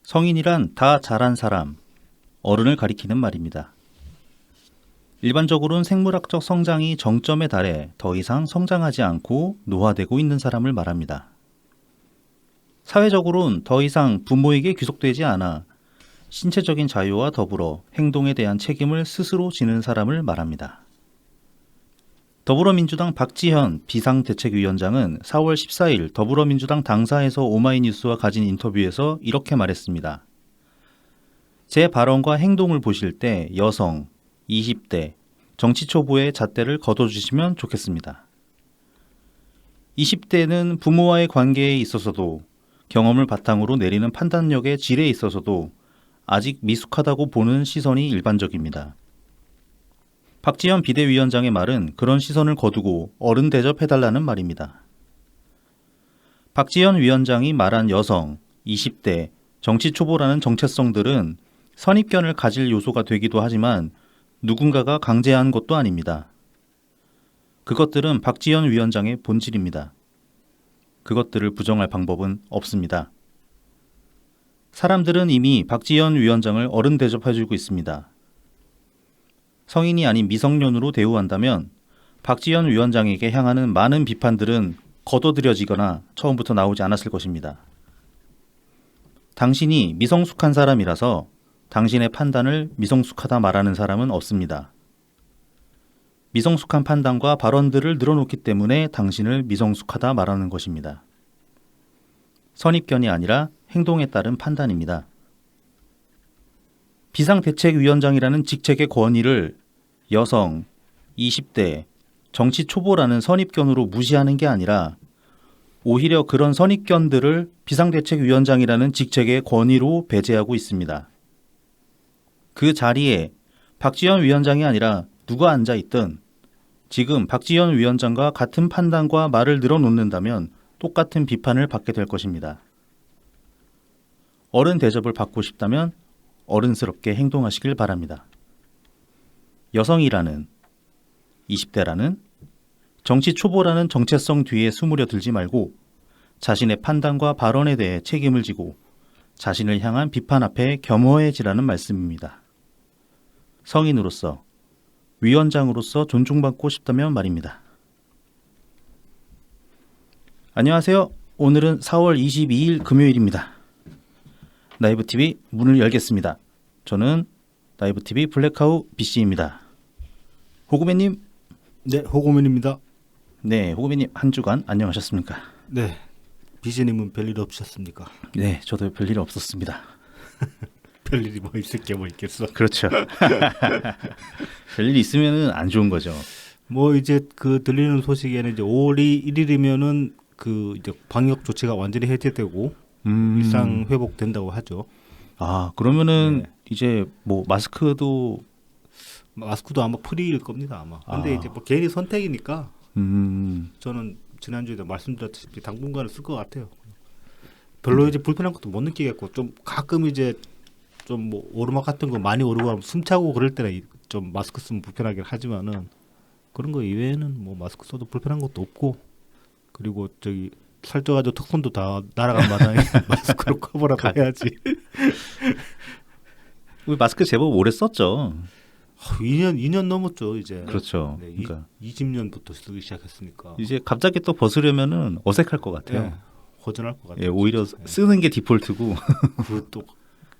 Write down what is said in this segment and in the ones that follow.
성인이란 다 자란 사람, 어른을 가리키는 말입니다. 일반적으로는 생물학적 성장이 정점에 달해 더 이상 성장하지 않고 노화되고 있는 사람을 말합니다. 사회적으로는 더 이상 부모에게 귀속되지 않아 신체적인 자유와 더불어 행동에 대한 책임을 스스로 지는 사람을 말합니다. 더불어민주당 박지현 비상대책위원장은 4월 14일 더불어민주당 당사에서 오마이뉴스와 가진 인터뷰에서 이렇게 말했습니다. 제 발언과 행동을 보실 때 여성, 20대, 정치 초보의 잣대를 걷어주시면 좋겠습니다. 20대는 부모와의 관계에 있어서도 경험을 바탕으로 내리는 판단력의 질에 있어서도 아직 미숙하다고 보는 시선이 일반적입니다. 박지현 비대위원장의 말은 그런 시선을 거두고 어른 대접해달라는 말입니다. 박지현 위원장이 말한 여성, 20대, 정치 초보라는 정체성들은 선입견을 가질 요소가 되기도 하지만 누군가가 강제한 것도 아닙니다. 그것들은 박지현 위원장의 본질입니다. 그것들을 부정할 방법은 없습니다. 사람들은 이미 박지현 위원장을 어른 대접해주고 있습니다. 성인이 아닌 미성년으로 대우한다면 박지현 위원장에게 향하는 많은 비판들은 거둬들여지거나 처음부터 나오지 않았을 것입니다. 당신이 미성숙한 사람이라서 당신의 판단을 미성숙하다 말하는 사람은 없습니다. 미성숙한 판단과 발언들을 늘어놓기 때문에 당신을 미성숙하다 말하는 것입니다. 선입견이 아니라 행동에 따른 판단입니다. 비상대책위원장이라는 직책의 권위를 여성, 20대, 정치 초보라는 선입견으로 무시하는 게 아니라 오히려 그런 선입견들을 비상대책위원장이라는 직책의 권위로 배제하고 있습니다. 그 자리에 박지현 위원장이 아니라 누가 앉아있든 지금 박지현 위원장과 같은 판단과 말을 늘어놓는다면 똑같은 비판을 받게 될 것입니다. 어른 대접을 받고 싶다면 어른스럽게 행동하시길 바랍니다. 여성이라는, 20대라는, 정치 초보라는 정체성 뒤에 숨으려 들지 말고 자신의 판단과 발언에 대해 책임을 지고 자신을 향한 비판 앞에 겸허해지라는 말씀입니다. 성인으로서, 위원장으로서 존중받고 싶다면 말입니다. 안녕하세요. 오늘은 4월 22일 금요일입니다. 나이브TV 문을 열겠습니다. 저는 나이브TV 블랙하우 BC입니다. 호구매님. 네, 호구맨입니다. 네, 호구매님 한 주간 안녕하셨습니까? 네, BC님은 별일 없으셨습니까? 네, 저도 별일 없었습니다. 별일이 뭐 있을 게 뭐 있겠어. 그렇죠. 별일 있으면은 안 좋은 거죠. 뭐 이제 그 들리는 소식에는 이제 5월 1일이면은 그 이제 방역 조치가 완전히 해제되고 일상 회복된다고 하죠. 아, 그러면은 네. 이제 뭐 마스크도 아마 프리일 겁니다 아마. 근데 이제 뭐 개인의 선택이니까 저는 지난주에도 말씀드렸다시피 당분간은 쓸 것 같아요. 별로 이제 불편한 것도 못 느끼겠고 좀 가끔 이제 좀 뭐 오르막 같은 거 많이 오르고 하면 숨차고 그럴 때는 좀 마스크 쓰면 불편하긴 하지만은 그런 거 이외에는 뭐 마스크 써도 불편한 것도 없고 그리고 저기 살쪄가지고 턱선도 다 날아간 마당에 마스크로 커버라도 해야지. 우리 마스크 제법 오래 썼죠. 2년 넘었죠 이제. 그렇죠. 네, 그러니까 20년부터 쓰기 시작했으니까. 이제 갑자기 또 벗으려면은 어색할 것 같아요. 네, 허전할 것 같아요. 예, 오히려 진짜. 쓰는 게 디폴트고.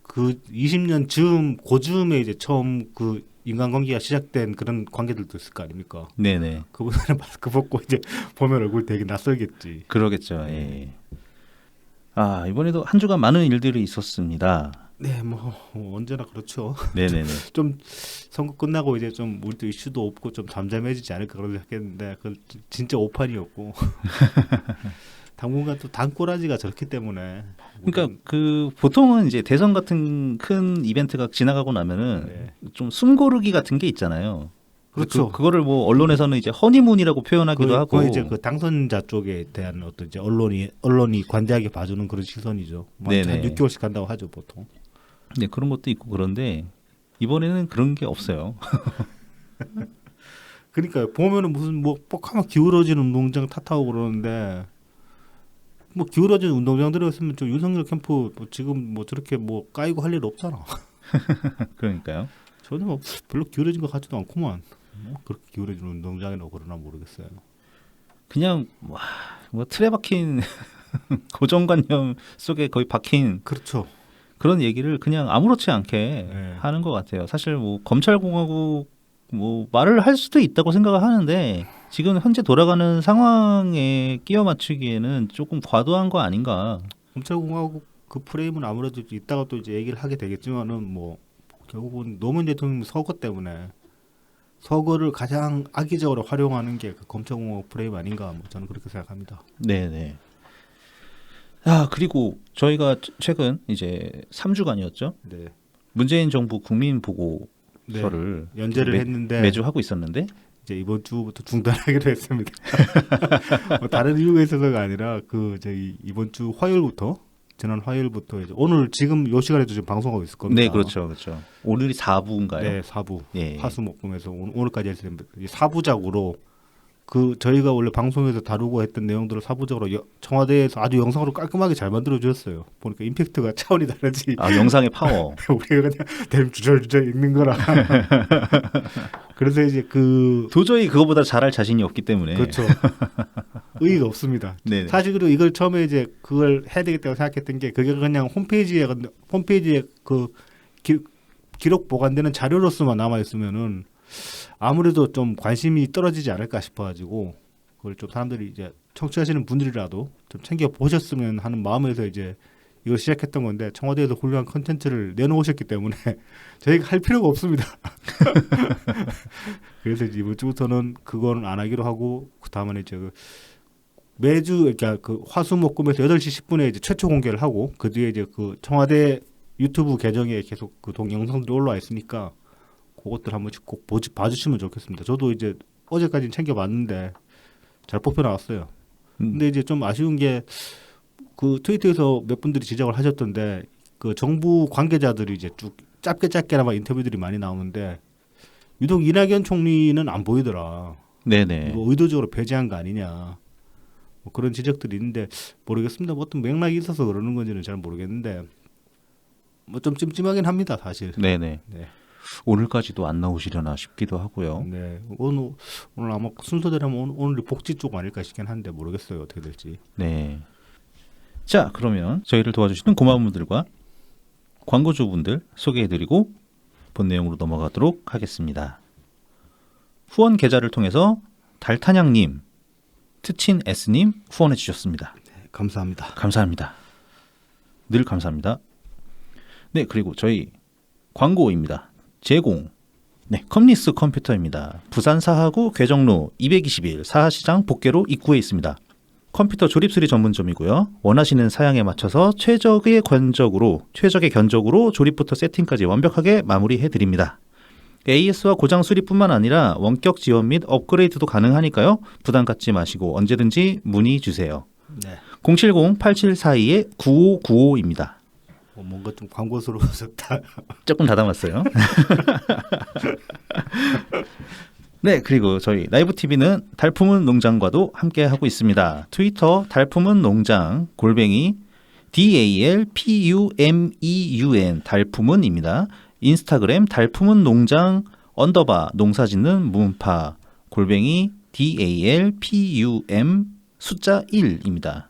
그 20년 즈음 고즈음에 이제 처음 그 인간관계가 시작된 그런 관계들도 있을 거 아닙니까? 네네. 그분들은 마스크 벗고 이제 보면 얼굴 되게 낯설겠지. 그러겠죠. 예. 아, 이번에도 한 주간 많은 일들이 있었습니다. 네, 뭐 언제나 그렇죠. 네네네. 좀 선거 끝나고 이제 좀 우리도 이슈도 없고 좀 잠잠해지지 않을까 그런 생각했는데 그 진짜 오판이었고 당분간 또 단꼬라지가 저렇기 때문에 그러니까 그 보통은 이제 대선 같은 큰 이벤트가 지나가고 나면은 네. 좀 숨고르기 같은 게 있잖아요. 그렇죠. 그거를 뭐 언론에서는 이제 허니문이라고 표현하기도 하고. 그건 이제 그 당선자 쪽에 대한 어떤 이제 언론이 관대하게 봐주는 그런 시선이죠. 뭐 한 네네. 6개월씩 간다고 하죠 보통. 네, 그런 것도 있고 그런데 이번에는 그런 게 없어요. 그러니까 보면은 무슨 뭐 뻑하면 기울어진 운동장 탓하고 그러는데 뭐 기울어진 운동장들이었으면 좀 윤석열 캠프 뭐 지금 뭐 저렇게 뭐 까이고 할 일 없잖아. 그러니까요. 저는 뭐 별로 기울어진 것 같지도 않구만. 뭐 그렇게 기울어진 운동장이라고 그러나 모르겠어요. 그냥 뭐 틀에 박힌 고정관념 속에 거의 박힌 그렇죠. 그런 얘기를 그냥 아무렇지 않게 네. 하는 것 같아요. 사실 뭐 검찰공화국 뭐 말을 할 수도 있다고 생각을 하는데 지금 현재 돌아가는 상황에 끼워 맞추기에는 조금 과도한 거 아닌가. 검찰공화국 그 프레임은 아무래도 이따가 또 이제 얘기를 하게 되겠지만은 뭐 결국은 노무현 대통령 서거 때문에 서거를 가장 악의적으로 활용하는 게 그 검찰공화국 프레임 아닌가 뭐 저는 그렇게 생각합니다. 네네. 아 그리고 저희가 최근 이제 3주간이었죠. 네. 문재인 정부 국민 보고서를 연재를 했는데 매주 하고 있었는데 이제 이번 주부터 중단하기로 했습니다. 뭐 다른 이유가 있어서가 아니라 그 저희 이번 주 화요일부터 지난 화요일부터 이제 오늘 지금 요 시간에도 지금 방송하고 있을 겁니다. 네 그렇죠 그렇죠. 오늘이 4부인가요? 네 4부 예. 화수목금에서 오늘까지 했을 때 4부작으로 그 저희가 원래 방송에서 다루고 했던 내용들을 4부작으로 청와대에서 아주 영상으로 깔끔하게 잘 만들어 주셨어요. 보니까 임팩트가 차원이 다르지. 아 영상의 파워. 우리가 그냥 대충 주절주절 읽는 거라. 그래서 이제 그 도저히 그거보다 잘할 자신이 없기 때문에 그렇죠. 의의가 없습니다. 네네. 사실 그리고 이걸 처음에 이제 그걸 해야 되겠다고 생각했던 게 그게 그냥 홈페이지에 그 기록 보관되는 자료로서만 남아 있으면은 아무래도 좀 관심이 떨어지지 않을까 싶어가지고 그걸 좀 사람들이 이제 청취하시는 분들이라도 좀 챙겨 보셨으면 하는 마음에서 이제 이걸 시작했던 건데 청와대에서 훌륭한 컨텐츠를 내놓으셨기 때문에 저희가 할 필요가 없습니다. 그래서 이제 이번 주부터는 그건 안 하기로 하고 그 다음에 이제 매주 그러니까 그 화수목금에서 8시 10분에 이제 최초 공개를 하고 그 뒤에 이제 그 청와대 유튜브 계정에 계속 그 동영상들이 올라와 있으니까 그것들 한 번씩 꼭 봐주시면 좋겠습니다. 저도 이제 어제까지는 챙겨봤는데 잘 뽑혀 나왔어요. 근데 이제 좀 아쉬운 게 그 트위터에서 몇 분들이 지적을 하셨던데 그 정부 관계자들이 이제 쭉 짧게나마 인터뷰들이 많이 나오는데 유독 이낙연 총리는 안 보이더라. 네네. 뭐 의도적으로 배제한 거 아니냐. 뭐 그런 지적들이 있는데 모르겠습니다. 뭐 어떤 맥락이 있어서 그러는 건지는 잘 모르겠는데 뭐 좀 찜찜하긴 합니다, 사실. 네네. 네. 오늘까지도 안 나오시려나 싶기도 하고요. 네. 오늘 아마 순서대로면 오늘이 복지 쪽 아닐까 싶긴 한데 모르겠어요. 어떻게 될지. 네. 자, 그러면 저희를 도와주시는 고마운 분들과 광고주분들 소개해드리고 본 내용으로 넘어가도록 하겠습니다. 후원 계좌를 통해서 달탄양님, 트친 S님 후원해 주셨습니다. 네, 감사합니다. 감사합니다. 늘 감사합니다. 네, 그리고 저희 광고입니다. 제공. 네, 컴니스 컴퓨터입니다. 부산 사하구 괴정로 221 사하시장 복개로 입구에 있습니다. 컴퓨터 조립 수리 전문점이고요. 원하시는 사양에 맞춰서 최적의 견적으로 조립부터 세팅까지 완벽하게 마무리해 드립니다. AS와 고장 수리뿐만 아니라 원격 지원 및 업그레이드도 가능하니까요. 부담 갖지 마시고 언제든지 문의 주세요. 네. 070-8742-9595입니다. 뭔가 좀 광고스러워졌다. 조금 다담았어요. 네, 그리고 저희 라이브 TV는 달품은 농장과도 함께 하고 있습니다. 트위터 달품은 농장 골뱅이 DALPUMEUN 달품은입니다. 인스타그램 달품은 농장 _ 농사짓는 문파 골뱅이 DALPUM 숫자 1입니다.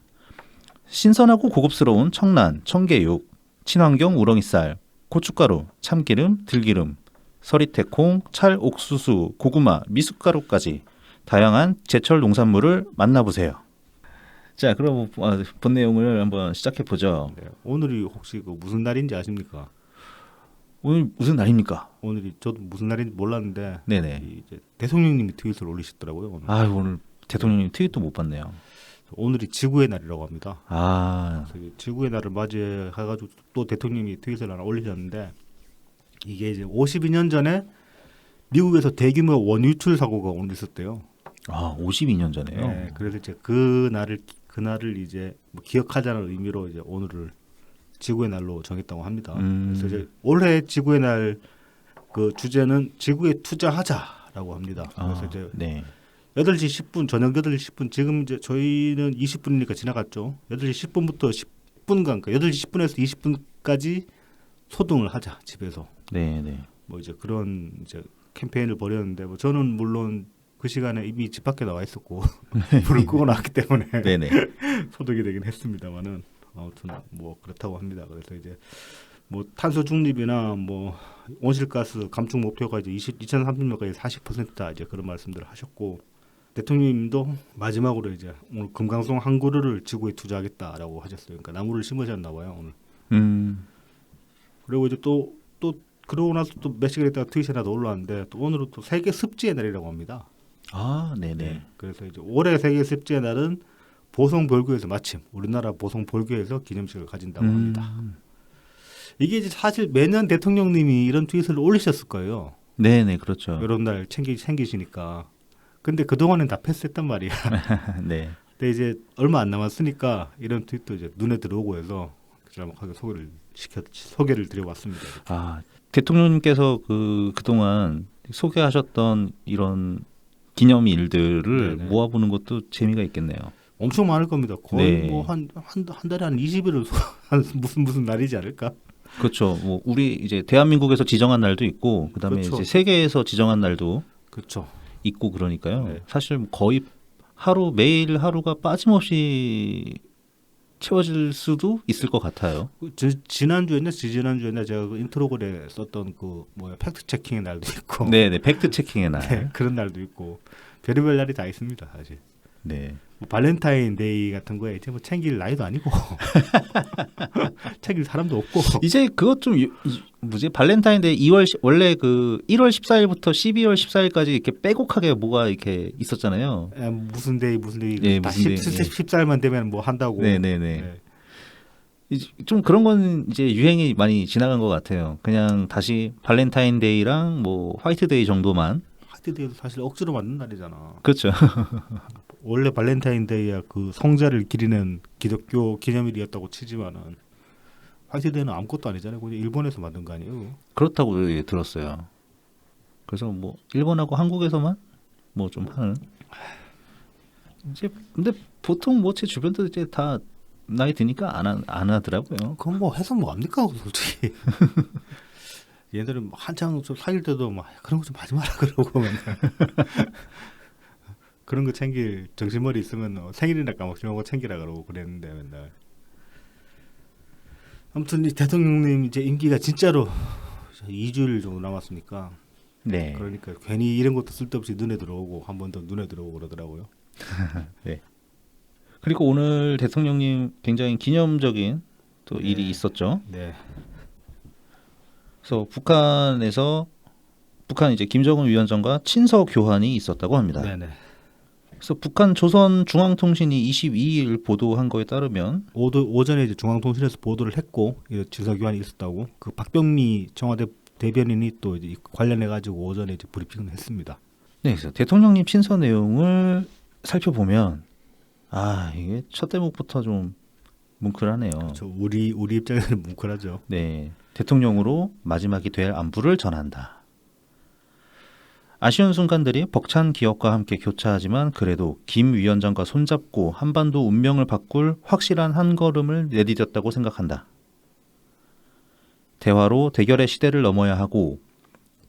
신선하고 고급스러운 청란, 청개육, 친환경 우렁이쌀, 고춧가루, 참기름, 들기름, 서리태콩, 찰옥수수, 고구마, 미숫가루까지 다양한 제철 농산물을 만나보세요. 자, 그럼 본 내용을 한번 시작해 보죠. 네. 오늘이 혹시 그 무슨 날인지 아십니까? 오늘 무슨 날입니까? 오늘이 저도 무슨 날인지 몰랐는데 네네. 이제 대통령님이 트윗을 올리셨더라고요. 오늘. 오늘 대통령님 트윗도 못 봤네요. 오늘이 지구의 날이라고 합니다. 그래서 지구의 날을 맞이해가지고 또 대통령이 트윗을 하나 올리셨는데 이게 이제 52년 전에 미국에서 대규모 원유출 사고가 오늘 있었대요. 52년 전에요. 네, 그래서 이제 그날을 이제 뭐 기억하자는 의미로 이제 오늘을 지구의 날로 정했다고 합니다. 그래서 이제 올해 지구의 날 그 주제는 지구에 투자하자라고 합니다. 그래서 이제 네. 8시 10분 저녁 8시 10분 지금 이제 저희는 20분이니까 지나갔죠. 8시 10분부터 10분간 그러니까 8시 10분에서 20분까지 소등을 하자 집에서. 네, 네. 뭐 이제 그런 이제 캠페인을 벌였는데 뭐 저는 물론 그 시간에 이미 집 밖에 나와 있었고 불을 끄고 나왔기 때문에 네, 네. 소득이 되긴 했습니다만은 아무튼 뭐 그렇다고 합니다. 그래서 이제 뭐 탄소 중립이나 뭐 온실가스 감축 목표가 이제 2030년까지 40%다 이제 그런 말씀들을 하셨고 대통령님도 마지막으로 이제 오늘 금강송 한 그루를 지구에 투자하겠다라고 하셨어요. 그러니까 나무를 심으셨나 봐요 오늘. 그리고 이제 또 그러고 나서 또 몇 시간 있다가 트윗에 하나 더 올라왔는데 또 오늘은 또 세계 습지의 날이라고 합니다. 아, 네네. 네. 그래서 이제 올해 세계 습지의 날은 보성볼교에서 마침 우리나라 보성볼교에서 기념식을 가진다고 합니다. 이게 이제 사실 매년 대통령님이 이런 트윗을 올리셨을 거예요. 네네, 그렇죠. 이런 날 챙기시니까. 근데 그동안은 다 패스했단 말이야. 네. 근데 이제 얼마 안 남았으니까 이런 트윗도 이제 눈에 들어오고 해서 자막하게 소개를 드려봤습니다. 아, 대통령님께서 그동안 소개하셨던 이런 기념일들을 네네. 모아보는 것도 재미가 있겠네요. 엄청 많을 겁니다. 거의 네. 뭐 한 달에 한 20일은 한 무슨 날이지 않을까? 그렇죠. 뭐 우리 이제 대한민국에서 지정한 날도 있고 그다음에 그렇죠. 이제 세계에서 지정한 날도 그렇죠. 있고 그러니까요. 네. 사실 거의 매일 하루가 빠짐없이 채워질 수도 있을 것 같아요. 지난주였나 제가 그 인트로글에 썼던 그 뭐야 팩트 체킹의 날도 있고 네, 네. 팩트 체킹의 날. 네, 그런 날도 있고 별의별 날이 다 있습니다 사실. 네. 뭐 발렌타인데이 같은 거에 이제 뭐 챙길 나이도 아니고 챙길 사람도 없고 이제 그것 좀 뭐지? 발렌타인데이 2월 원래 그 1월 14일부터 12월 14일까지 이렇게 빼곡하게 뭐가 이렇게 있었잖아요. 무슨 데이 예, 다 무슨 데이, 14일만 되면 뭐 한다고. 네네네. 네. 좀 그런 건 이제 유행이 많이 지나간 것 같아요. 그냥 다시 발렌타인데이랑 뭐 화이트데이 정도만. 화이트데이도 사실 억지로 만든 날이잖아. 그렇죠. 원래 발렌타인데이야 그 성자를 기리는 기독교 기념일이었다고 치지만은 화이트데이는 아무것도 아니잖아요. 그냥 일본에서 만든 거 아니에요? 그렇다고 들었어요. 그래서 뭐 일본하고 한국에서만 뭐 좀 하는. 이제 근데 보통 뭐 제 주변도 이제 다 나이 드니까 안 하더라고요. 그건 뭐 해서 뭐 합니까 솔직히. 얘들은 뭐 한창 좀 사귈 때도 막 그런 거 좀 하지 마라 그러고 맨날. 그런 거 챙길 정신머리 있으면 생일이나 까먹지 말고 챙기라 그러고 그랬는데 맨날. 아무튼 이 대통령님 이제 임기가 진짜로 2주일 정도 남았으니까 네. 그러니까 괜히 이런 것도 쓸데없이 눈에 들어오고 한 번 더 눈에 들어오고 그러더라고요. 네. 그리고 오늘 대통령님 굉장히 기념적인 또 일이 있었죠. 네. 그래서 북한 이제 김정은 위원장과 친서 교환이 있었다고 합니다. 네네. 그래서 북한 조선중앙통신이 22일 보도한 거에 따르면 오전에 이제 중앙통신에서 보도를 했고 친서 교환이 있었다고 그 박병미 청와대 대변인이 또 이제 관련해 가지고 오전에 이제 브리핑을 했습니다. 네, 그래서 대통령님 친서 내용을 살펴보면 이게 첫 대목부터 좀 뭉클하네요. 그렇죠. 우리 입장에서는 뭉클하죠. 네, 대통령으로 마지막이 될 안부를 전한다. 아쉬운 순간들이 벅찬 기억과 함께 교차하지만 그래도 김 위원장과 손잡고 한반도 운명을 바꿀 확실한 한 걸음을 내디뎠다고 생각한다. 대화로 대결의 시대를 넘어야 하고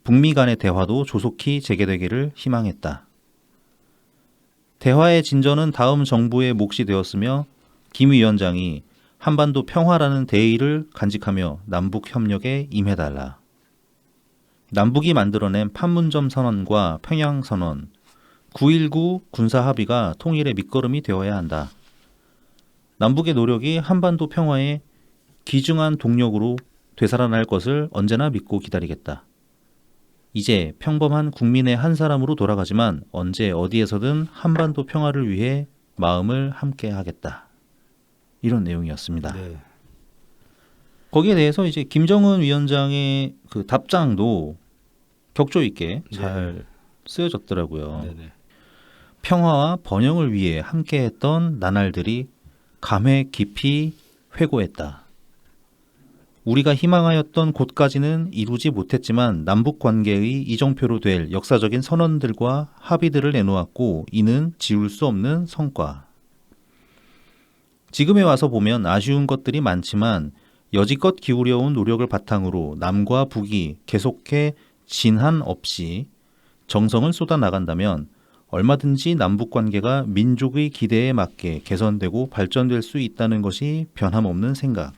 북미 간의 대화도 조속히 재개되기를 희망했다. 대화의 진전은 다음 정부의 몫이 되었으며 김 위원장이 한반도 평화라는 대의를 간직하며 남북 협력에 임해달라. 남북이 만들어낸 판문점 선언과 평양 선언, 9.19 군사 합의가 통일의 밑거름이 되어야 한다. 남북의 노력이 한반도 평화의 귀중한 동력으로 되살아날 것을 언제나 믿고 기다리겠다. 이제 평범한 국민의 한 사람으로 돌아가지만 언제 어디에서든 한반도 평화를 위해 마음을 함께 하겠다. 이런 내용이었습니다. 네. 거기에 대해서 이제 김정은 위원장의 그 답장도 격조 있게 잘 쓰여졌더라고요. 네네. 평화와 번영을 위해 함께했던 나날들이 감회 깊이 회고했다. 우리가 희망하였던 곳까지는 이루지 못했지만 남북 관계의 이정표로 될 역사적인 선언들과 합의들을 내놓았고 이는 지울 수 없는 성과. 지금에 와서 보면 아쉬운 것들이 많지만 여지껏 기울여온 노력을 바탕으로 남과 북이 계속해 진한 없이 정성을 쏟아 나간다면 얼마든지 남북 관계가 민족의 기대에 맞게 개선되고 발전될 수 있다는 것이 변함없는 생각.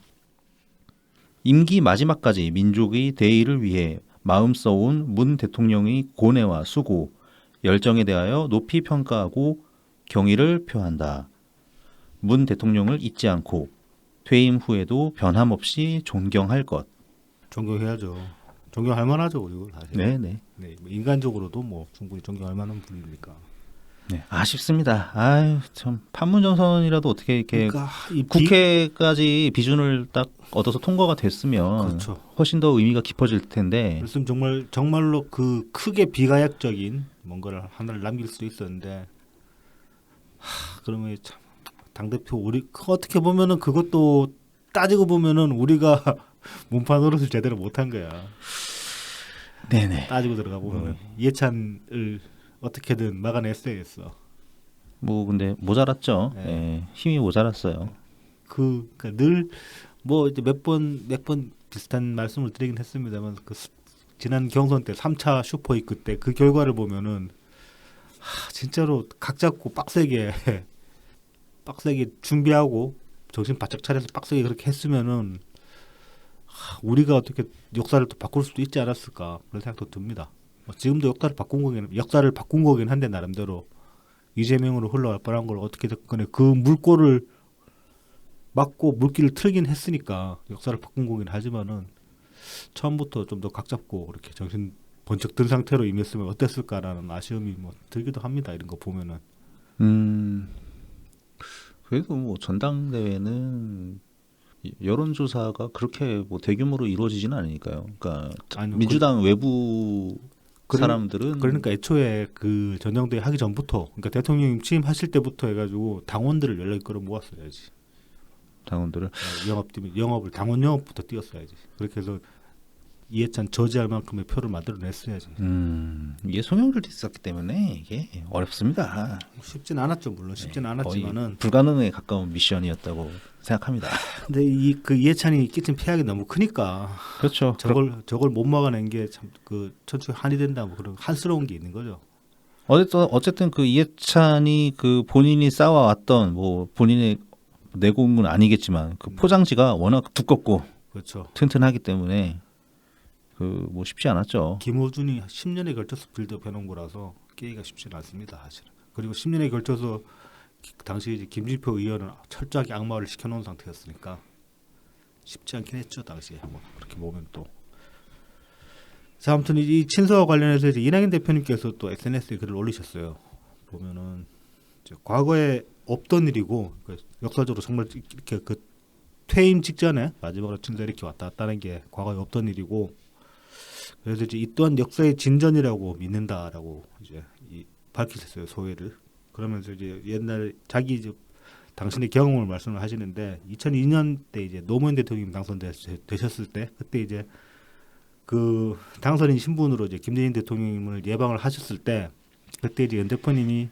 임기 마지막까지 민족의 대의를 위해 마음 써온 문 대통령의 고뇌와 수고, 열정에 대하여 높이 평가하고 경의를 표한다. 문 대통령을 잊지 않고 퇴임 후에도 변함없이 존경할 것. 존경해야죠. 존경할 만하죠, 그리고 사실. 네네. 네, 뭐 인간적으로도 뭐 충분히 존경할 만한 분이니까. 네, 아쉽습니다. 아유, 참 판문점선이라도 어떻게 이렇게 그러니까 이 국회까지 비준을 딱 얻어서 통과가 됐으면 그렇죠. 훨씬 더 의미가 깊어질 텐데. 그랬으면 정말로 그 크게 비가역적인 뭔가를 하나를 남길 수도 있었는데, 그러면 참 당 대표 우리 어떻게 보면은 그것도 따지고 보면은 우리가 문판 노릇을 제대로 못한 거야. 네네. 따지고 들어가 보면 이해찬을 어떻게든 막아냈어야 했어. 뭐 근데 모자랐죠. 네. 예, 힘이 모자랐어요. 그러니까 늘 뭐 이제 몇 번 비슷한 말씀을 드리긴 했습니다만 지난 경선 때 3차 슈퍼위크 때 그 결과를 보면은 진짜로 각 잡고 빡세게 준비하고 정신 바짝 차려서 빡세게 그렇게 했으면은 우리가 어떻게 역사를 또 바꿀 수도 있지 않았을까 그런 생각도 듭니다. 지금도 역사를 바꾼 거긴 한데 나름대로 이재명으로 흘러갈 뻔한 걸 어떻게 됐건 그 물꼬를 막고 물길을 틀긴 했으니까 역사를 바꾼 거긴 하지만은 처음부터 좀 더 각 잡고 이렇게 정신 번쩍 든 상태로 임했으면 어땠을까라는 아쉬움이 뭐 들기도 합니다. 이런 거 보면은. 그래도 뭐 전당대회는 여론조사가 그렇게 뭐 대규모로 이루어지지는 않으니까요. 그러니까 아니, 민주당 외부 사람들은 그러니까 애초에 그 전당대회 하기 전부터 그러니까 대통령 취임하실 때부터 해가지고 당원들을 연락이 끌어 모았어야지. 당원들을 영업을 당원 영업부터 띄웠어야지. 그렇게 해서 이해찬 저지할 만큼의 표를 만들어냈어야지. 이게 송영길도 있었기 때문에 이게 어렵습니다. 쉽진 않았죠, 물론 쉽진 않았지만은 거의 불가능에 가까운 미션이었다고 생각합니다. 근데 그 이해찬이 끼친 폐악이 너무 크니까 그렇죠. 저걸 못 막아낸 게 참 그 천추에 한이 된다 뭐 그런 한스러운 게 있는 거죠. 어쨌든 그 이해찬이 그 본인이 쌓아왔던 뭐 본인의 내공은 아니겠지만 그 포장지가 워낙 두껍고 그렇죠. 튼튼하기 때문에 그 뭐 쉽지 않았죠. 김호준이 10년에 걸쳐서 빌드업 해놓은 거라서 깨기가 쉽지는 않습니다, 사실은. 그리고 10년에 걸쳐서 당시 이제 김진표 의원은 철저하게 악마를 시켜놓은 상태였으니까 쉽지 않긴 했죠, 당시에. 뭐 그렇게 보면 또. 자, 아무튼 이 친서와 관련해서 이제 이낙연 대표님께서 또 SNS에 글을 올리셨어요. 보면은 이제 과거에 없던 일이고 역사적으로 정말 이렇게 그 퇴임 직전에 마지막으로 친서 이렇게 왔다 갔다는 게 과거에 없던 일이고. 그래서 이제 이 또한 역사의 진전이라고 믿는다라고 이제 밝히셨어요, 소회를. 그러면서 이제 옛날 자기 이제 당신의 경험을 말씀을 하시는데 2002년 때 이제 노무현 대통령 당선되셨을 때 그때 이제 그 당선인 신분으로 이제 김대중 대통령을 예방을 하셨을 때 그때 이제 연 대표님이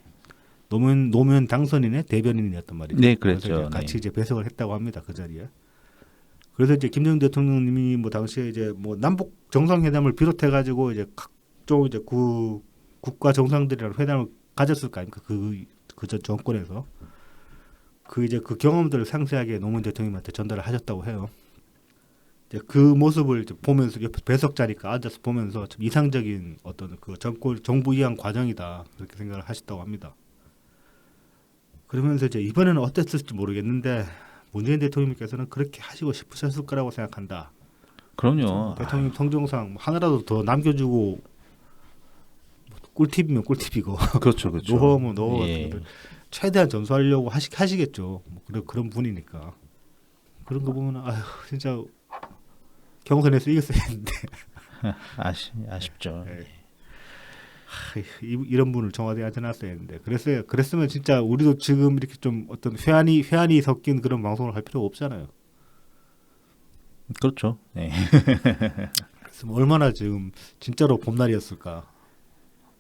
노무현 당선인의 대변인이었단 말이죠. 네, 그랬죠. 그래서 이제 같이 이제 배석을 했다고 합니다, 그 자리에. 그래서 이제 김대중 대통령님이 뭐 당시에 이제 뭐 남북 정상회담을 비롯해 가지고 이제 각종 이제 국가 정상들이랑 회담을 가졌을 거 아닙니까? 그 전 정권에서 그 이제 그 경험들을 상세하게 노무현 대통령한테 전달을 하셨다고 해요. 이제 그 모습을 이제 보면서 옆에 배석 자리가 앉아서 보면서 좀 이상적인 어떤 그 정부 이양 과정이다 그렇게 생각을 하셨다고 합니다. 그러면서 이제 이번에는 어땠을지 모르겠는데. 문재인 대통령께서는 그렇게 하시고 싶으셨을 거라고 생각한다. 그럼요. 대통령 성정상 하나라도 더 남겨주고 꿀팁이면 꿀팁이고 그렇죠. 노하우면 노하우 예. 최대한 전수하려고 하시겠죠. 뭐 그런 분이니까. 그런 거 보면 아휴 진짜 경선에서 이겼어야 했는데 아쉽죠. 네. 이런 분을 청와대에 앉혀놨어야 했는데 그랬으면 진짜 우리도 지금 이렇게 좀 어떤 회한이 섞인 그런 방송을 할 필요가 없잖아요. 그렇죠. 네. 그래서 뭐 얼마나 지금 진짜로 봄날이었을까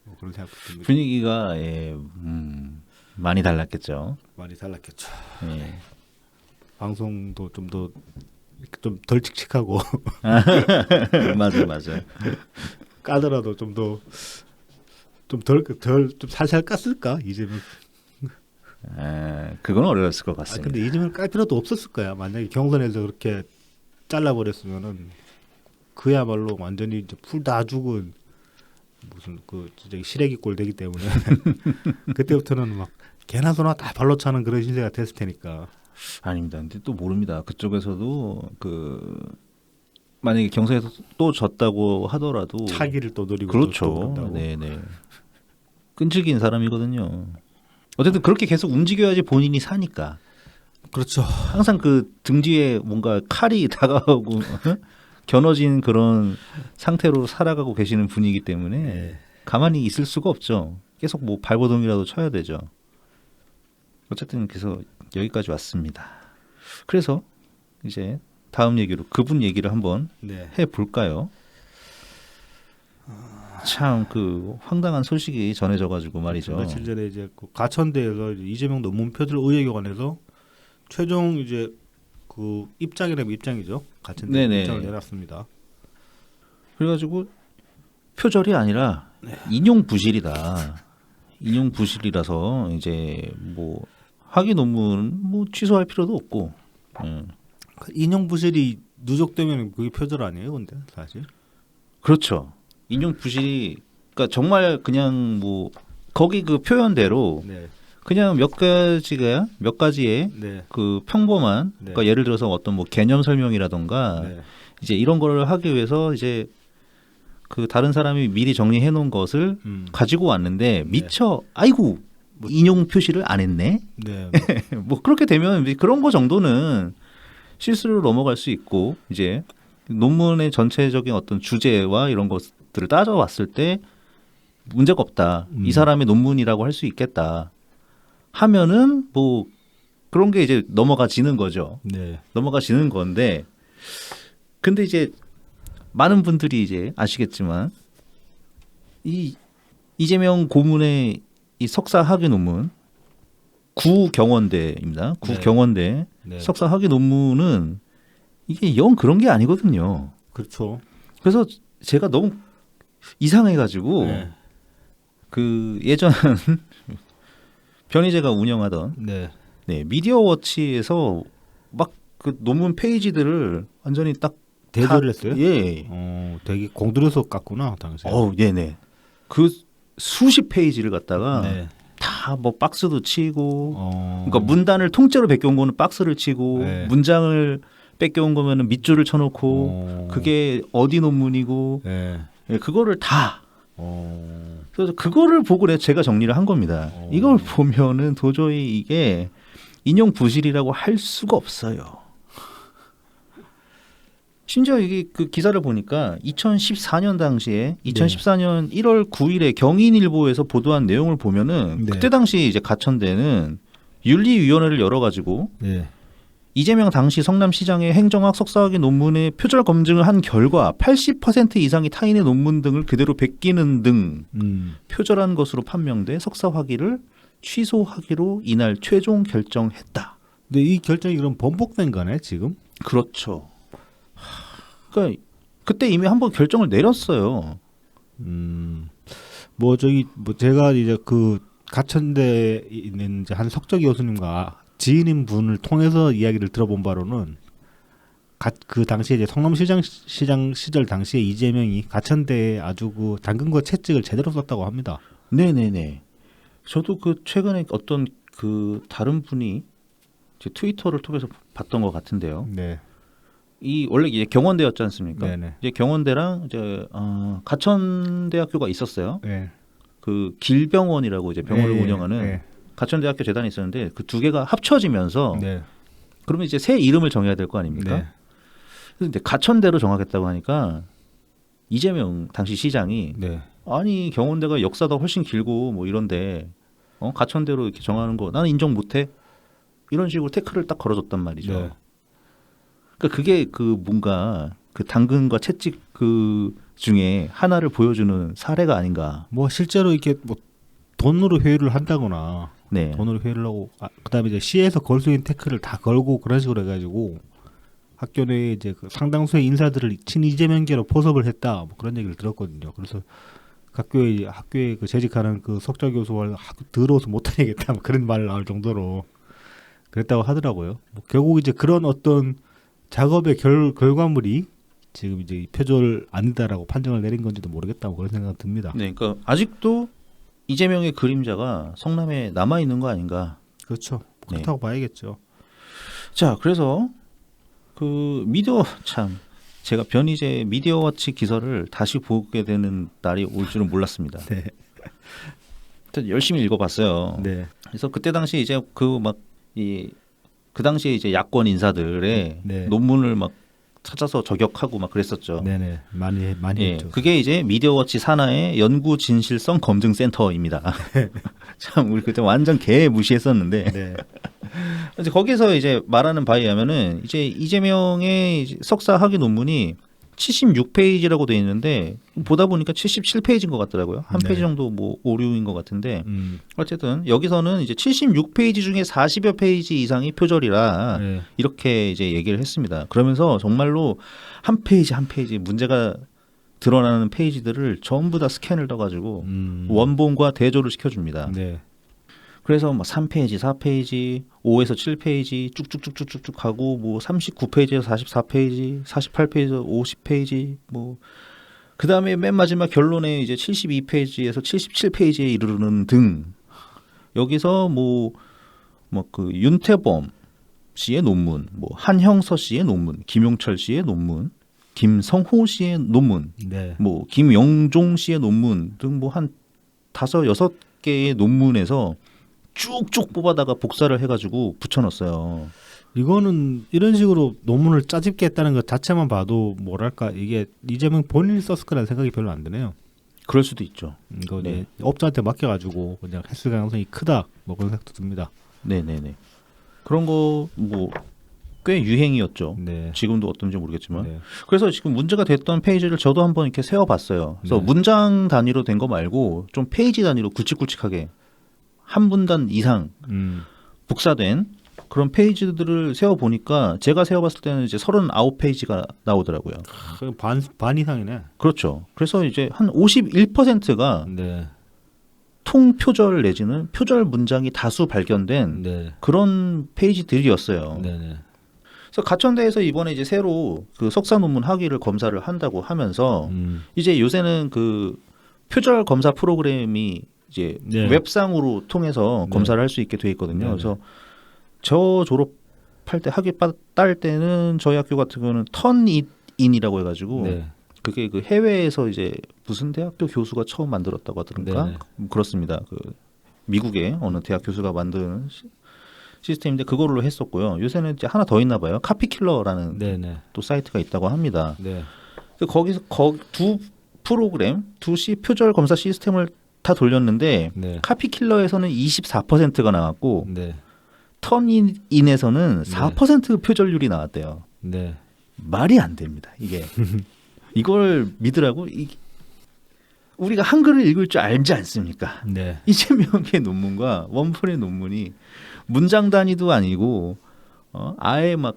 뭐 그런 생각도 듭니다. 분위기가 많이 달랐겠죠. 많이 달랐겠죠. 예. 방송도 좀 덜 칙칙하고 맞아. 까더라도 좀 살살 깠을까 이제는. 그건 어려웠을 것 아 같습니다. 근데 이제는 깔 필요도 없었을 거야. 만약에 경선에서 그렇게 잘라버렸으면은 그야말로 완전히 이제 풀 다 죽은 무슨 그 진짜 시래기 꼴 되기 때문에 그때부터는 막 개나 소나 다 발로 차는 그런 신세가 됐을 테니까. 아닙니다. 근데 또 모릅니다. 그쪽에서도 그 만약에 경선에서 또 졌다고 하더라도 차기를 또 노리고 또 그렇죠. 그런다고. 네네. 끈질긴 사람이거든요. 어쨌든 그렇게 계속 움직여야지 본인이 사니까. 그렇죠. 항상 그 등 뒤에 뭔가 칼이 다가오고 겨눠진 그런 상태로 살아가고 계시는 분이기 때문에 네. 가만히 있을 수가 없죠. 계속 뭐 발버둥이라도 쳐야 되죠. 어쨌든 그래서 여기까지 왔습니다. 그래서 이제 다음 얘기로 그분 얘기를 한번 네. 해볼까요? 참 그 황당한 소식이 전해져가지고 말이죠. 며칠 전에 이제 그 가천대에서 이제 이재명 논문 표절 의혹에 관해서 최종 이제 그 입장이라면 입장이죠. 가천대 네네. 입장을 내놨습니다. 그래가지고 표절이 아니라 인용 부실이다. 인용 부실이라서 이제 뭐 학위 논문 뭐 취소할 필요도 없고. 그 인용 부실이 누적되면 그게 표절 아니에요, 근데 사실. 그렇죠. 인용 부실이 그러니까 정말 그냥 뭐 거기 그 표현대로 네, 그냥 몇 가지의 네, 그 평범한 네. 그러니까 예를 들어서 어떤 뭐 개념 설명이라던가 네, 이제 이런 거를 하기 위해서 이제 그 다른 사람이 미리 정리해 놓은 것을 가지고 왔는데 미처 아이고 뭐 인용 표시를 안 했네. 네, 뭐 그렇게 되면 그런 거 정도는 실수로 넘어갈 수 있고 이제 논문의 전체적인 어떤 주제와 이런 것들을 따져봤을 때 문제가 없다. 이 사람의 논문이라고 할 수 있겠다. 하면은 뭐 그런 게 이제 넘어가지는 거죠. 네, 넘어가지는 건데 근데 이제 많은 분들이 이제 아시겠지만 이 이재명 고문의 이 석사 학위 논문 구경원대입니다. 구경원대 네. 석사 학위 논문은 이게 영 그런 게 아니거든요. 그렇죠. 그래서 제가 너무 이상해가지고 네, 그 예전 변희재가 운영하던 네, 네, 미디어워치에서 막 그 논문 페이지들을 완전히 딱 대조를 했어요. 예. 되게 공들여서 깠구나 당시에. 네네. 그 수십 페이지를 갖다가 네. 다 뭐 박스도 치고, 그러니까 문 문단을 통째로 베껴온 거는 박스를 치고, 네. 문장을 뺏겨온 거면은 밑줄을 쳐놓고, 그게 어디 논문이고, 네. 예, 그거를 다. 그래서 그거를 보고 제가 정리를 한 겁니다. 이걸 보면은 도저히 이게 인용 부실이라고 할 수가 없어요. 심지어 이게 그 기사를 보니까 2014년 당시에 2014년 1월 9일에 경인일보에서 보도한 내용을 보면은 네. 그때 당시 이제 가천대는 윤리위원회를 열어가지고 네. 이재명 당시 성남시장의 행정학 석사학위 논문의 표절 검증을 한 결과 80% 이상이 타인의 논문 등을 그대로 베끼는 등 표절한 것으로 판명돼 석사 학위를 취소하기로 이날 최종 결정했다. 근데 이 결정이 그럼 번복된 거네 지금? 그렇죠. 그러니까 그때 이미 한번 결정을 내렸어요. 뭐 저기 뭐 제가 이제 그 가천대에 있는 이제 한 석적 교수님과 지인인 분을 통해서 이야기를 들어본 바로는 그 당시에 이제 성남시장 시절 당시에 이재명이 가천대에 아주 그 당근과 채찍을 제대로 썼다고 합니다. 네네네. 저도 그 최근에 어떤 그 다른 분이 제 트위터를 통해서 봤던 것 같은데요. 네. 이 원래 이제 경원대였지 않습니까? 네네. 이제 경원대랑 이제 가천대학교가 있었어요. 네. 그 길병원이라고 이제 병원을 네, 운영하는 네. 가천대학교 재단이 있었는데 그 두 개가 합쳐지면서 네. 그러면 이제 새 이름을 정해야 될 거 아닙니까? 네. 그래서 이제 가천대로 정하겠다고 하니까 이재명 당시 시장이 네. 아니 경원대가 역사도 훨씬 길고 뭐 이런데 가천대로 이렇게 정하는 거 나는 인정 못해 이런 식으로 태클을 딱 걸어줬단 말이죠. 네. 그러니까 그게 그 뭔가 그 당근과 채찍 그 중에 하나를 보여주는 사례가 아닌가. 뭐 실제로 이렇게 뭐 돈으로 회유를 한다거나 네. 돈으로 회유를 하고 그다음에 이제 시에서 걸 수 있는 태클을 다 걸고 그런 식으로 해가지고 학교 내에 이제 그 상당수의 인사들을 친이재명계로 포섭을 했다 뭐 그런 얘기를 들었거든요. 그래서 학교에 그 재직하는 그 석좌 교수와 더러워서 못 다니겠다 뭐 그런 말을 나올 정도로 그랬다고 하더라고요. 뭐 결국 이제 그런 어떤 작업의 결과물이 지금 이제 표절 아니다라고 판정을 내린 건지도 모르겠다고 그런 생각 듭니다. 네, 그러니까 아직도 이재명의 그림자가 성남에 남아 있는 거 아닌가. 그렇죠. 네. 그렇다고 봐야겠죠. 자, 그래서 그 미디어 참 제가 변희재 미디어워치 기사를 다시 보게 되는 날이 올 줄은 몰랐습니다. 네. 하여튼 열심히 읽어봤어요. 네. 그래서 그때 당시 이제 그 당시에 이제 야권 인사들의 네. 논문을 막 찾아서 저격하고 막 그랬었죠. 네네. 많이 예, 했죠. 그게 이제 미디어워치 산하의 연구 진실성 검증 센터입니다. 참 우리 그때 완전 개 무시했었는데 네. 이제 거기서 이제 말하는 바에 의하면은 이제 이재명의 이제 석사 학위 논문이 76페이지라고 돼 있는데 보다 보니까 77페이지인 것 같더라고요. 한 네. 페이지 정도 뭐 오류인 것 같은데 어쨌든 여기서는 이제 76페이지 중에 40여 페이지 이상이 표절이라 네. 이렇게 이제 얘기를 했습니다. 그러면서 정말로 한 페이지 한 페이지 문제가 드러나는 페이지들을 전부 다 스캔을 떠가지고 원본과 대조를 시켜줍니다. 네. 그래서 뭐 3페이지, 4페이지, 5에서 7페이지 쭉쭉쭉쭉쭉 가고 뭐 39페이지에서 44페이지, 48페이지에서 50페이지 뭐 그다음에 맨 마지막 결론에 이제 72페이지에서 77페이지에 이르르는 등 여기서 뭐 그 윤태범 씨의 논문, 뭐 한형서 씨의 논문, 김용철 씨의 논문, 김성호 씨의 논문, 네. 뭐 김영종 씨의 논문 등 뭐 한 5-6개의 논문에서 쭉쭉 뽑아다가 복사를 해가지고 붙여놨어요. 이거는 이런 식으로 논문을 짜집게 했다는 것 자체만 봐도 뭐랄까 이게 이재명 본인이 썼을 거라는 생각이 별로 안 드네요. 그럴 수도 있죠. 이거 네. 이제 업자한테 맡겨가지고 그냥 했을 가능성이 크다 뭐 그런 생각도 듭니다. 네네네. 그런 거 뭐 꽤 유행이었죠. 네. 지금도 어떤지 모르겠지만. 네. 그래서 지금 문제가 됐던 페이지를 저도 한번 이렇게 세어봤어요. 그래서 네. 문장 단위로 된 거 말고 좀 페이지 단위로 굵직굵직하게 한 분단 이상 복사된 그런 페이지들을 세어보니까 제가 세어봤을 때는 이제 39페이지가 나오더라고요. 반 이상이네. 그렇죠. 그래서 이제 한 51%가 네. 통표절 내지는 표절 문장이 다수 발견된 네. 그런 페이지들이었어요. 네네. 그래서 가천대에서 이번에 이제 새로 그 석사 논문 학위를 검사를 한다고 하면서 이제 요새는 그 표절 검사 프로그램이 이제 네. 웹상으로 통해서 네. 검사를 할 수 있게 돼 있거든요. 네네. 그래서 저 졸업할 때 학위 딸 때는 저희 학교 같은 경우는 턴잇인이라고 해가지고 네. 그게 그 해외에서 이제 무슨 대학교 교수가 처음 만들었다고 하더라고요. 네네. 그렇습니다. 그 미국의 어느 대학 교수가 만든 시스템인데 그걸로 했었고요. 요새는 이제 하나 더 있나 봐요. 카피킬러라는 네네. 또 사이트가 있다고 합니다. 네. 그래서 거기서 두 프로그램, 두시 표절 검사 시스템을 다 돌렸는데 네. 카피킬러에서는 24%가 나왔고 네. 턴인에서는 4% 표절률이 나왔대요. 네. 말이 안 됩니다. 이게 이걸 믿으라고 우리가 한글을 읽을 줄 알지 않습니까? 네. 이재명의 논문과 원본의 논문이 문장 단위도 아니고 아예 막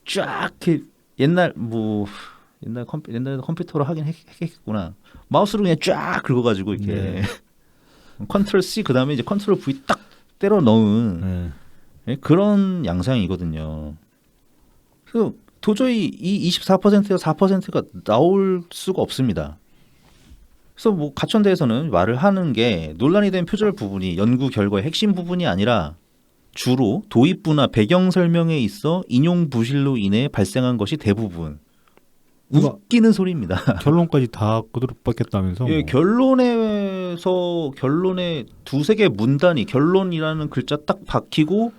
쫙 옛날 컴퓨터로 하긴 했겠구나. 마우스로 그냥 쫙 긁어가지고 이렇게 네. 컨트롤 C 그 다음에 이제 컨트롤 V 딱 때려 넣은 네. 그런 양상이거든요. 그래서 도저히 이 24%가 4%가 나올 수가 없습니다. 그래서 뭐 가천대에서는 말을 하는 게 논란이 된 표절 부분이 연구 결과의 핵심 부분이 아니라 주로 도입부나 배경 설명에 있어 인용 부실로 인해 발생한 것이 대부분. 웃기는 소리입니다. 결론까지 다 그대로 받겠다면서. 예, 결론에 두세 개 문단이 결론이라는 글자 딱 박히고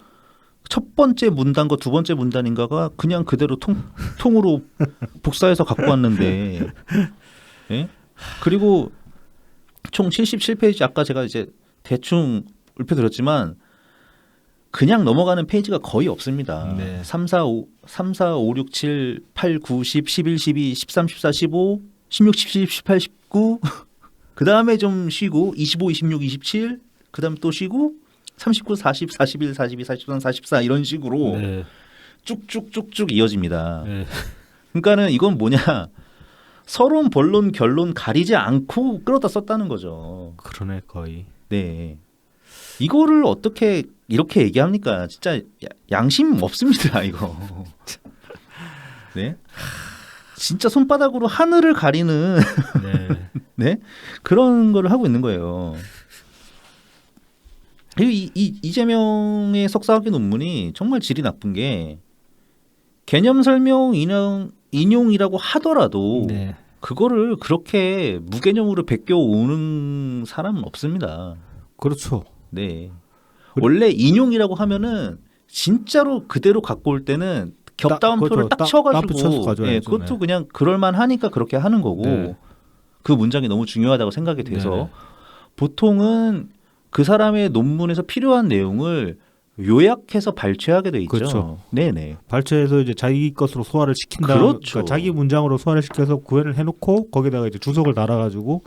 첫 번째 문단과 두 번째 문단인가가 그냥 그대로 통으로 복사해서 갖고 왔는데, 예? 그리고 총 77페이지 아까 제가 이제 대충 읊어드렸지만 그냥 넘어가는 페이지가 거의 없습니다. 네. 3, 4, 5, 6, 7, 8, 9, 10, 11, 12, 13, 14, 15, 16, 17, 18, 19 그 다음에 좀 쉬고 25, 26, 27 그 다음에 또 쉬고 39, 40, 41, 42, 43, 44 이런 식으로 네. 쭉쭉쭉쭉 이어집니다. 네. 그러니까는 이건 뭐냐 서론, 본론, 결론 가리지 않고 끌어다 썼다는 거죠. 그러네 거의. 네. 이거를 어떻게 이렇게 얘기합니까? 진짜 양심 없습니다, 이거. 네. 진짜 손바닥으로 하늘을 가리는 네. 네? 그런 거를 하고 있는 거예요. 그리고 이재명의 석사학위 논문이 정말 질이 나쁜 게 개념 설명 인용이라고 하더라도 네. 그거를 그렇게 무개념으로 베껴 오는 사람은 없습니다. 그렇죠. 네. 원래 인용이라고 하면은 진짜로 그대로 갖고 올 때는 겹다운표를 딱 쳐가지고 붙여서 가져야죠. 예, 그것도 네. 그냥 그럴만하니까 그렇게 하는 거고 네. 그 문장이 너무 중요하다고 생각이 돼서 네. 보통은 그 사람의 논문에서 필요한 내용을 요약해서 발췌하게 돼 있죠. 그렇죠. 네네. 발췌해서 이제 자기 것으로 소화를 시킨다. 그렇죠. 그러니까 자기 문장으로 소화를 시켜서 구현을 해놓고 거기다가 이제 주석을 달아가지고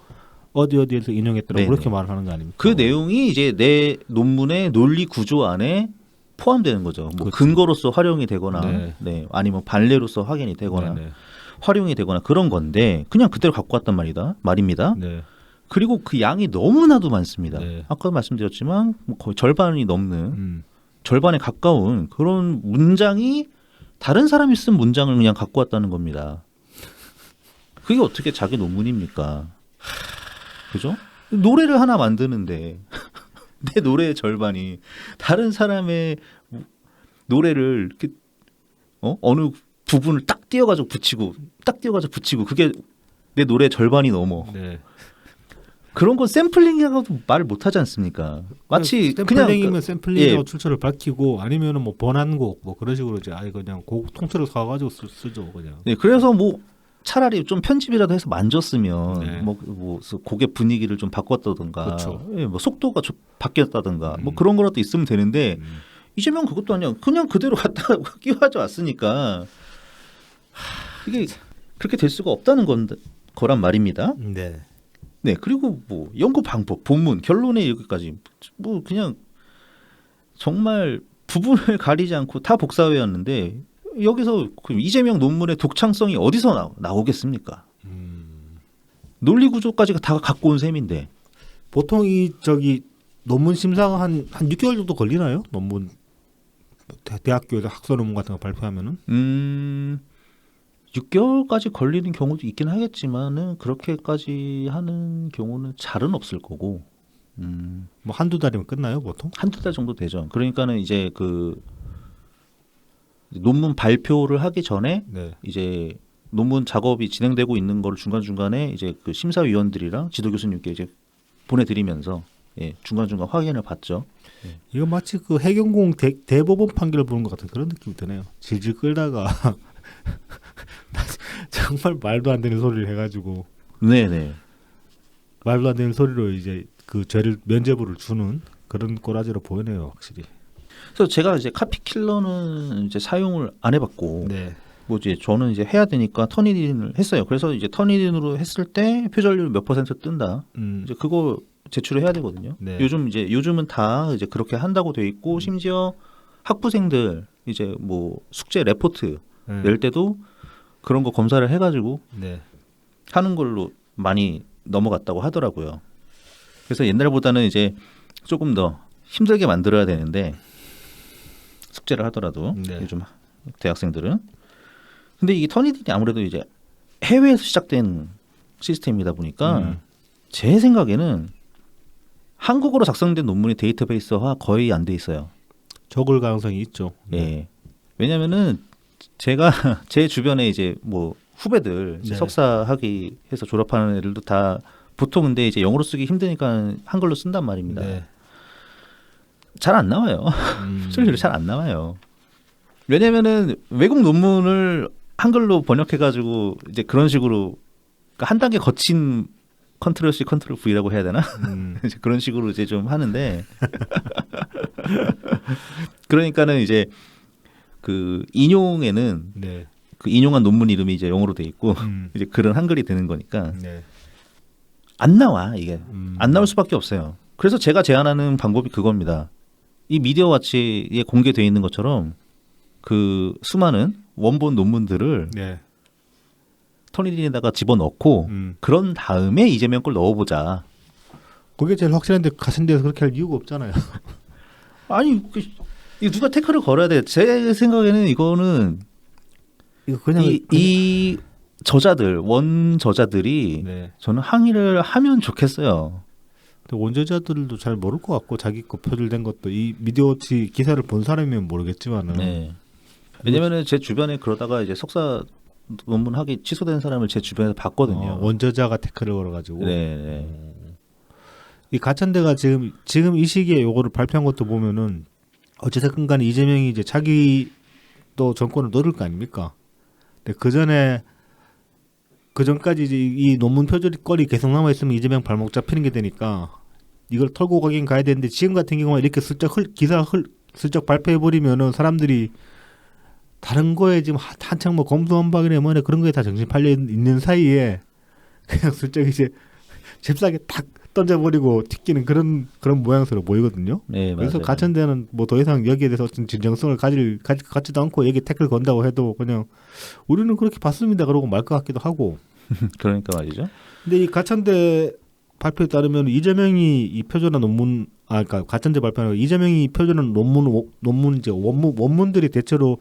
어디에서 인용했더라고 네네. 그렇게 말을 하는 거 아닙니까? 그 내용이 이제 내 논문의 논리 구조 안에 포함되는 거죠. 뭐 그렇죠. 근거로서 활용이 되거나, 네. 네, 아니면 반례로서 확인이 되거나, 네네. 활용이 되거나 그런 건데 그냥 그대로 갖고 왔단 말입니다. 네. 그리고 그 양이 너무나도 많습니다. 네. 아까도 말씀드렸지만 뭐 거의 절반이 넘는 절반에 가까운 그런 문장이 다른 사람이 쓴 문장을 그냥 갖고 왔다는 겁니다. 그게 어떻게 자기 논문입니까? 그죠? 노래를 하나 만드는데 내 노래의 절반이 다른 사람의 노래를 이렇게 어느 부분을 딱 띄어가지고 붙이고 그게 내 노래의 절반이 넘어. 네. 그런 건 샘플링이라고도 말을 못하지 않습니까? 마치 샘플링이면 그냥 샘플링하고 예. 출처를 밝히고 아니면은 뭐 번안곡 뭐 그런 식으로 이제 아예 그냥 곡 통째로 사가지고 쓰죠 그냥. 네, 그래서 뭐 차라리 좀 편집이라도 해서 만졌으면 네. 뭐 곡의 분위기를 좀 바꿨다든가, 그렇죠. 예, 뭐 속도가 좀 바뀌었다든가, 뭐 그런 거라도 있으면 되는데 이재명 그것도 아니야. 그냥 그대로 갖다 끼워져 왔으니까 이게 그렇게 될 수가 없다는 거란 말입니다. 네. 네, 그리고 뭐 연구 방법, 본문, 결론에 여기까지 뭐 그냥 정말 부분을 가리지 않고 다 복사회였는데 여기서 그럼 이재명 논문의 독창성이 어디서 나오겠습니까? 논리 구조까지 다 갖고 온 셈인데. 보통 이 저기 논문 심사가 한 6개월 정도 걸리나요? 논문 대학교에서 학술 논문 같은 거 발표하면은 6개월까지 걸리는 경우도 있긴 하겠지만은 그렇게까지 하는 경우는 잘은 없을 거고. 뭐 한두 달이면 끝나요, 보통? 한두 달 정도 되죠. 그러니까는 이제 그 논문 발표를 하기 전에 네. 이제 논문 작업이 진행되고 있는 걸 중간중간에 이제 그 심사위원들이랑 지도 교수님께 이제 보내드리면서 예, 중간중간 확인을 받죠. 이거 마치 그 해경공 대법원 판결을 보는 것 같은 그런 느낌이 드네요. 질질 끌다가 정말 말도 안 되는 소리를 해가지고 네네. 말도 안 되는 소리로 이제 그 죄를 면죄부를 주는 그런 꼬라지로 보이네요, 확실히. 그래서 제가 이제 카피킬러는 이제 사용을 안 해봤고, 네. 뭐 이제 저는 이제 해야 되니까 터니딘을 했어요. 그래서 이제 터니딘으로 했을 때 표절률 몇 % 뜬다. 이제 그거 제출을 해야 되거든요. 네. 요즘은 다 이제 그렇게 한다고 돼 있고, 심지어 학부생들 이제 뭐 숙제 레포트 낼 때도 그런 거 검사를 해가지고 네. 하는 걸로 많이 넘어갔다고 하더라고요. 그래서 옛날보다는 이제 조금 더 힘들게 만들어야 되는데 숙제를 하더라도 네. 요즘 대학생들은 근데 이게 터니딘이 아무래도 이제 해외에서 시작된 시스템이다 보니까 제 생각에는 한국어로 작성된 논문의 데이터베이스화 거의 안 돼 있어요. 적을 가능성이 있죠. 예. 왜냐면은 제가 제 주변에 이제 뭐 후배들 이제 네. 석사 학위 해서 졸업하는 애들도 다 보통 근데 이제 영어로 쓰기 힘드니까 한글로 쓴단 말입니다. 네. 잘 안 나와요. 표절률이 잘 안 나와요. 왜냐면은 외국 논문을 한글로 번역해가지고 이제 그런 식으로 그러니까 한 단계 거친 컨트롤 C 컨트롤 V라고 해야 되나? 이제 그런 식으로 이제 좀 하는데 그러니까는 이제 그 인용에는 네. 그 인용한 논문 이름이 이제 영어로 돼 있고 음. 이제 글은 한글이 되는 거니까 네. 안 나와 이게 안 나올 수밖에 없어요. 그래서 제가 제안하는 방법이 그겁니다. 이 미디어 와치에 공개되어 있는 것처럼 그 수많은 원본 논문들을 네. 터니딘에다가 집어넣고 그런 다음에 이재명 걸 넣어보자. 그게 제일 확실한데 같은 데서 그렇게 할 이유가 없잖아요. 아니 이거 누가 태클을 걸어야 돼. 제 생각에는 이거는 이거 그냥 이 저자들 원 저자들이 네. 저는 항의를 하면 좋겠어요. 근데 원저자들도 잘 모를 것 같고 자기 거 표절된 것도 이 미디어워치 기사를 본 사람이면 모르겠지만은 네. 왜냐면은 제 주변에 그러다가 이제 석사 논문 하기 취소된 사람을 제 주변에서 봤거든요. 원저자가 태클을 걸어가지고 네. 이 가천대가 지금 이 시기에 요거를 발표한 것도 보면은 어찌됐건 간에 이재명이 이제 자기 또 정권을 노릴 거 아닙니까? 근데 그 전까지 이제 이 논문 표절거리 계속 남아 있으면 이재명 발목 잡히는 게 되니까 이걸 털고 가긴 가야 되는데 지금 같은 경우는 이렇게 기사 슬쩍 발표해 버리면은 사람들이 다른 거에 지금 한창 뭐 검수완박이나 뭐냐 그런 거에 다 정신 팔려 있는 사이에 그냥 슬쩍 이제 잽싸게 탁 던져버리고 튀기는 그런 모양새로 보이거든요. 네, 그래서 맞아요. 가천대는 뭐 더 이상 여기에 대해서 어떤 진정성을 가지도 않고 여기 태클 건다고 해도 그냥 우리는 그렇게 봤습니다. 그러고 말 것 같기도 하고. 그러니까 말이죠. 근데 이 가천대 발표에 따르면 이재명이 이 표절한 논문, 그러니까 가천대 발표는 이재명이 표절한 논문 이제 원문들이 대체로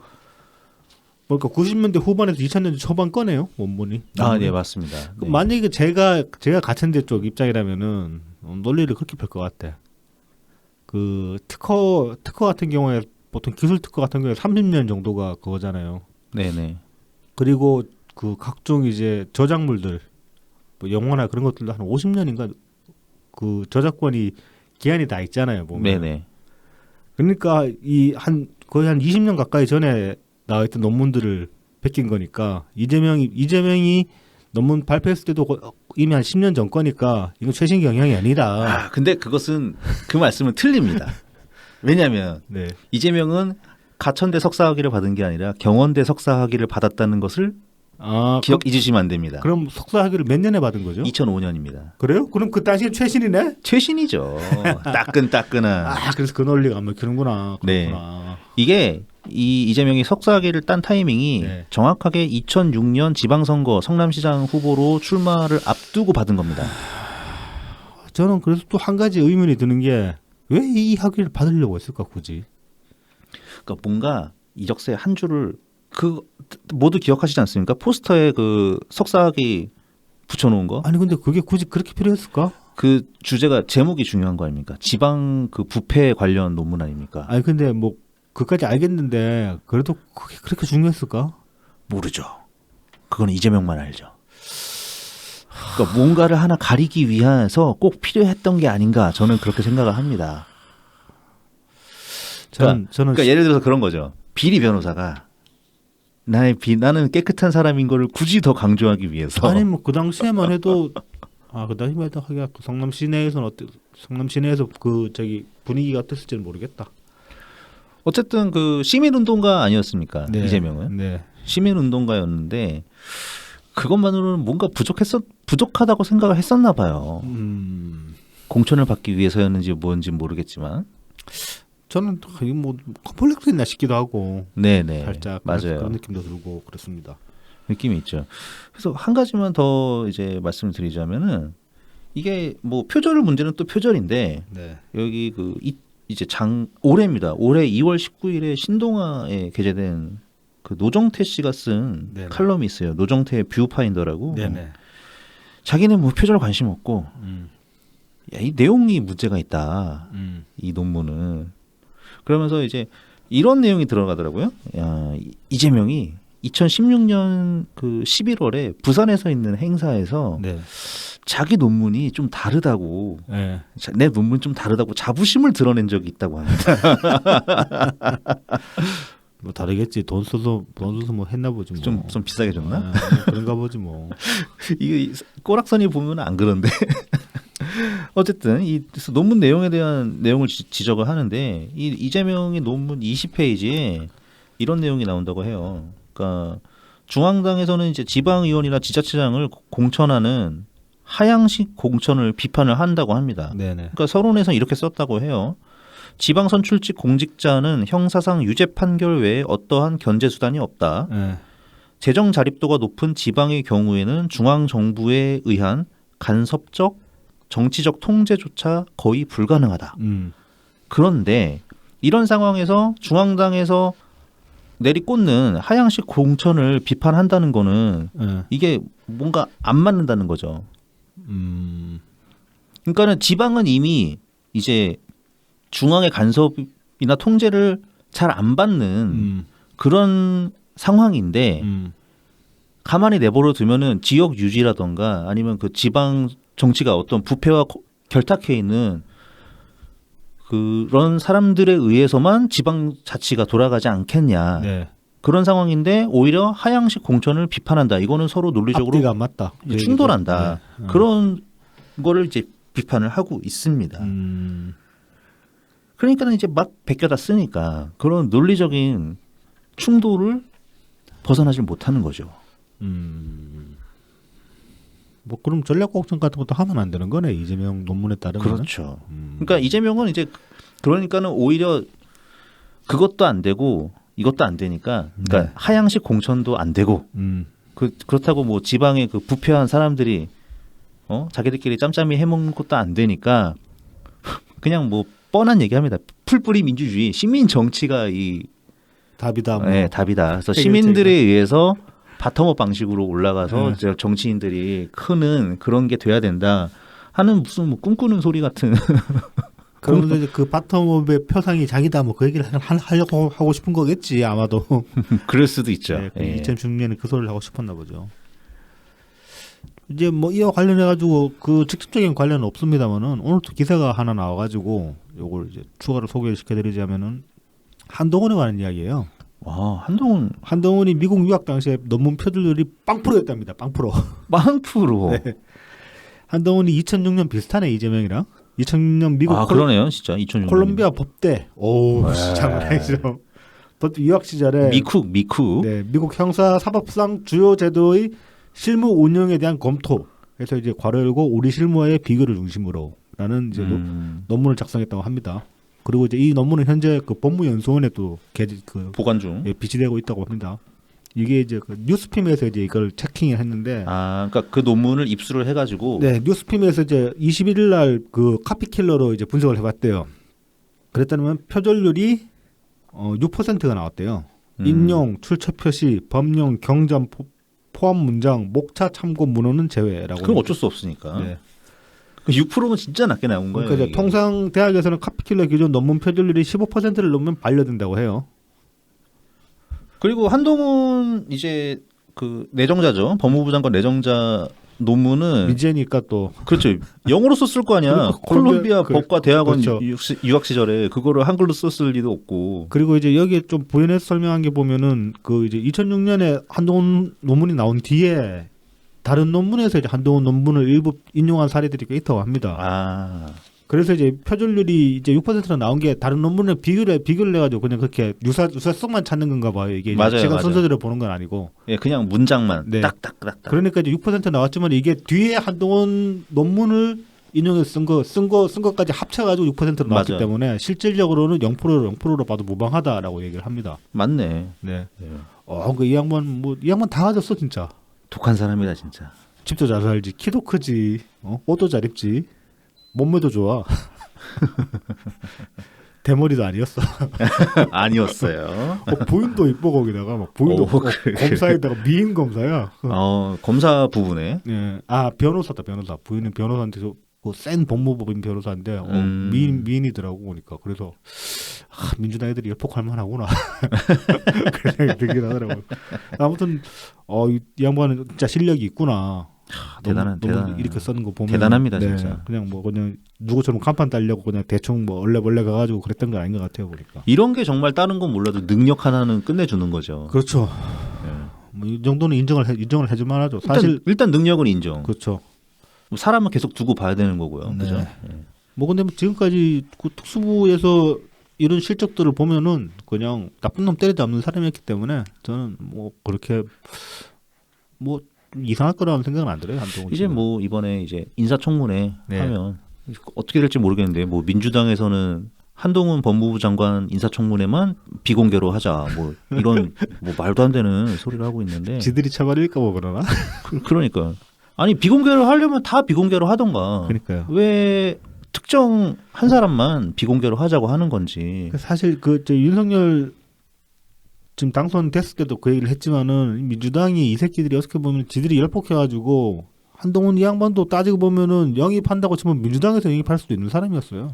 그러니까 90년대 후반에서 2000년대 초반 거네요 원문이. 아, 네 맞습니다. 네. 만약에 제가 가천대 쪽 입장이라면은 논리를 그렇게 펼 것 같아. 그 특허 같은 경우에 보통 기술 특허 같은 경우에 30년 정도가 그거잖아요. 네네. 그리고 그 각종 이제 저작물들 뭐 영화나 그런 것들도 한 50년인가 그 저작권이 기한이 다 있잖아요. 보면. 네네. 그러니까 거의 한 20년 가까이 전에 나와있던 논문들을 베낀 거니까 이재명이 논문 발표했을 때도 이미 한 10년 전 거니까 이건 최신 경향이 아니다. 아 근데 그것은 그 말씀은 틀립니다. 왜냐하면 네. 이재명은 가천대 석사학위를 받은 게 아니라 경원대 석사학위를 받았다는 것을 기억 잊으시면 안 됩니다. 그럼 석사 학위를 몇 년에 받은 거죠? 2005년입니다. 그래요? 그럼 그 당시에 최신이네? 최신이죠. 따끈따끈한. 그래서 그 논리가 안 먹히는구나. 네. 그렇구나. 이게 이재명이 석사학위를 딴 타이밍이 네. 정확하게 2006년 지방선거 성남시장 후보로 출마를 앞두고 받은 겁니다. 저는 그래서 또 한 가지 의문이 드는 게 왜 이 학위를 받으려고 했을까 굳이? 그러니까 뭔가 이적세 한 줄을 모두 기억하시지 않습니까? 포스터에 그 석사학위 붙여놓은 거. 아니 근데 그게 굳이 그렇게 필요했을까? 그 주제가 제목이 중요한 거 아닙니까? 지방 그 부패 관련 논문 아닙니까? 아니 근데 뭐 그까지 알겠는데 그래도 그게 그렇게 중요했을까? 모르죠. 그건 이재명만 알죠. 그러니까 뭔가를 하나 가리기 위해서 꼭 필요했던 게 아닌가 저는 그렇게 생각을 합니다. 그러니까 예를 들어서 그런 거죠. 비리 변호사가 나는 깨끗한 사람인 거를 굳이 더 강조하기 위해서. 아니 뭐 그 당시에만 해도 그 당시만 해도 하기가 성남 시내에서는 성남 시내에서 그 저기 분위기가 어땠을지는 모르겠다. 어쨌든 그 시민 운동가 아니었습니까? 네. 이재명은 네. 시민 운동가였는데 그것만으로는 뭔가 부족하다고 생각을 했었나 봐요. 공천을 받기 위해서였는지 뭔지 모르겠지만 저는 뭐 컴플렉스 있나 싶기도 하고. 네네 살짝 맞아요. 그런 느낌도 들고 그렇습니다. 느낌이 있죠. 그래서 한 가지만 더 이제 말씀을 드리자면은 이게 뭐 표절 문제는 또 표절인데 네. 여기 이제 올해입니다. 올해 2월 19일에 신동아에 게재된 그 노정태 씨가 쓴 네네. 칼럼이 있어요. 노정태의 뷰파인더라고. 네네. 자기는 뭐 표절 관심 없고 야, 이 내용이 문제가 있다. 이 논문은. 그러면서 이제 이런 내용이 들어가더라고요. 야, 이재명이 2016년 그 11월에 부산에서 있는 행사에서 네. 자기 논문이 좀 다르다고 네. 내 논문 좀 다르다고 자부심을 드러낸 적이 있다고 합니다. 뭐 다르겠지. 돈 써서 뭐 했나 보지 뭐. 좀 비싸게 줬나? 그런가 보지 뭐. 이게 꼬락선이 보면 안 그런데. 어쨌든 이 논문 내용에 대한 내용을 지적을 하는데 이 이재명의 논문 20페이지에 이런 내용이 나온다고 해요. 그러니까 중앙당에서는 이제 지방의원이나 지자체장을 공천하는 하향식 공천을 비판을 한다고 합니다. 네네. 그러니까 서론에서 이렇게 썼다고 해요. 지방선출직 공직자는 형사상 유죄 판결 외에 어떠한 견제 수단이 없다. 네. 재정 자립도가 높은 지방의 경우에는 중앙 정부에 의한 간섭적 정치적 통제조차 거의 불가능하다. 그런데 이런 상황에서 중앙당에서 내리꽂는 하향식 공천을 비판한다는 거는 이게 뭔가 안 맞는다는 거죠. 그러니까는 지방은 이미 이제 중앙의 간섭이나 통제를 잘 안 받는 그런 상황인데 가만히 내버려 두면은 지역 유지라던가 아니면 그 지방 정치가 어떤 부패와 결탁해 있는 그런 사람들에 의해서만 지방 자치가 돌아가지 않겠냐. 네. 그런 상황인데 오히려 하향식 공천을 비판한다. 이거는 서로 논리적으로 앞뒤가 안 맞다. 충돌한다. 네. 그런 거를 이제 비판을 하고 있습니다. 그러니까는 이제 막 베껴다 쓰니까 그런 논리적인 충돌을 벗어나질 못하는 거죠. 뭐 그럼 전략 공천 같은 것도 하면 안 되는 거네. 이재명 논문에 따르면. 그렇죠. 그러니까 이재명은 이제 그러니까는 오히려 그것도 안 되고 이것도 안 되니까 그러니까 네. 하향식 공천도 안 되고 그렇다고 뭐 지방의 그 부패한 사람들이 자기들끼리 짬짬이 해먹는 것도 안 되니까 그냥 뭐 뻔한 얘기합니다. 풀뿌리 민주주의, 시민 정치가 이 답이다. 뭐. 네, 답이다. 그래서 해결책이다. 시민들에 의해서 바텀업 방식으로 올라가서 네. 정치인들이 크는 그런 게 돼야 된다 하는 무슨 뭐 꿈꾸는 소리 같은. 그러면서 이제 그 바텀업의 표상이 자기다 뭐 그 얘기를 하려고 하고 싶은 거겠지 아마도. 그럴 수도 있죠. 네, 그 예. 2006년에 그 소리를 하고 싶었나 보죠. 이제 뭐 이와 관련해 가지고 그 직접적인 관련은 없습니다만은 오늘 또 기사가 하나 나와가지고 요걸 이제 추가로 소개시켜드리자면은 한동훈에 관한 이야기예요. 와, 한동훈이 미국 유학 당시에 논문 표준율이 0%였답니다. 0%. 빵프로. 네. 한동훈이 2006년 비슷하네 이재명이랑. 2006년 미국 그러네요, 진짜 2006년. 콜롬비아 법대. 오, 장난 아니죠. 법대 유학 시절에 미쿡. 네, 미국 형사 사법상 주요 제도의 실무 운영에 대한 검토. 그래서 이제 괄호 열고 우리 실무와의 비교를 중심으로라는 이제 논문을 작성했다고 합니다. 그리고 이제 이 논문은 현재 그 법무연수원에 또 보관 중. 예, 비치되고 있다고 합니다. 이게 이제 그 뉴스핌에서 이제 이걸 체킹을 했는데, 그러니까 그 논문을 입수를 해가지고. 네, 뉴스핌에서 이제 21일 날 그 카피킬러로 이제 분석을 해봤대요. 그랬더니 표절률이 6%가 나왔대요. 인용, 출처 표시, 법령, 경전, 포함 문장, 목차 참고 문헌은 제외라고. 그럼 어쩔 수 없으니까. 네. 6%는 진짜 낮게 나온 거예요. 그러니까 이제 통상 대학에서는 카피킬러 기준 논문 표절률이 15%를 넘으면 반려된다고 해요. 그리고 한동훈 이제 그 내정자죠. 법무부 장관 내정자 논문은 미제니까 또 그렇죠. 영어로 썼을 거 아니야. 그러니까 콜롬비아 그- 법과 대학원 그렇죠. 유학 시절에 그거를 한글로 썼을 리도 없고. 그리고 이제 여기에 좀 부연해서 설명한 게 보면은 그 이제 2006년에 한동훈 논문이 나온 뒤에 다른 논문에서 이제 한동훈 논문을 일부 인용한 사례들이 꽤 있다고 합니다. 그래서 이제 표절률이 이제 6%로 나온 게 다른 논문에 비교를 해가지고 그냥 그렇게 유사성만 찾는 건가 봐요. 이게 맞아요, 시간 맞아요. 순서대로 보는 건 아니고. 예, 그냥 문장만 네. 딱딱딱딱. 그러니까 이제 6% 나왔지만 이게 뒤에 한동훈 논문을 인용해서 쓴 것까지 합쳐가지고 6%로 나왔기 맞아요. 때문에 실질적으로는 0%로 봐도 무방하다라고 얘기를 합니다. 맞네. 네. 예. 이 양반 이 양반 다 가졌어 진짜. 독한 사람이다 진짜. 집도 잘 살지, 키도 크지, 옷도 잘 입지, 몸매도 좋아. 대머리도 아니었어. 아니었어요. 부인도 이뻐 거기다가 막 부인도 검사에다가 미인 검사야. 검사 부부네. 예, 변호사다 변호사. 부인은 변호사인데 센 법무법인 변호사인데 미인이더라고 보니까. 그래서 민주당 애들이 열폭할 만하구나. 그런 생각이 들긴 하더라고요. 아무튼 이 양반은 진짜 실력이 있구나. 대단한 이렇게 쓰는 거 보면 대단합니다 진짜. 그냥 뭐 그냥 누구처럼 간판 따려고 그냥 대충 뭐 얼레벌레 가가지고 그랬던 건 아닌 것 같아요 보니까. 이런 게 정말 다른 건 몰라도 능력 하나는 끝내주는 거죠. 그렇죠. 예. 뭐 이 정도는 인정을 해줄 만하죠. 사실 일단 능력은 인정. 그렇죠. 사람은 계속 두고 봐야 되는 거고요. 네. 그죠? 예. 뭐 근데 뭐 지금까지 그 특수부에서 이런 실적들을 보면은 그냥 나쁜 놈 때려잡는 사람이었기 때문에 저는 뭐 그렇게 뭐 이상할 거라는 생각은 안 들어요. 한동훈 이제 씨는. 뭐 이번에 이제 인사청문회 네. 하면 어떻게 될지 모르겠는데 뭐 민주당에서는 한동훈 법무부 장관 인사청문회만 비공개로 하자 뭐 이런 뭐 말도 안 되는 소리를 하고 있는데 지들이 차발일까 뭐 그러나? 그러니까 아니 비공개로 하려면 다 비공개로 하던가 그러니까요. 왜 특정 한 사람만 비공개로 하자고 하는 건지. 사실 저 윤석열 지금 당선됐을 때도 그 얘기를 했지만은 민주당이 이 새끼들이 어떻게 보면 지들이 열폭해가지고 한동훈 이 양반도 따지고 보면은 영입한다고 치면 민주당에서 영입할 수도 있는 사람이었어요.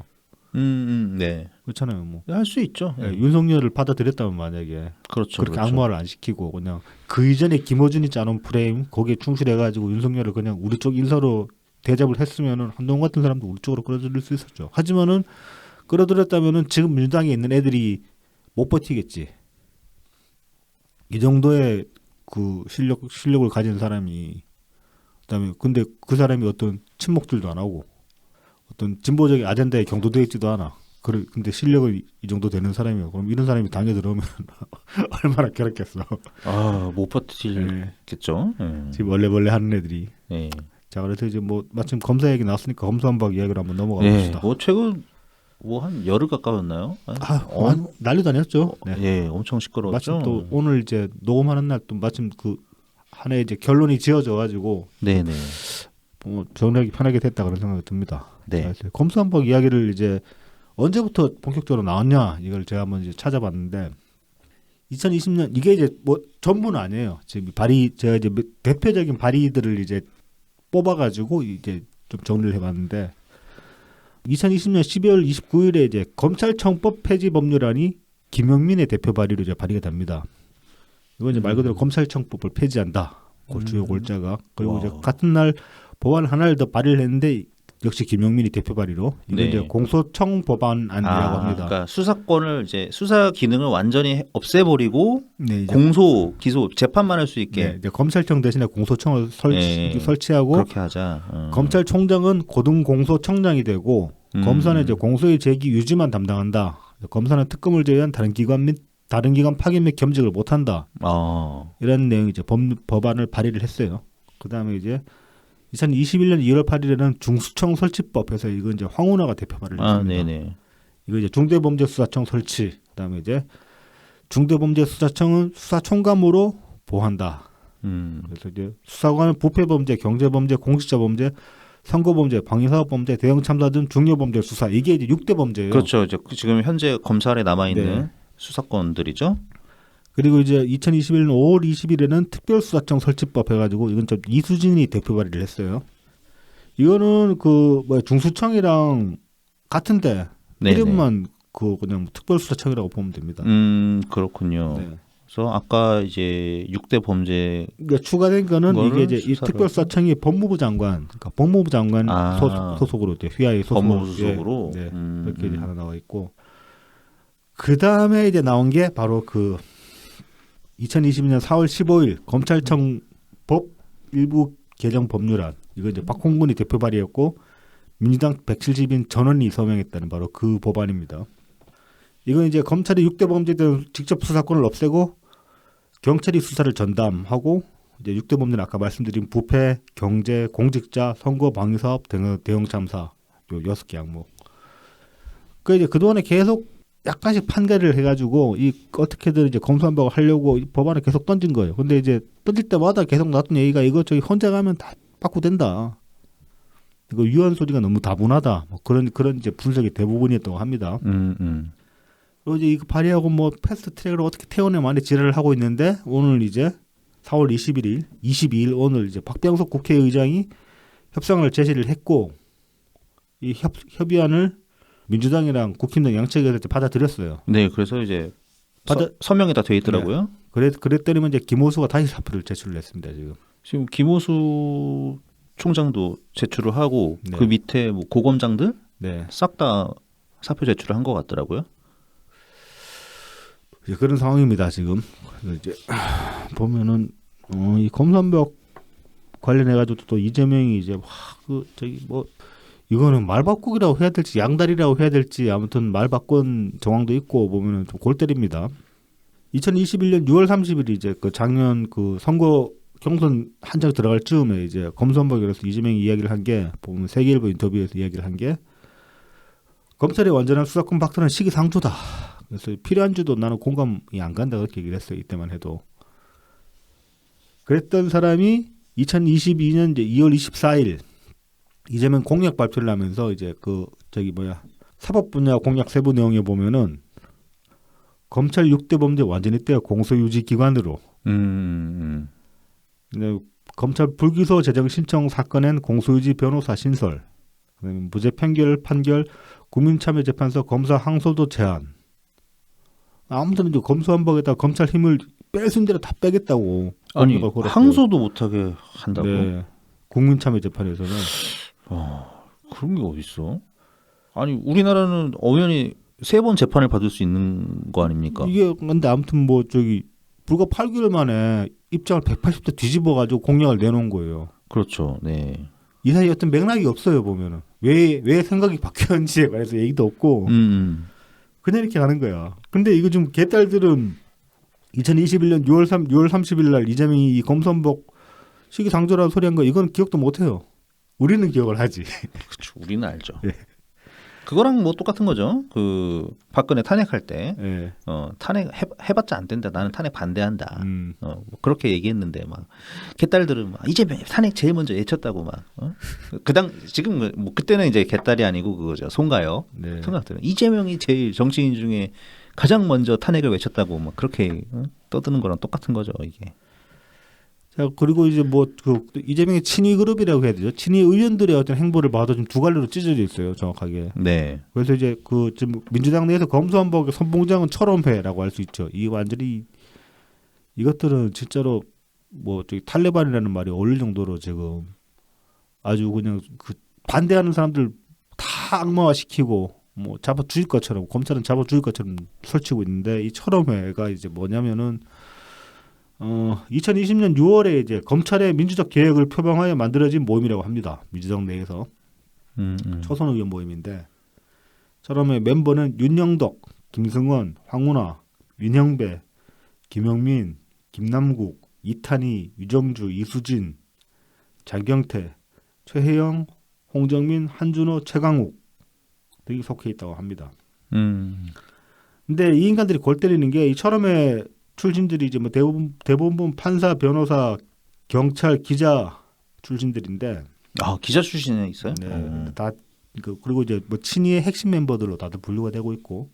네. 그렇잖아요. 뭐 할 수 있죠. 예, 윤석열을 받아들였다면 만약에 그렇죠. 그렇게 그렇죠. 악마를 안 시키고 그냥 그 이전에 김어준이 짜놓은 프레임 거기에 충실해가지고 윤석열을 그냥 우리 쪽 인사로 대접을 했으면은 한동훈 같은 사람도 우리 쪽으로 끌어들일 수 있었죠. 하지만은 끌어들였다면은 지금 민주당에 있는 애들이 못 버티겠지. 이 정도의 그 실력을 가진 사람이 그다음에 근데 그 사람이 어떤 친목질도 안 하고 어떤 진보적인 아젠다에 경도되어 있지도 않아. 근데 실력을 이 정도 되는 사람이요. 그럼 이런 사람이 당에 들어오면 얼마나 괴롭겠어. 못 버틸겠죠. 예. 지금 원래 하는 애들이. 예. 자 그래서 이제 뭐 마침 검사 얘기 나왔으니까 검수완박 이야기를 한번 넘어가 예. 봅시다. 뭐 최근 뭐 한 열흘 가까웠나요? 난리도 아니었죠. 네. 예, 엄청 시끄러웠죠. 마침 또 오늘 이제 녹음하는 날 또 마침 그 한 해 이제 결론이 지어져 가지고 네네. 뭐 정리하기 편하게 됐다 그런 생각이 듭니다. 네. 자, 이제 검수완박 이야기를 이제 언제부터 본격적으로 나왔냐 이걸 제가 한번 이제 찾아봤는데 2020년 이게 이제 뭐 전부는 아니에요. 지금 제가 이제 대표적인 발의들을 이제 뽑아가지고 이제 좀 정리를 해봤는데 2020년 12월 29일에 이제 검찰청법 폐지 법률안이 김용민의 대표 발의로 이제 발의가 됩니다. 이건 이제 말 그대로 검찰청법을 폐지한다. 그 주요 골자가 그리고 이제 같은 날 법안 하나를 더 발의를 했는데 역시 김용민이 대표 발의로 이건 네. 이제 공소청 법안이라고 합니다. 그러니까 수사권을 이제 수사 기능을 완전히 없애버리고 네, 이제 공소, 기소, 재판만 할 수 있게 네, 이제 검찰청 대신에 공소청을 네. 설치하고 그렇게 하자. 검찰총장은 고등공소청장이 되고 검사는 이제 공소의 제기 유지만 담당한다. 검사는 특검을 제외한 다른 기관 파견 및 겸직을 못한다. 이런 내용 이제 법안을 발의를 했어요. 그 다음에 이제 2021년 2월 8일에는 중수청 설치법에서 이거 이제 황운하가 대표 발의를 했습니다. 네네. 이거 이제 중대범죄수사청 설치. 그다음에 이제 중대범죄수사청은 수사총감으로 보한다. 그래서 이제 수사관은 부패범죄, 경제범죄, 공직자범죄, 선거범죄, 방위사업범죄, 대형참사 등 중요범죄 수사 이게 이제 6대 범죄예요. 그렇죠. 이제 지금 현재 검찰에 남아 있는 네. 수사권들이죠. 그리고 이제 2021년 5월 20일에는 특별수사청 설치법 해가지고 이건 좀 이수진이 대표 발의를 했어요. 이거는 그 뭐 중수청이랑 같은데 네네. 이름만 그냥 특별수사청이라고 보면 됩니다. 그렇군요. 네. 그래서 아까 이제 6대 범죄 그러니까 추가된 거는 이게 이제 이 수사를 특별수사청이 법무부 장관, 그러니까 법무부 장관 소속으로 이제 휘하의 소속으로 법무부 소속으로 네, 이렇게 이제 하나 나와 있고 그 다음에 이제 나온 게 바로 그 2020년 4월 15일 검찰청 법 일부 개정 법률안 이거 이제 박홍근이 대표 발의했고 민주당 170인 전원이 서명했다는 바로 그 법안입니다. 이건 이제 검찰이 6대 범죄에 대한 직접 수사권을 없애고 경찰이 수사를 전담하고 이제 6대 범죄는 아까 말씀드린 부패, 경제, 공직자, 선거 방위사업 등 대형 참사 요 6개 항목. 그 이제 그동안에 계속 약간씩 판결을 해가지고 이 어떻게든 이제 검수완박을 하려고 이 법안을 계속 던진 거예요. 근데 이제 던질 때마다 계속 나왔던 얘기가 이거 저기 혼자 가면 다 바꾸된다. 이거 유한 소리가 너무 다분하다. 뭐 그런 이제 분석이 대부분이었다고 합니다. 그리고 이제 이거 발의하고 뭐 패스트 트랙으로 어떻게 태워내 많이 지랄을 하고 있는데 오늘 이제 4월 22일 오늘 이제 박병석 국회의장이 협상을 제시를 했고 이 협의안을 민주당이랑 국힘당 양측에서 받아들였어요. 네, 그래서 이제 서명이 다 돼 있더라고요. 네. 그랬더니만 이제 김호수가 다시 사표를 제출을 했습니다. 지금 김호수 총장도 제출을 하고 네. 그 밑에 뭐 고검장들 네. 싹 다 사표 제출을 한 것 같더라고요. 이제 그런 상황입니다. 지금 그래서 이제 보면은 이 검수완박 관련해가지고 또 이재명이 이제 그 저기 뭐 이거는 말바꾸기라고 해야 될지 양다리라고 해야 될지 아무튼 말 바꾼 정황도 있고 보면은 좀 골 때립니다. 2021년 6월 30일 이제 그 작년 그 선거 경선 한창 들어갈 즈음에 이제 검수완박에서 이재명이 이야기를 한 게 보면 세계일보 인터뷰에서 이야기를 한 게 검찰의 완전한 수사권 박탈은 시기상조다. 그래서 필요한 주도 나는 공감이 안 간다 그렇게 얘기를 했어요. 이때만 해도. 그랬던 사람이 2022년 이제 2월 24일 이재명 공약 발표를 하면서 이제 그 저기 뭐야 사법 분야 공약 세부 내용에 보면은 검찰 6대 범죄 완전히 떼어 공소유지 기관으로. 근데 검찰 불기소 재정 신청 사건엔 공소유지 변호사 신설. 그다음에 무죄 판결 국민참여재판소 검사 항소도 제한. 아무튼 이제 검수완박에다 검찰 힘을 뺄 수 있는 대로 다 빼겠다고. 아니 항소도 못하게 한다고? 네. 국민참여재판에서는. 그런 게 어딨어? 아니 우리나라는 엄연히 3번 재판을 받을 수 있는 거 아닙니까? 이게 근데 아무튼 뭐 저기 불과 8개월 만에 입장을 180도 뒤집어가지고 공약을 내놓은 거예요. 그렇죠. 네. 이 사이 어떤 맥락이 없어요 보면은 왜 생각이 바뀌었는지에 관해서 얘기도 없고 그냥 이렇게 가는 거야. 근데 이거 좀 개딸들은 2021년 6월 30일 날 이재명이 이 검수완박 시기상조라는 소리 한 거 이건 기억도 못 해요. 우리는 기억을 하지. 그렇죠. 우리는 알죠. 네. 그거랑 뭐 똑같은 거죠. 그 박근혜 탄핵할 때 네. 탄핵 해봤자 안 된다. 나는 탄핵 반대한다. 뭐 그렇게 얘기했는데 막 개딸들은 막 이재명 탄핵 제일 먼저 외쳤다고 막 지금 뭐 그때는 이제 개딸이 아니고 그거죠. 송가요. 네. 송가들은 이재명이 제일 정치인 중에 가장 먼저 탄핵을 외쳤다고 막 그렇게 떠드는 거랑 똑같은 거죠. 이게. 자 그리고 이제 뭐 그 이재명의 친위 그룹이라고 해야 되죠. 친위 의원들의 어떤 행보를 봐도 좀 두 갈래로 찢어져 있어요, 정확하게. 네. 그래서 이제 그 지금 민주당 내에서 검수완박의 선봉장은 철원회라고 할 수 있죠. 이 완전히 이것들은 진짜로 뭐 저기 탈레반이라는 말이 어울릴 정도로 지금 아주 그냥 그 반대하는 사람들 다 악마화시키고 뭐 잡아 죽일 것처럼 검찰은 잡아 죽일 것처럼 설치고 있는데 이 철원회가 이제 뭐냐면은 2020년 6월에 이제 검찰의 민주적 계획을 표방하여 만들어진 모임이라고 합니다. 민주당 내에서 초선 의원 모임인데 처음에 멤버는 윤영덕, 김승원, 황운하, 윤형배, 김영민, 김남국, 이탄희, 유정주, 이수진, 장경태, 최혜영, 홍정민, 한준호, 최강욱 등이 속해 있다고 합니다. 근데 이 인간들이 골 때리는 게 이 처음에 출신들이 이제 뭐 대부분 판사, 변호사, 경찰, 기자 출신들인데. 기자 출신에 있어요? 네, 다 그리고 이제 뭐 친이의 핵심 멤버들로 다들 분류가 되고 있고.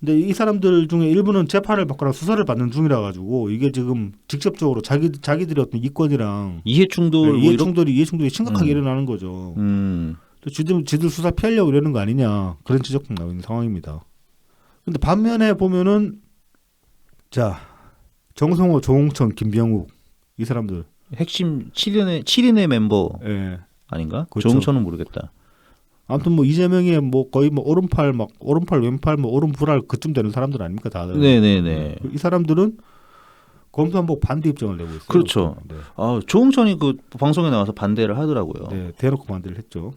근데 이 사람들 중에 일부는 재판을 받거나 수사를 받는 중이라 가지고 이게 지금 직접적으로 자기들의 어떤 이권이랑 이해충돌 이해충돌이 심각하게 일어나는 거죠. 또 지들 수사 피하려고 이러는 거 아니냐 그런 지적도 나오고 있는 상황입니다. 근데 반면에 보면은 자 정성호, 조홍천, 김병욱 이 사람들 핵심 7인의 멤버 네. 아닌가? 그렇죠. 조홍천은 모르겠다. 아무튼 뭐 이재명의 뭐 거의 뭐 오른팔 왼팔 뭐 오른불알 그쯤 되는 사람들 아닙니까 다들. 네네네. 이 사람들은 검수완박 반대 입장을 내고 있어요. 그렇죠. 네. 조홍천이 그 방송에 나와서 반대를 하더라고요. 네, 대놓고 반대를 했죠.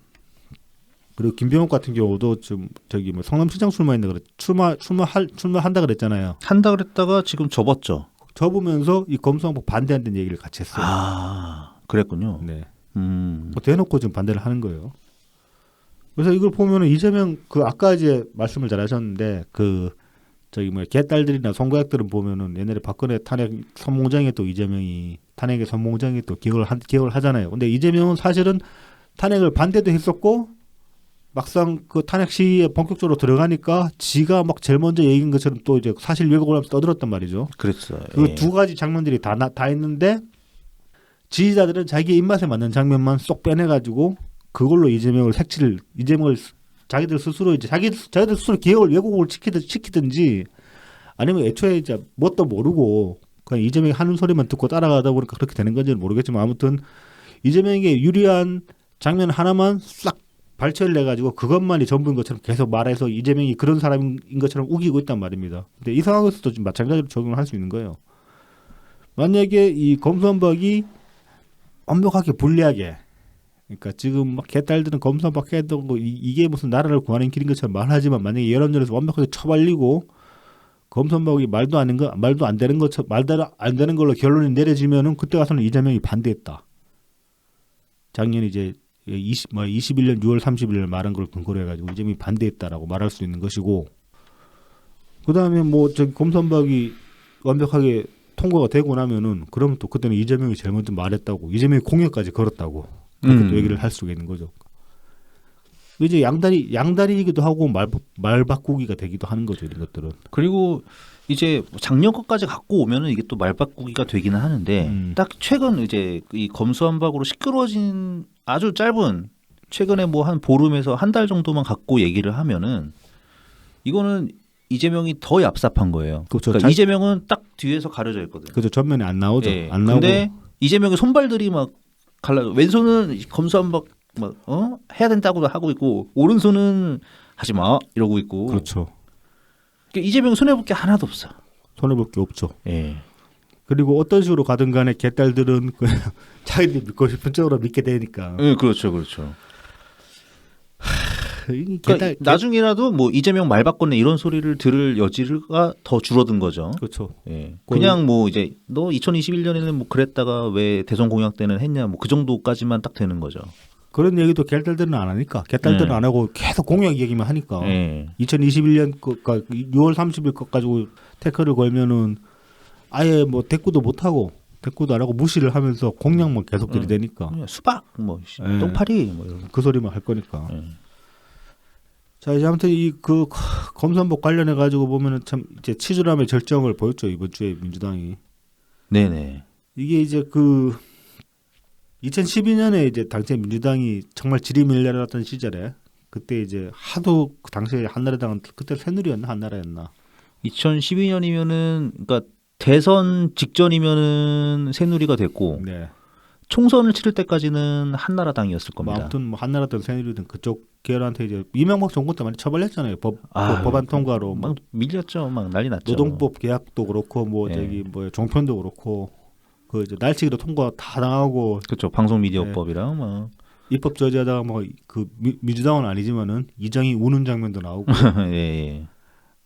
그리고 김병욱 같은 경우도 지금 저기 뭐 성남시장 출마했나 그랬 출마한다 그랬잖아요. 한다 그랬다가 지금 접었죠. 접으면서 이 검수완박 반대한다는 얘기를 같이 했어요. 그랬군요. 네. 뭐 대놓고 지금 반대를 하는 거예요. 그래서 이걸 보면은 이재명 그 아까 이제 말씀을 잘하셨는데 그 저기 뭐 개딸들이나 선거약들은 보면은 옛날에 박근혜 탄핵 선봉장에 또 이재명이 탄핵의 선봉장에 또 기억을 하잖아요. 근데 이재명은 사실은 탄핵을 반대도 했었고 막상 그 탄핵 시위에 본격적으로 들어가니까 지가 막 제일 먼저 얘기한 것처럼 또 이제 사실 왜곡을 하면서 떠들었단 말이죠. 그랬어요. 그 두 가지 장면들이 다 있는데 지지자들은 자기 입맛에 맞는 장면만 쏙 빼내가지고 그걸로 이재명을 자기들 스스로 이제 자기들 스스로 기억을 왜곡을 시키든지 아니면 애초에 이제 뭣도 모르고 그냥 이재명이 하는 소리만 듣고 따라가다 보니까 그렇게 되는 건지는 모르겠지만 아무튼 이재명에게 유리한 장면 하나만 싹 발췌를 해가지고 그것만이 전부인 것처럼 계속 말해서 이재명이 그런 사람인 것처럼 우기고 있단 말입니다. 근데 이 상황에서도 지금 마찬가지로 적용을 할 수 있는 거예요. 만약에 이 검수완박이 완벽하게 불리하게. 그러니까 지금 막 개딸들은 검수완박 해도 이게 무슨 나라를 구하는 길인 것처럼 말하지만 만약에 여론전에서 완벽하게 처발리고 검수완박이 말도 안 되는 걸로 결론이 내려지면은 그때 가서는 이재명이 반대했다. 작년 이제 21년 6월 30일 말한 걸 근거로 해가지고 이재명이 반대했다라고 말할 수 있는 것이고, 그 다음에 뭐 저기 검수완박이 완벽하게 통과가 되고 나면은 그러면 또 그때는 이재명이 제일 먼저 말했다고, 이재명이 공약까지 걸었다고 그렇게 또 얘기를 할 수가 있는 거죠. 이제 양다리이기도 하고 말 바꾸기가 되기도 하는 거죠, 이런 것들은. 그리고 이제 작년 것까지 갖고 오면은 이게 또 말바꾸기가 되기는 하는데 딱 최근 이제 이 검수완박으로 시끄러워진 아주 짧은 최근에 뭐 한 보름에서 한 달 정도만 갖고 얘기를 하면은 이거는 이재명이 더 얍삽한 거예요. 그렇죠. 그러니까 이재명은 딱 뒤에서 가려져 있거든요. 그렇죠. 전면에 안 나오죠. 네. 안 나오고. 근데 이재명의 손발들이 막 갈라. 왼손은 검수완박 막 해야 된다고도 하고 있고 오른손은 하지 마 이러고 있고. 그렇죠. 그러니까 이재명 손해 볼 게 하나도 없어. 손해 볼 게 없죠. 예. 그리고 어떤 식으로 가든 간에 개딸들은 그냥 자기들이 믿고 싶은 쪽으로 믿게 되니까. 네, 그렇죠, 그렇죠. 그러니까 나중이라도 뭐 이재명 말 바꿨네 이런 소리를 들을 여지가 더 줄어든 거죠. 그렇죠. 예. 그냥 뭐 이제 너 2021년에는 뭐 그랬다가 왜 대선 공약 때는 했냐 뭐 그 정도까지만 딱 되는 거죠. 그런 얘기도 개딸들은 안 하니까. 개딸들은 안 하고 계속 공약 얘기만 하니까. 2021년 그러니까 6월 30일 것 가지고 태클을 걸면은 아예 뭐 대꾸도 못 하고 대꾸도 안 하고 무시를 하면서 공약만 계속 들이대니까. 수박 뭐 똥파리 뭐 이런 그 소리만 할 거니까. 자, 이제 아무튼 이 그 검수완박 관련해 가지고 보면은 참 이제 치졸함의 절정을 보였죠, 이번 주에 민주당이. 네네. 이게 이제 그 2012년에 이제 당시에 민주당이 정말 지리밀려났던 시절에 그때 이제 하도 그 당시에 한나라당은 그때 새누리였나 한나라였나. 2012년이면은 그러니까 대선 직전이면은 새누리가 됐고. 네. 총선을 치를 때까지는 한나라당이었을 겁니다. 아무튼 뭐 한나라든 새누리든 그쪽 계열한테 이제 이명박 정부 때 많이 처벌했잖아요. 법안 통과로 막 밀렸죠. 막 난리 났죠. 노동법 계약도 그렇고 뭐 저기 뭐 종편도 그렇고 그 이제 날치기로 통과 다 당하고. 그렇죠. 방송미디어법이랑 막 입법 저지하다가 뭐 그 민주당은 아니지만은 이정희 우는 장면도 나오고. 예.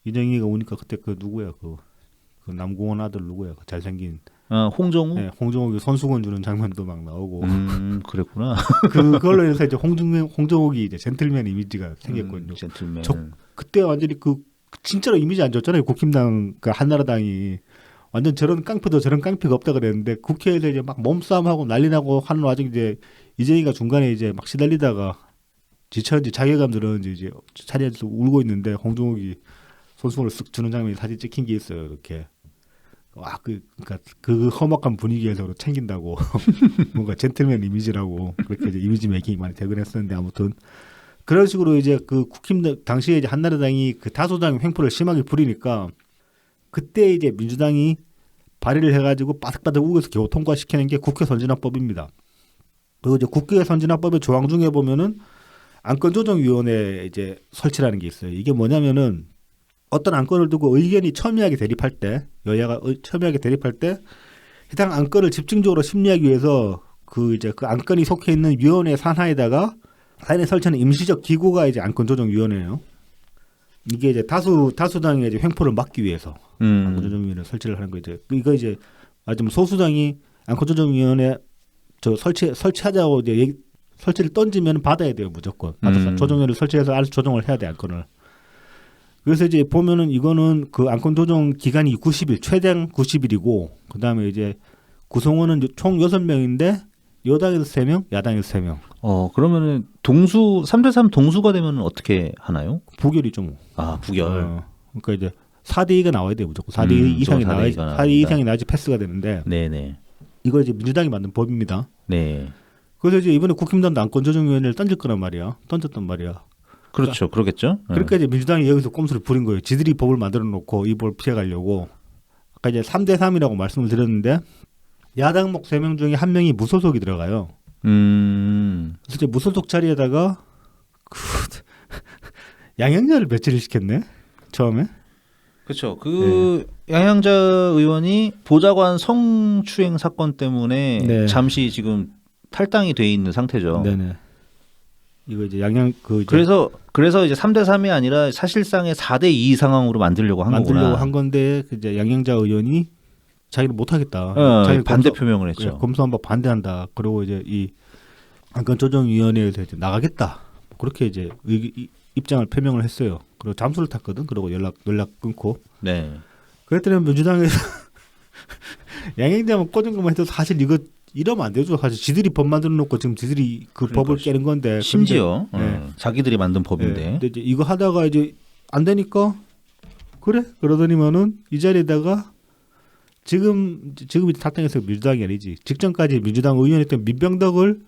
이정희가 우니까 그때 그 누구야 그 남궁원 아들 누구야 그 잘생긴. 홍정욱? 네, 홍정욱이 손수건 주는 장면도 막 나오고. 그랬구나. 그걸로 해서 이제 홍정욱이 이제 젠틀맨 이미지가 생겼거든요. 젠틀맨. 그때 완전히 진짜로 이미지 안 좋았잖아요. 국힘당, 한나라당이 완전 저런 깡패도 저런 깡패가 없다 그랬는데 국회에서 이제 막 몸싸움하고 난리나고 하는 와중에 이제 이재희가 중간에 이제 막 시달리다가 지쳤는지 자괴감 들었는지 이제 자리에서 울고 있는데 홍정욱이 손수건을 쓱 주는 장면이 사진 찍힌 게 있어요. 이렇게. 그러니까 그 험악한 분위기에서 챙긴다고 뭔가 젠틀맨 이미지라고 그렇게 이제 이미지 메이킹이 많이 되긴 했었는데 아무튼 그런 식으로 이제 그 국힘 당시에 이제 한나라당이 그 다수당 횡포를 심하게 부리니까 그때 이제 민주당이 발의를 해가지고 바득바득 우겨서 겨우 통과시키는 게 국회 선진화법입니다. 그리고 이제 국회 선진화법의 조항 중에 보면은 안건조정위원회 이제 설치라는 게 있어요. 이게 뭐냐면은 어떤 안건을 두고 의견이 첨예하게 대립할 때, 여야가 첨예하게 대립할 때 해당 안건을 집중적으로 심리하기 위해서 그 안건이 속해 있는 위원회 산하에다가 사안에 설치하는 임시적 기구가 이제 안건조정위원회예요. 이게 이제 다수당의 이제 횡포를 막기 위해서 안건조정위원회 설치를 하는 거 이제 이거 이제 말하자면 소수당이 안건조정위원회 설치하자고 이제 설치를 던지면 받아야 돼요 무조건. 받아서 조정위를 설치해서 알아서 조정을 해야 돼 안건을. 그래서 이제 보면은 이거는 그 안건 조정 기간이 90일, 최장 90일이고, 그 다음에 이제 구성원은 총 6명인데, 여당에서 3명, 야당에서 3명. 그러면은 3대3 동수가 되면은 어떻게 하나요? 부결이죠, 뭐. 부결. 그러니까 이제 4대2가 나와야 돼요, 무조건. 4대2 이상이 나와야지, 4대2 이상이 나와야지 패스가 되는데, 네네. 이거 이제 민주당이 만든 법입니다. 네. 그래서 이제 이번에 국힘당도 안건 조정위원회를 던졌단 말이야. 그렇죠. 그러겠죠. 그러니까 이제 민주당이 여기서 꼼수를 부린 거예요. 지들이 법을 만들어 놓고 이 법을 피해가려고. 아까 이제 3대3이라고 말씀을 드렸는데 야당목 3명 중에 1명이 무소속이 들어가요. 그래서 이제 무소속 자리에다가 양형자를 배치를 시켰네. 처음에. 그렇죠. 양양자 의원이 보좌관 성추행 사건 때문에 잠시 지금 탈당이 돼 있는 상태죠. 네네. 이거 이제 양양 그 이제 그래서 이제 3대 3이 아니라 사실상의 4대 2 상황으로 만들려고 한 거구나. 만들려고 한 건데 그 이제 양양자 의원이 자기는 못하겠다. 자기는 반대 표명을 했죠. 검수완박 반대한다. 그리고 이제 이 안건조정위원회에서 이제 나가겠다. 그렇게 이제 입장을 표명을 했어요. 그리고 잠수를 탔거든. 그러고 연락 끊고. 네. 그랬더니 민주당에서 양양자만 꽂은 것만 해도 사실 이거 이러면 안 되죠. 사실 지들이 법 만들어 놓고 지금 지들이 그 그러니까 법을 깨는 건데. 심지어 근데, 자기들이 만든 법인데. 근데 이제 이거 하다가 이제 안 되니까 그래 그러더니만은 이 자리에다가 지금 이제 탈당해서 민주당이 아니지. 직전까지 민주당 의원이었던 민병덕을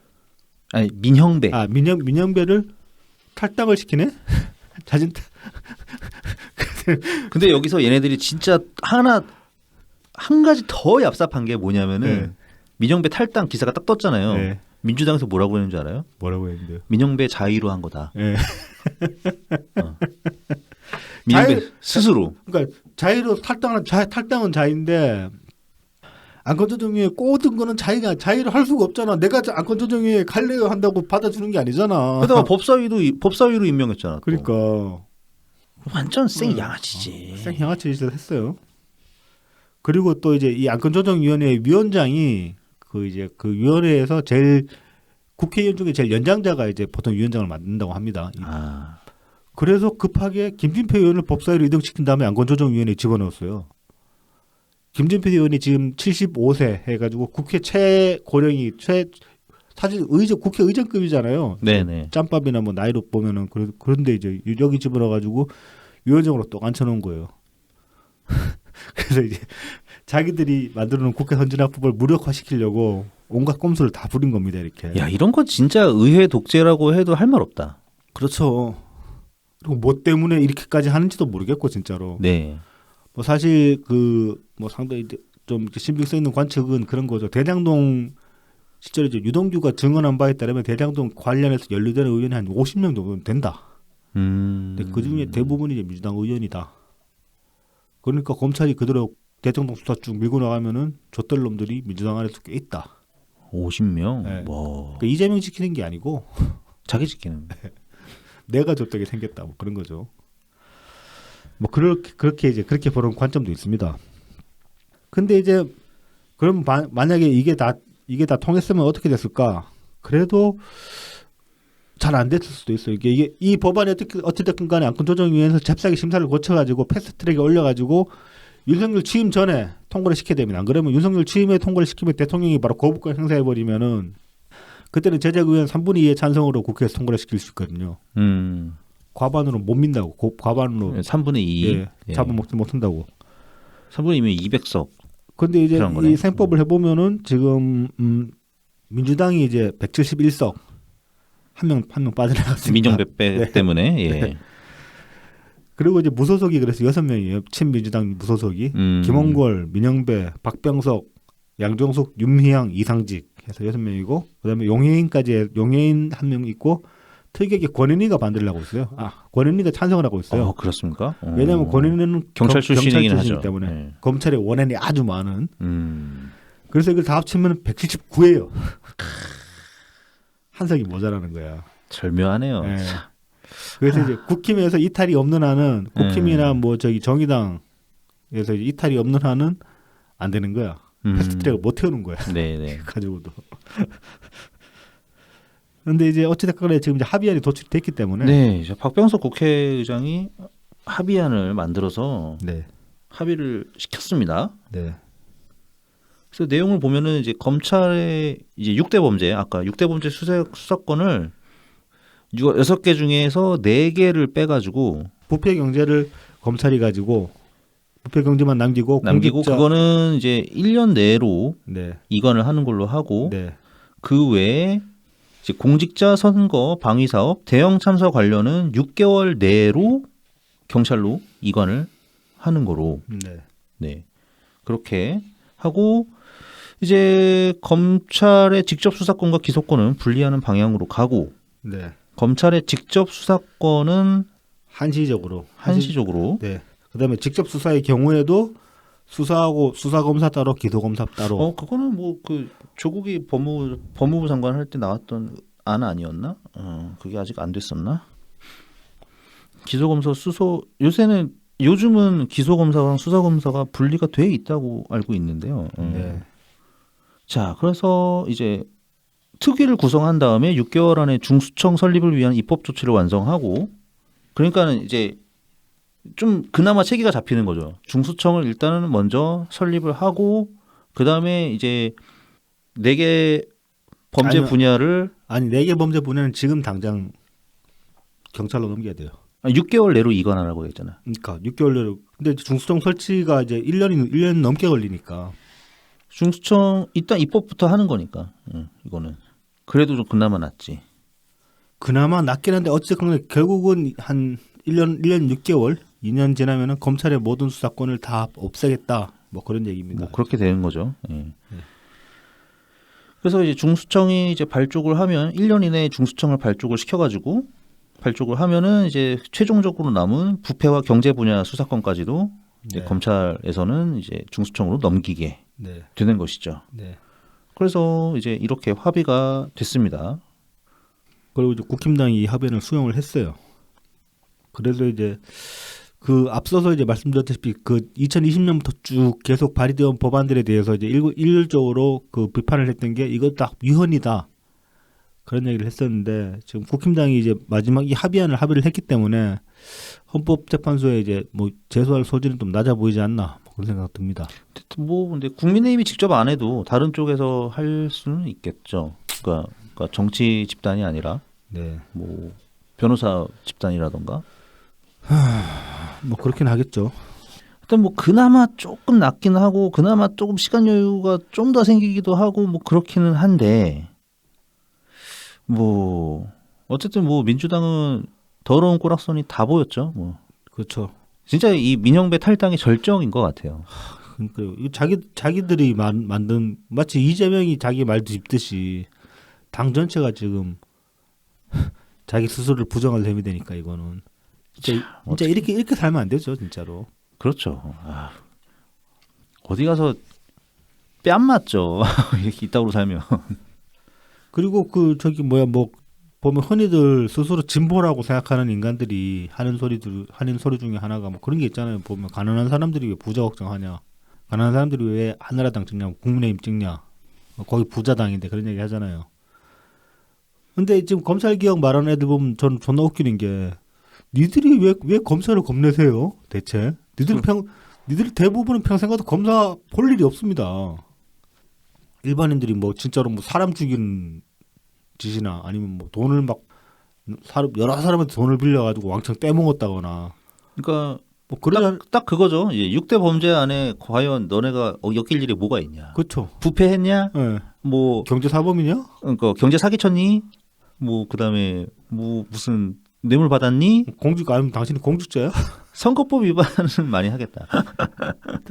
아니 민형배. 민영배를 탈당을 시키네. 자진. 근데 여기서 얘네들이 진짜 한 가지 더 얍삽한 게 뭐냐면은 네. 민영배 탈당 기사가 딱 떴잖아요. 네. 민주당에서 뭐라고 했는지 알아요? 뭐라고 했는데요? 민영배 자의로 한 거다. 네. 민영배 스스로. 그러니까 자의로 탈당은 자의인데 안건조정위에 꽂은 거는 자의를 할 수가 없잖아. 내가 안건조정위에 갈래요 한다고 받아주는 게 아니잖아. 그다가 법사위로 임명했잖아. 또. 그러니까 완전 생 양아치지. 생 양아치 짓을 했어요. 그리고 또 이제 이 안건조정위원회 위원장이 그 위원회에서 제일 국회의원 중에 제일 연장자가 이제 보통 위원장을 만든다고 합니다. 그래서 급하게 김진표 의원을 법사위로 이동시킨 다음에 안건조정위원회에 집어넣었어요. 김진표 의원이 지금 75세 해가지고 국회 최고령이 사실 국회 의장급이잖아요. 네네. 짬밥이나 뭐 나이로 보면은 그런데 이제 여기 집어넣어가지고 위원장으로 또 앉혀놓은 거예요. 그래서 이제 자기들이 만들어놓은 국회 선진화법을 무력화시키려고 온갖 꼼수를 다 부린 겁니다. 이렇게. 야 이런 건 진짜 의회 독재라고 해도 할 말 없다. 그렇죠. 그리고 뭐 때문에 이렇게까지 하는지도 모르겠고 진짜로. 네. 뭐 사실 뭐 상당히 좀 신빙성 있는 관측은 그런 거죠. 대장동 실제로 이제 유동규가 증언한 바에 따르면 대장동 관련해서 연루되는 의원이 한 50명 정도는 된다. 근데 그 중에 대부분이 이제 민주당 의원이다. 그러니까 검찰이 그대로 대장동 수사 쭉 밀고 나가면은 좆될 놈들이 민주당 안에서 꽤 있다. 50명. 네. 뭐 그러니까 이재명 지키는 게 아니고 자기 지키는. 내가 좆되게 생겼다. 뭐 그런 거죠. 뭐 그렇게 보는 관점도 있습니다. 근데 이제 그럼 만약에 이게 다 통했으면 어떻게 됐을까? 그래도 잘 안 됐을 수도 있어요. 이게 이 법안이 어찌됐든 간에 안건조정위원회에서 잽싸게 심사를 거쳐가지고 패스트트랙에 올려가지고 윤석열 취임 전에 통과를 시켜야 됩니다. 안 그러면 윤석열 취임에 통과를 시키면 대통령이 바로 거부권 행사해버리면은 그때는 제적의원 3분의 2의 찬성으로 국회에서 통과를 시킬 수 있거든요. 과반으로 못 민다고. 과반으로 3분의 2. 잡아먹지 못한다고. 3분의 2면 200석. 근데 이제 이 생법을 해보면은 지금 민주당이 이제 171석 한 명 빠져나갔습니다. 민정배 때문에. 예. 네. 그리고 이제 무소속이 그래서 6명이에요. 친민주당 무소속이 김홍걸, 민영배, 박병석, 양정숙, 윤미향, 이상직 해서 6명이고 그다음에 용해인 한 명 있고 특이하게 권은희가 반대를 하고 있어요. 권은희가 찬성을 하고 있어요. 그렇습니까? 왜냐하면 권은희는 경찰 출신이긴 경찰 하죠. 때문에 네. 검찰의 원한이 아주 많은. 그래서 이걸 다 합치면 179예요. 한 석이 모자라는 거야. 절묘하네요. 네. 그래서 이제 국힘에서 이탈이 없는 한은 국힘이나 뭐 정의당에서 이탈이 없는 한은 안 되는 거야. 패스트트랙을 못 태우는 거야. 네네. 가지고도. 근데 이제 어찌됐건 지금 이제 합의안이 도출됐기 때문에. 네, 이제 박병석 국회의장이 합의안을 만들어서 합의를 시켰습니다. 네. 그래서 내용을 보면은 이제 검찰의 이제 6대 범죄, 아까 6대 범죄 수사권을 6개 중에서 4개를 빼가지고 부패 경제를 검찰이 가지고 부패 경제만 남기고 그거는 이제 1년 내로 이관을 하는 걸로 하고 그 외에 이제 공직자 선거 방위 사업 대형 참사 관련은 6개월 내로 경찰로 이관을 하는 거로 그렇게 하고 이제 검찰의 직접 수사권과 기소권은 분리하는 방향으로 가고 검찰의 직접 수사권은 한시적으로 네. 그다음에 직접 수사의 경우에도 수사하고 수사 검사 따로, 기소 검사 따로. 그거는 뭐 그 조국이 법무부 장관 할 때 나왔던 안 아니었나? 그게 아직 안 됐었나? 기소검사 수소 요즘은 기소검사랑 수사검사가 분리가 돼 있다고 알고 있는데요. 네. 자, 그래서 이제 특위를 구성한 다음에 6개월 안에 중수청 설립을 위한 입법 조치를 완성하고, 그러니까는 이제 좀 그나마 체계가 잡히는 거죠. 중수청을 일단은 먼저 설립을 하고, 그 다음에 이제 4개 범죄 분야를 4개 범죄 분야는 지금 당장 경찰로 넘겨야 돼요. 6개월 내로 이관하라고 했잖아. 그러니까 6개월 내로. 근데 중수청 설치가 이제 1년 넘게 걸리니까. 중수청 일단 입법부터 하는 거니까. 이거는 그래도 좀 그나마 낫지. 그나마 낫긴 한데 어쨌든 결국은 한 1년 6개월, 2년 지나면은 검찰의 모든 수사권을 다 없애겠다. 뭐 그런 얘기입니다. 뭐 그렇게 되는 거죠. 그래서 이제 중수청이 이제 발족을 하면 1년 이내에 중수청을 발족을 시켜가지고 발족을 하면은 이제 최종적으로 남은 부패와 경제 분야 수사권까지도 이제 네. 검찰에서는 이제 중수청으로 넘기게 네. 되는 것이죠. 네. 그래서 이제 이렇게 합의가 됐습니다. 그리고 이제 국힘당이 이 합의를 수용을 했어요. 그래서 이제 그 앞서서 이제 말씀드렸다시피 그 2020년부터 쭉 계속 발의되어 온 법안들에 대해서 이제 일률적으로 그 비판을 했던 게 이거 딱 위헌이다. 그런 얘기를 했었는데 지금 국힘당이 이제 마지막 이 합의를 했기 때문에 헌법재판소에 이제 뭐 제소할 소지는 좀 낮아 보이지 않나 뭐 그런 생각 듭니다. 뭐 근데 국민의힘이 직접 안 해도 다른 쪽에서 할 수는 있겠죠. 그러니까 정치 집단이 아니라 네. 뭐 변호사 집단이라던가. 뭐 그렇긴 하겠죠. 일단 뭐 그나마 조금 낫긴 하고 그나마 조금 시간 여유가 좀 더 생기기도 하고 뭐 그렇기는 한데 뭐 어쨌든 뭐 민주당은 더러운 꼬락선이 다 보였죠. 뭐 그렇죠. 진짜 이 민영배 탈당의 절정인 것 같아요. 그러니까 이거 자기들이 만든 마치 이재명이 자기 말 뒤집듯이 당 전체가 지금 자기 스스로를 부정할 셈이 되니까 이거는 진짜 이렇게 살면 안 되죠 진짜로. 그렇죠. 어디 가서 뺨 맞죠. 이렇게 이따구로 살면. 그리고 그 저기 뭐야 뭐 보면 흔히들 스스로 진보라고 생각하는 인간들이 하는 소리 중에 하나가 뭐 그런 게 있잖아요. 보면 가난한 사람들이 왜 부자 걱정하냐, 가난한 사람들이 왜 한나라당 찍냐, 국민의힘 찍냐, 거기 부자당인데 그런 얘기 하잖아요. 근데 지금 검찰개혁 말하는 애들 보면 전 존나 웃기는 게 니들이 왜 검사를 겁내세요? 대체 니들 대부분은 평생 가도 검사 볼 일이 없습니다. 일반인들이 뭐 진짜로 뭐 사람 죽이는 짓이나 아니면 뭐 돈을 막 여러 사람한테 돈을 빌려가지고 왕창 떼먹었다거나. 그러니까 뭐 그런 딱 그거죠. 6대 범죄 안에 과연 너네가 엮일 일이 뭐가 있냐? 그렇죠. 부패했냐? 네. 뭐 경제 사범이냐? 그러니까 경제 사기쳤니? 뭐 그다음에 뭐 무슨 뇌물 받았니? 공주가 아니면 당신이 공주죄야? 선거법 위반은 많이 하겠다.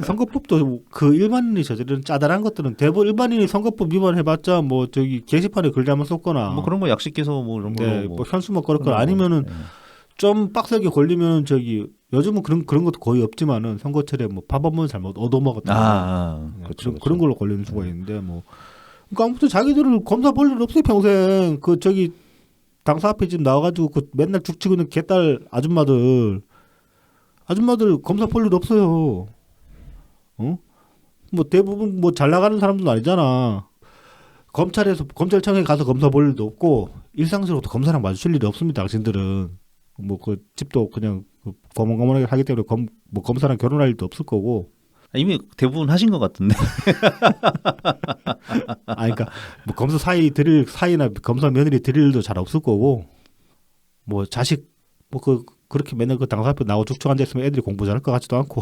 선거법도 그 일반인이 저지르는 짜잘한 것들은 대부분 일반인이 선거법 위반해봤자 뭐 저기 게시판에 글 잘못 썼거나 뭐 그런 거 약식 기소 뭐 이런 거 네, 뭐 현수막 걸었거나 아니면은 좀 빡세게 걸리면 저기 요즘은 그런 것도 거의 없지만은 선거철에 뭐 밥 한 번 잘못 얻어먹었다. 그렇죠. 그런 걸로 걸리는 수가 있는데 뭐 그러니까 아무튼 자기들은 검사 볼 일 없어요 평생. 그 저기 당사 앞에 지금 나와가지고 그 맨날 죽치고 있는 개딸 아줌마들 검사 볼 일 없어요. 뭐 대부분 뭐 잘 나가는 사람들도 아니잖아. 검찰청에 가서 검사 볼 일도 없고 일상적으로도 검사랑 마주칠 일이 없습니다. 당신들은 뭐 그 집도 그냥 거문거문하게 하기 때문에 뭐 검사랑 결혼할 일도 없을 거고. 이미 대부분 하신 것 같은데. 그러니까 뭐 검사 사이나 검사 며느리 드릴 일도 잘 없을 거고. 뭐 자식 뭐 그렇게 맨날 그 당사 앞에 나와 죽쳐 앉아 있으면 애들이 공부 잘할 것 같지도 않고.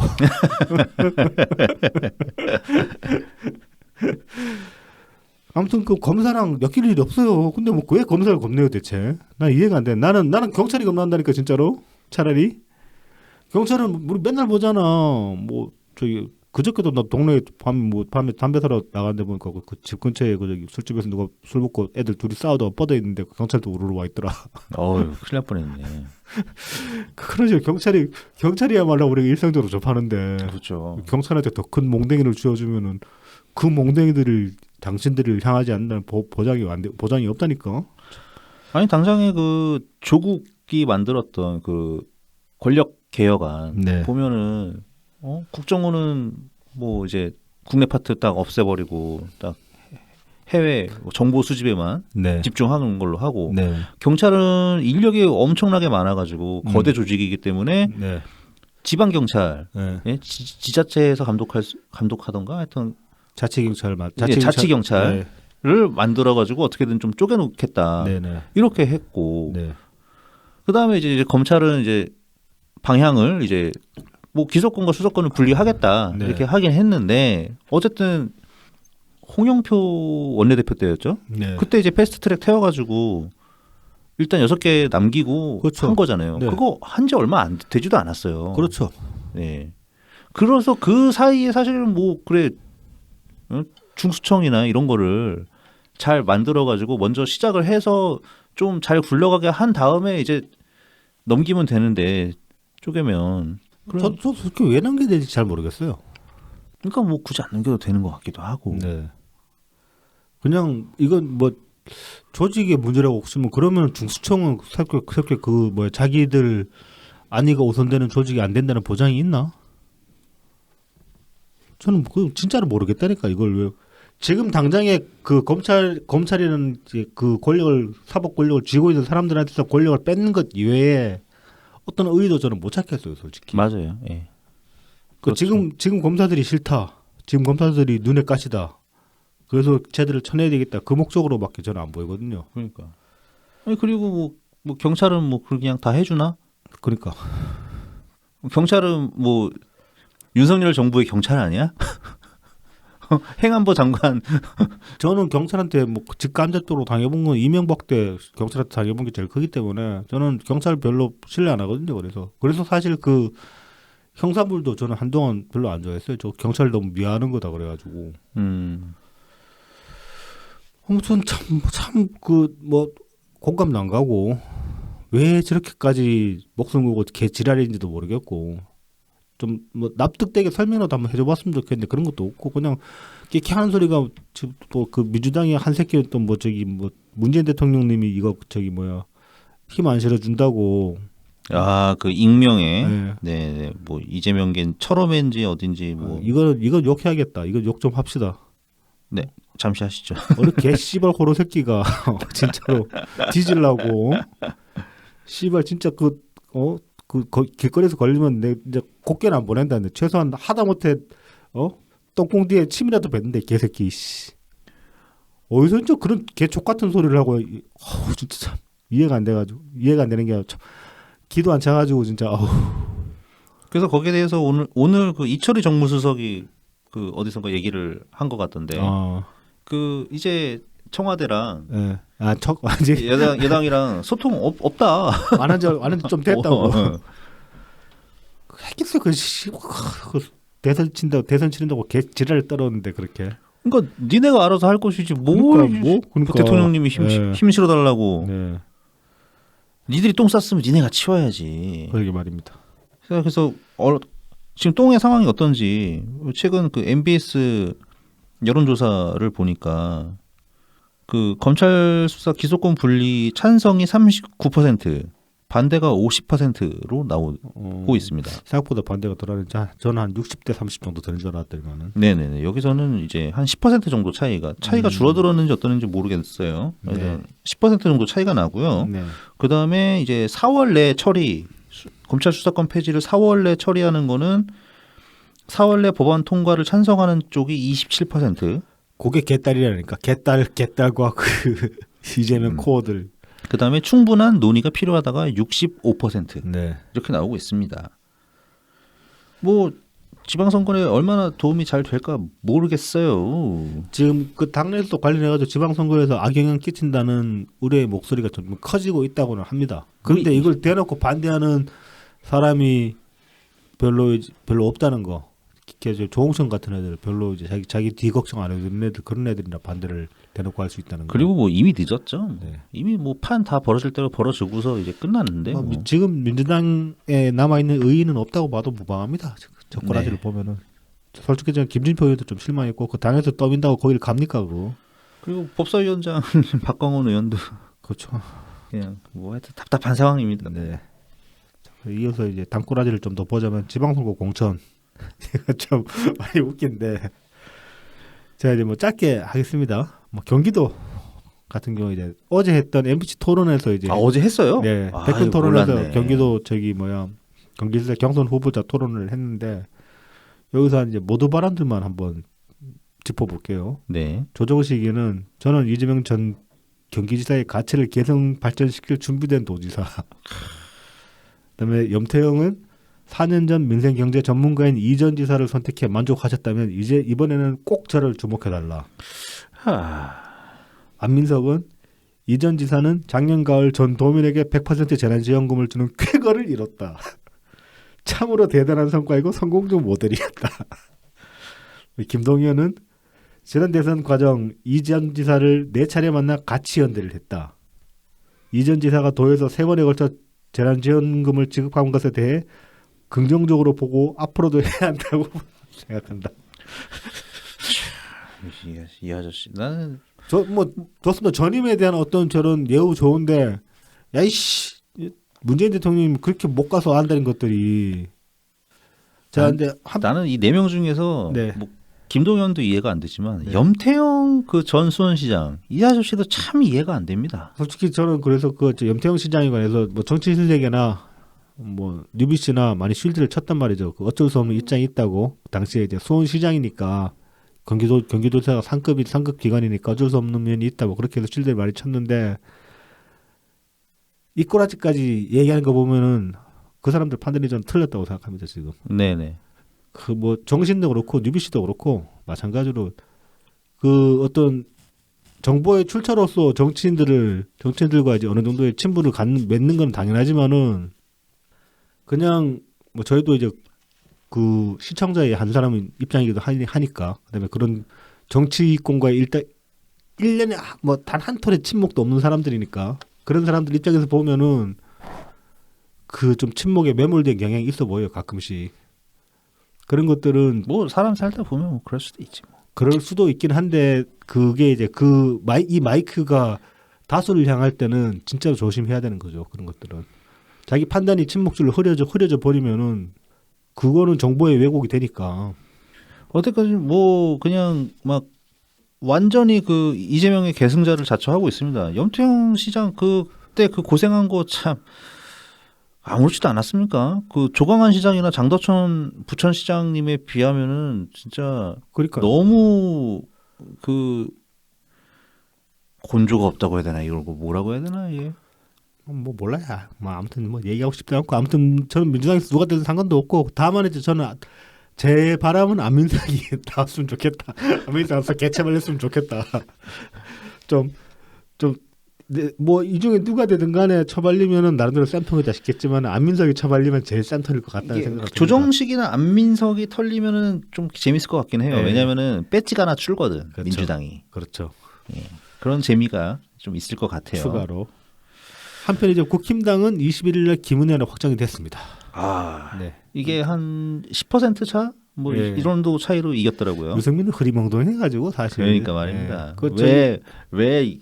아무튼 그 검사랑 엮일 일이 없어요. 근데 뭐 왜 검사를 겁내요 대체? 난 이해가 안 돼. 나는 경찰이 겁난다니까 진짜로. 차라리 경찰은 우리 맨날 보잖아. 뭐 저기 그저께도 나 동네에 밤에 담배 사러 나갔는데 보니까 그 집 근처에 그 저기 술집에서 누가 술 먹고 애들 둘이 싸우다가 뻗어 있는데 그 경찰도 우르르 와 있더라. 어휴, 큰일 날 뻔했네. 그러죠. 경찰이야말로 우리가 일상적으로 접하는데 그렇죠. 경찰한테 더 큰 몽댕이를 쥐어주면은 그 몽댕이들을 당신들을 향하지 않는 보장이 없다니까. 아니 당장에 그 조국이 만들었던 그 권력 개혁안 네. 보면은 국정원은 뭐 이제 국내 파트 딱 없애버리고 딱 해외 정보 수집에만 네. 집중하는 걸로 하고 네. 경찰은 인력이 엄청나게 많아가지고 거대 조직이기 때문에 네. 지방 경찰 네. 예? 지자체에서 감독하던가 하여튼 자치 경찰을 만들어가지고 어떻게든 좀 쪼개놓겠다 네. 네. 이렇게 했고 네. 그 다음에 이제 검찰은 이제 방향을 이제 뭐 기소권과 수사권을 분리하겠다 네. 이렇게 하긴 했는데 어쨌든 홍영표 원내대표 때였죠. 네. 그때 이제 패스트트랙 태워가지고 일단 6개 남기고 그렇죠. 한 거잖아요. 네. 그거 한 지 얼마 안 되지도 않았어요. 그렇죠. 네. 그래서 그 사이에 사실은 뭐 그래 중수청이나 이런 거를 잘 만들어가지고 먼저 시작을 해서 좀 잘 굴러가게 한 다음에 이제 넘기면 되는데 쪼개면 저도 그렇게 왜 남겨야 될지 잘 모르겠어요. 그러니까 뭐 굳이 안 넘겨도 되는 것 같기도 하고. 네. 그냥 이건 뭐 조직의 문제라고 없으면 그러면 중수청은 그렇게 그 뭐야 자기들 안위가 우선되는 조직이 안 된다는 보장이 있나? 저는 그 진짜로 모르겠다니까 이걸 왜 지금 당장에 그 검찰이라는 이제 그 사법 권력을 쥐고 있는 사람들한테서 권력을 뺏는 것 이외에 어떤 의도 저는 못 찾겠어요, 솔직히. 맞아요. 예. 그 그렇죠. 지금 검사들이 싫다. 지금 검사들이 눈에 가시다. 그래서 쟤들을 쳐내야 되겠다. 그 목적으로밖에 저는 안 보이거든요. 그러니까. 아니 그리고 뭐 경찰은 뭐 그냥 다 해주나? 그러니까 경찰은 뭐 윤석열 정부의 경찰 아니야? 행안부 장관. 저는 경찰한테 뭐 직간접적으로 당해본 건 이명박 때 경찰한테 당해본 게 제일 크기 때문에 저는 경찰 별로 신뢰 안 하거든요. 그래서 사실 그 형사물도 저는 한동안 별로 안 좋아했어요. 저 경찰 너무 미워하는 거다 그래가지고. 아무튼 참 그 뭐 공감도 안 가고 왜 저렇게까지 목숨 걸고 개 지랄인지도 모르겠고 좀 뭐 납득되게 설명이라도 한번 해줘봤으면 좋겠는데 그런 것도 없고 그냥 이렇게 하는 소리가 또 그 민주당의 한 새끼 또 뭐 저기 뭐 문재인 대통령님이 이거 저기 뭐야 힘 안 실어준다고 그 익명에 네. 네, 뭐 이재명겐 철험인지 어딘지 뭐 이거 욕해야겠다. 이거 욕 좀 합시다. 네, 잠시 하시죠. 어느 개 씨발 호로 새끼가 진짜로 뒤질라고 씨발 진짜 길거리에서 걸리면 내 이제 곱게는 안 보낸다는데 최소한 하다못해 똥콩 뒤에 침이라도 뱉는데 개새끼 씨. 어디서 진짜 그런 개족 같은 소리를 하고 진짜 참 이해가 안 되는 게 참 기도 안 차가지고 진짜 그래서 거기에 대해서 오늘 그 이철희 정무수석이 그 어디선가 얘기를 한 것 같던데 그 이제 청와대랑 네. 완전 여당이랑 소통 없다. 안 한 지 좀 됐다고. 했겠어 그 대선 치른다고 개 지랄을 떨었는데 그렇게. 그러니까 니네가 알아서 할 것이지 그러니까. 대통령님이 힘 실어달라고. 네. 니들이 똥 쌌으면 니네가 치워야지. 그러게 말입니다. 그래서 지금 똥의 상황이 어떤지 최근 그 MBS 여론조사를 보니까 그 검찰 수사 기소권 분리 찬성이 39%, 반대가 50%로 나오고 있습니다. 생각보다 반대가 덜하는지 저는 한 60대 30 정도 되는 줄 알았더니만은. 네네네. 여기서는 이제 한 10% 정도 차이가 줄어들었는지 어떠는지 모르겠어요. 네. 10% 정도 차이가 나고요. 네. 그 다음에 이제 4월 내 검찰 수사권 폐지를 4월 내 처리하는 거는 4월 내 법안 통과를 찬성하는 쪽이 27%. 그게 개딸이라니까. 개딸과 그 이재명 코어들. 그 다음에 충분한 논의가 필요하다가 65% 네. 이렇게 나오고 있습니다. 뭐 지방선거에 얼마나 도움이 잘 될까 모르겠어요. 지금 그 당내에서도 관련해가지고 지방선거에서 악영향 끼친다는 우리의 목소리가 좀 커지고 있다고는 합니다. 그런데 이걸 대놓고 반대하는 사람이 별로 없다는 거. 특히 이제 조홍천 같은 애들 별로 이제 자기 뒤 걱정 안 해도 되는 애들 그런 애들이나 반대를 대놓고 할 수 있다는 거. 그리고 뭐 이미 늦었죠. 네. 이미 뭐 판 다 벌어질 대로 벌어지고서 이제 끝났는데. 뭐 뭐. 지금 민주당에 남아 있는 의의는 없다고 봐도 무방합니다. 저 꼬라지를 네. 보면은 솔직히 저는 김진표 의원도 좀 실망했고 그 당에서 떠민다고 거기를 갑니까 그거. 그리고 법사위원장 박광원 의원도 그렇죠. 그냥 뭐 하여튼 답답한 상황입니다. 네. 이어서 이제 당꼬라지를 좀 더 보자면 지방선거 공천 제가 좀 많이 웃긴데 제가 이제 뭐 짧게 하겠습니다. 뭐 경기도 같은 경우 이제 어제 했던 MBC 토론에서 이제 어제 했어요? 네 아, 대표 이거 토론에서 몰랐네. 경기도 경기도의 경선 후보자 토론을 했는데 여기서 이제 모두 발언들만 한번 짚어볼게요. 네. 조정식이는 저는 이재명 전 경기지사의 가치를 개성 발전시킬 준비된 도지사. 그다음에 염태영은 4년 전 민생경제 전문가인 이전 지사를 선택해 만족하셨다면 이제 이번에는 꼭 저를 주목해달라. 안민석은 이전 지사는 작년 가을 전 도민에게 100% 재난지원금을 주는 쾌거를 이뤘다. 참으로 대단한 성과이고 성공적 모델이었다. 김동연은 지난 대선 과정 이전 지사를 4차례 만나 같이 연대를 했다. 이전 지사가 도에서 3번에 걸쳐 재난지원금을 지급한 것에 대해 긍정적으로 보고 앞으로도 해야 한다고 생각한다. 이 아저씨 나는 좋습니다. 전임에 대한 어떤 저런 예우 좋은데 야이씨 문재인 대통령님 그렇게 못 가서 한다는 것들이 자 근데 나는 이 4명 중에서 네. 뭐 김동연도 이해가 안 되지만 네. 염태영 그 전 수원시장 이 아저씨도 참 이해가 안 됩니다. 솔직히 저는 그래서 그 염태영 시장에 관해서 뭐 정치 실력이나 뭐 뉴비씨나 많이 쉴드를 쳤단 말이죠. 그 어쩔 수 없는 입장이 있다고 당시에 이제 수원시장이니까 경기도지사가 상급 기관이니까 어쩔 수 없는 면이 있다고 그렇게 해서 쉴드를 많이 쳤는데 이 꼬라지까지 얘기하는 거 보면은 그 사람들 판단이 좀 틀렸다고 생각합니다 지금. 네네. 그 뭐 정신도 그렇고 뉴비씨도 그렇고 마찬가지로 그 어떤 정보의 출처로서 정치인들과 이제 어느 정도의 친분을 맺는 건 당연하지만은 그냥 뭐 저희도 이제 그 시청자의 한 사람 입장이기도 하니까 그다음에 그런 정치권과의 일단 1년에 뭐 단 한 톨의 친목도 없는 사람들이니까 그런 사람들 입장에서 보면은 그 좀 친목에 매몰된 경향이 있어 보여요 가끔씩. 그런 것들은 뭐 사람 살다 보면 뭐 그럴 수도 있지 뭐. 그럴 수도 있긴 한데 그게 이제 이 마이크가 다수를 향할 때는 진짜로 조심해야 되는 거죠. 그런 것들은 자기 판단이 침묵줄로 흐려져 버리면은 그거는 정보의 왜곡이 되니까. 어때까지 뭐 그냥 막 완전히 그 이재명의 계승자를 자처하고 있습니다. 염태영 시장 그때 그 고생한 거 참 아무렇지도 않았습니까? 그 조광한 시장이나 장덕천 부천시장님에 비하면은 진짜 그러니까 너무 그 곤조가 없다고 해야 되나 이걸 뭐라고 해야 되나 이게. 뭐 몰라요. 뭐 아무튼 뭐 얘기하고 싶지 않고 아무튼 저는 민주당에서 누가 되든 상관도 없고 다만 이제 저는 제 바람은 안민석이 나왔으면 좋겠다. 안민석 나와서 개최를 했으면 좋겠다. 뭐 이 중에 누가 되든 간에 처발리면은 나름대로 쌈통이다 싶겠지만 안민석이 처발리면 제일 쌈통일 것 같다는 생각이 듭니다. 조정식이나 안민석이 털리면은 좀 재밌을 것 같긴 해요. 네. 왜냐면은 배지가 하나 줄거든. 그렇죠. 민주당이. 그렇죠. 예. 그런 재미가 좀 있을 것 같아요. 추가로. 한편 이제 국힘당은 21일 날 김은혜로 확정이 됐습니다. 아, 네. 이게 한 10% 차? 뭐 예. 이 정도 차이로 이겼더라고요. 유승민은 흐리멍덩해가지고 사실. 그러니까 말입니다. 예. 왜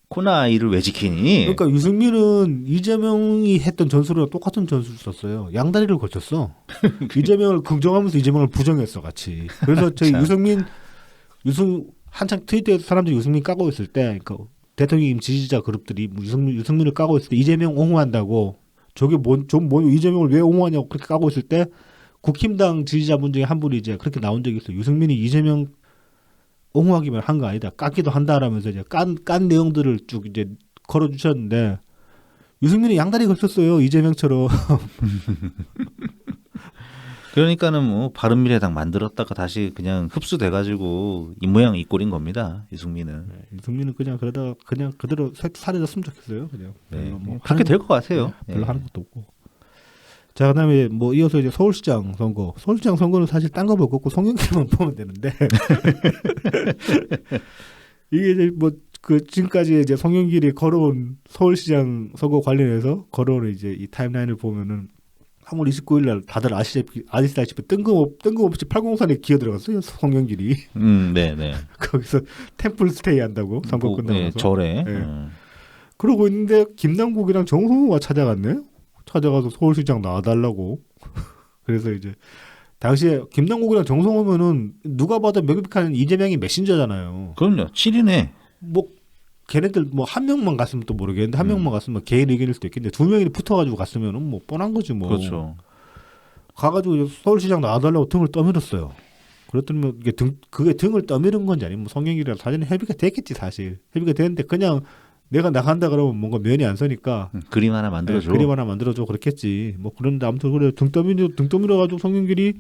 코나 아이를 왜 지키니? 그러니까 유승민은 이재명이 했던 전술이랑 똑같은 전술을 썼어요. 양다리를 걸쳤어. 이재명을 긍정하면서 이재명을 부정했어 같이. 그래서 저희 한창 트위터에서 사람들이 유승민 까고 있을 때, 그러니까 대통령 지지자 그룹들이 유승민을 까고 있을 때 이재명 옹호한다고 저게 이재명을 왜 옹호하냐고 그렇게 까고 있을 때 국힘당 지지자분 중에 한 분이 이제 그렇게 나온 적이 있어요. 유승민이 이재명 옹호하기만 한 거 아니다. 깎기도 한다라면서 이제 깐 내용들을 쭉 이제 걸어 주셨는데 유승민이 양다리 걸쳤어요. 이재명처럼. 그러니까는 뭐 바른미래당 만들었다가 다시 그냥 흡수돼 가지고 이 모양 이 꼴인 겁니다. 유승민은. 유승민은 그냥 그러다가 그냥 그대로 사라졌으면 좋겠어요. 그냥. 네. 별로 뭐 그렇게 될 것 같아요. 별로 네. 하는 것도 없고. 자, 그다음에 뭐 이어서 이제 서울시장 선거. 서울시장 선거는 사실 딴 거 볼 거 없고 송영길만 보면 되는데 이게 이제 뭐 그 지금까지 이제 송영길이 걸어온 서울시장 선거 관련해서 걸어온 이제 이 타임라인을 보면은 3월 29일 날 다들 아시다시피 뜬금없이 팔공산에 기어 들어갔어요. 송영길이. 네네. 거기서 템플 스테이 한다고 선거 뭐, 끝나고 네, 나서. 절에. 네. 그러고 있는데 김남국이랑 정성호가 찾아갔네. 찾아가서 서울시장 나와달라고. 그래서 이제 당시에 김남국이랑 정성호면은 누가 봐도 명백한 이재명이 메신저잖아요. 그럼요. 7인에. 뭐 걔네들 뭐 한 명만 갔으면 또 모르겠는데 한 명만 갔으면 개인 의견일 수도 있겠는데 두 명이 붙어가지고 갔으면은 뭐 뻔한 거지 뭐. 그렇죠. 가가지고 서울시장 나와달라고 등을 떠밀었어요. 그랬더니 뭐 이게 그게 등을 떠미른 건지 아니면 뭐 송영길이랑 사전에 협의가 됐겠지 사실. 협의가 됐는데 그냥 내가 나간다 그러면 뭔가 면이 안 서니까 그림 하나 만들어줘. 그림 하나 만들어줘 그랬겠지. 뭐 그런데 아무튼 그래 등 떠밀어가지고 송영길이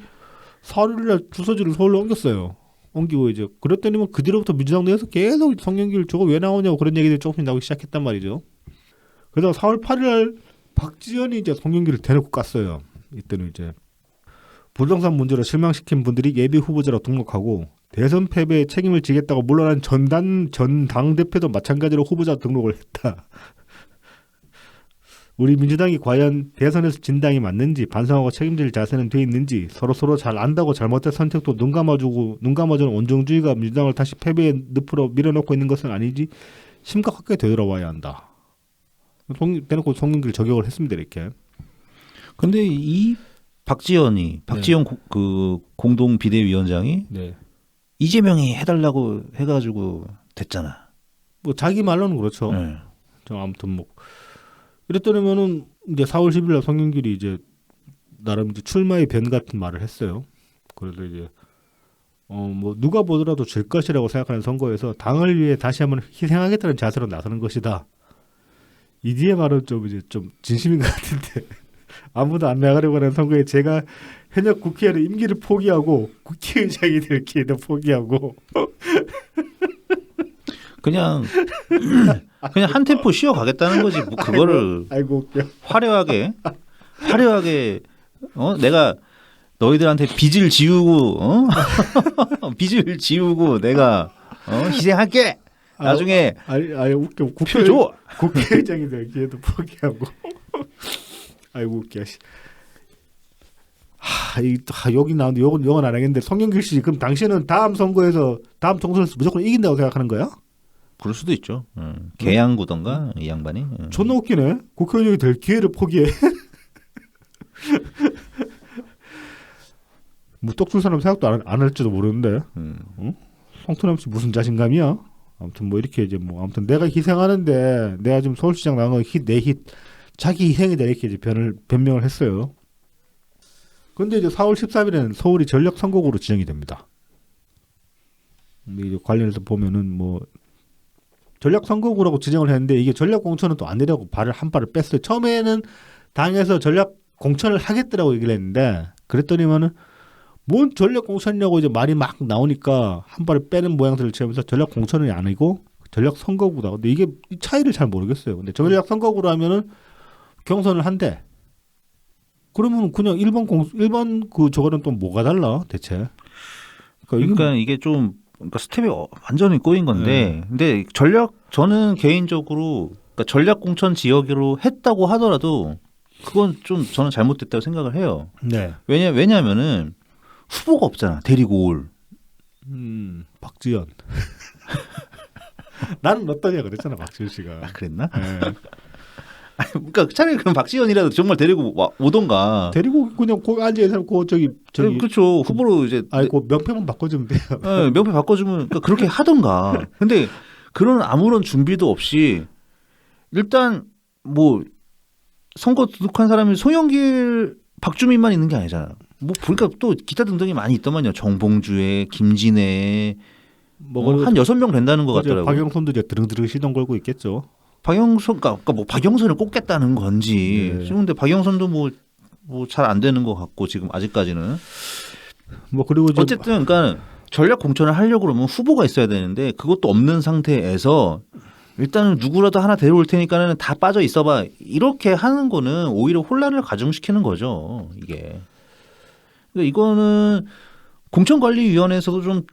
4일날 주소지를 서울로 옮겼어요. 옮기고 이제 그랬더니 뭐 그 뒤로부터 민주당 내에서 계속 송영길 저거 왜 나오냐고 그런 얘기들이 조금씩 나오기 시작했단 말이죠. 그래서 4월 8일 박지원이 이제 송영길을 대놓고 깠어요. 이때는 이제 부동산 문제로 실망시킨 분들이 예비 후보자로 등록하고 대선 패배에 책임을 지겠다고 물러난 전 당대표도 마찬가지로 후보자 등록을 했다. 우리 민주당이 과연 대선에서 진당이 맞는지 반성하고 책임질 자세는 돼 있는지 서로 잘 안다고 잘못된 선택도 눈 감아주는 원정주의가 민주당을 다시 패배의 늪으로 밀어넣고 있는 것은 아니지 심각하게 되돌아와야 한다. 대놓고 송영길 저격을 했습니다. 이렇게. 근데 이 박지원 그 공동 비대위원장이 네. 이재명이 해달라고 해가지고 됐잖아. 뭐 자기 말로는 그렇죠. 네. 아무튼 뭐 이랬더니면은 이제 4월 10일 날 송영길이 이제 나름 이제 출마의 변 같은 말을 했어요. 그래서 이제 뭐 누가 보더라도 질 것이라고 생각하는 선거에서 당을 위해 다시 한번 희생하겠다는 자세로 나서는 것이다. 이 뒤에 말은 좀 이제 좀 진심인 것 같은데 아무도 안 나가려고 하는 선거에 제가 현역 국회의원 임기를 포기하고 국회의장이 될 기회도 포기하고 그냥 한 템포 쉬어 가겠다는 거지. 뭐 그거를 아이고 웃겨. 화려하게 내가 너희들한테 빚을 지우고 빚을 지우고 내가 희생할게. 나중에 아니 웃겨. 표 줘. 국회의장이 될 기회도 포기하고. 아이고 웃겨. 여기 나오는데 욕은 안 하겠는데 송영길 씨 그럼 당신은 다음 선거에서 다음 총선에서 무조건 이긴다고 생각하는 거야? 그럴 수도 있죠. 개양구던가 이 양반이. 존나 웃기네. 국회의원이 될 기회를 포기해. 뭐 떡줄 사람 생각도 안 할지도 모르는데. 송트남 씨 무슨 자신감이야? 아무튼 뭐 이렇게 이제 뭐 아무튼 내가 희생하는데 내가 지금 서울시장 나간 거 자기 희생이다 이렇게 이제 변명을 했어요. 그런데 이제 4월 13일에는 서울이 전략 선거구로 지정이 됩니다. 이제 관련해서 보면은 뭐 전략 선거구라고 지정을 했는데 이게 전략 공천은 또 안 되려고 한 발을 뺐어요. 처음에는 당에서 전략 공천을 하겠더라고 얘기를 했는데 그랬더니만은 뭔 전략 공천이냐고 이제 말이 막 나오니까 한 발을 빼는 모양새를 취하면서 전략 공천이 아니고 전략 선거구다. 근데 이게 이 차이를 잘 모르겠어요. 근데 전략 선거구로 하면은 경선을 한대. 그러면 그냥 일반 그 저거는 또 뭐가 달라 대체? 그러니까 이게 좀 스텝이 완전히 꼬인 건데, 근데 저는 개인적으로 그러니까 전략 공천 지역으로 했다고 하더라도 그건 좀 저는 잘못됐다고 생각을 해요. 네. 왜냐하면은 후보가 없잖아. 데리고 올. 박지원. 나는 어떠냐 그랬잖아 박지원 씨가. 아, 그랬나? 네. 그러니까 차라리 그럼 박지원이라도 정말 데리고 오던가. 데리고 그냥 거기 앉아 있는 사람 저기 그렇죠. 후보로 이제 그 명패만 바꿔주면 돼요. 네, 명패 바꿔주면 그러니까 그렇게 하던가. 근데 그런 아무런 준비도 없이 일단 뭐 선거 두둑한 사람이 송영길, 박주민만 있는 게 아니잖아. 뭐 보니까 또 기타 등등이 많이 있더만요. 정봉주에, 김진애 한 6명 된다는 것 같더라고요. 박영선도 이제 드릉드릉 시동 걸고 있겠죠. 박영선, 그러니까 뭐 박영선을 꼽겠다는 건지. 네. 지금 근데 박영선도 뭐 잘 안 되는 것 같고 지금 아직까지는. 뭐 그리고 어쨌든 그러니까 전략 공천을 하려고 그러면 후보가 있어야 되는데 그것도 없는 상태에서 일단은 누구라도 하나 데려올 테니까는 다 빠져 있어봐. 이렇게 하는 거는 오히려 혼란을 가중시키는 거죠. 이게. 그러니까 이거는 공천관리위원회에서도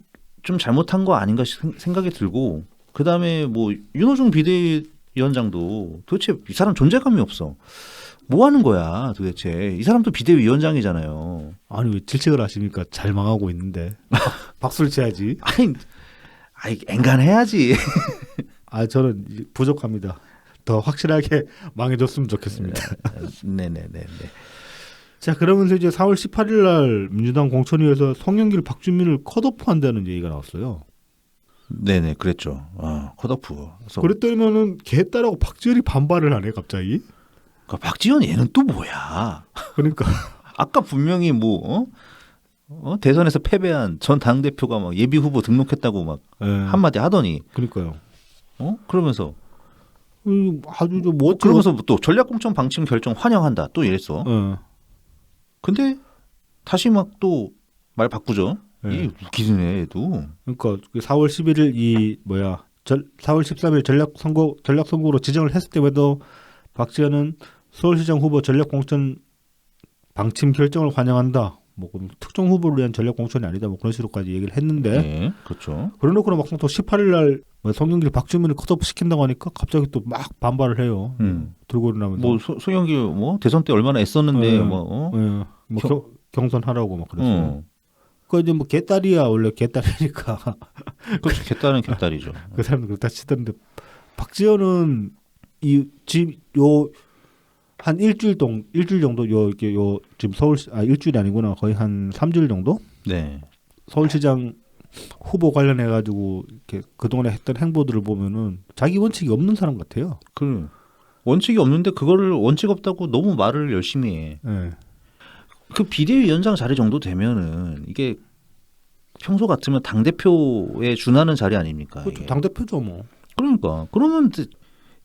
좀 잘못한 거 아닌가 생각이 들고, 그 다음에 뭐 윤호중 비대위원장도 도대체 이 사람 존재감이 없어. 뭐 하는 거야 도대체. 이 사람도 비대위원장이잖아요. 아니 왜 질책을 하십니까? 잘 망하고 있는데 박수를 쳐야지. 아니 앵간해야지. 아 저는 부족합니다. 더 확실하게 망해줬으면 좋겠습니다. 네네네. 자 그러면서 이제 4월 18일 날 민주당 공천위에서 송영길, 박주민을 컷오프한다는 얘기가 나왔어요. 네네 그랬죠. 컷오프. 그랬더니면은 걔 딸하고 박지원이 반발을 하네 갑자기. 그러니까 박지원 얘는 또 뭐야? 그러니까 아까 분명히 뭐 대선에서 패배한 전 당 대표가 막 예비 후보 등록했다고 막 한마디 하더니. 그러니까요. 그러면서 아주 좀 멋져. 그러면서 또 전략공천 방침 결정 환영한다 또 이랬어. 근데 다시 막 또 말 바꾸죠. 이 웃기네 얘도. 그러니까 4월 11일 4월 13일 전략선거로 지정을 했을 때에도 박지원은 서울시장 후보 전략공천 방침 결정을 환영한다. 뭐 특정 후보를 위한 전략공천이 아니다. 뭐 그런 식으로까지 얘기를 했는데. 네, 그렇죠. 그래놓고는 막상 또 18일 날 송영길, 박주민을 컷오프 시킨다고 하니까 갑자기 또 막 반발을 해요. 들고 일어나면서. 뭐 송영길 뭐 대선 때 얼마나 애썼는데 경선하라고 막 그랬어요. 그 이제 뭐 개딸이야 원래 개딸이니까. 그렇죠. 개딸은 개딸이죠. 그 사람들 그렇다 치던데 박지원은 한 일주일 정도 지금 일주일이 아니구나 거의 한 3주일 정도. 네. 서울시장 후보 관련해 가지고 이렇게 그동안에 했던 행보들을 보면은 자기 원칙이 없는 사람 같아요. 그 원칙이 없는데 그거를 원칙 없다고 너무 말을 열심히 해. 네. 그 비대위원장 자리 정도 되면은 이게 평소 같으면 당 대표에 준하는 자리 아닙니까? 그렇죠. 당 대표죠 뭐. 그러니까 그러면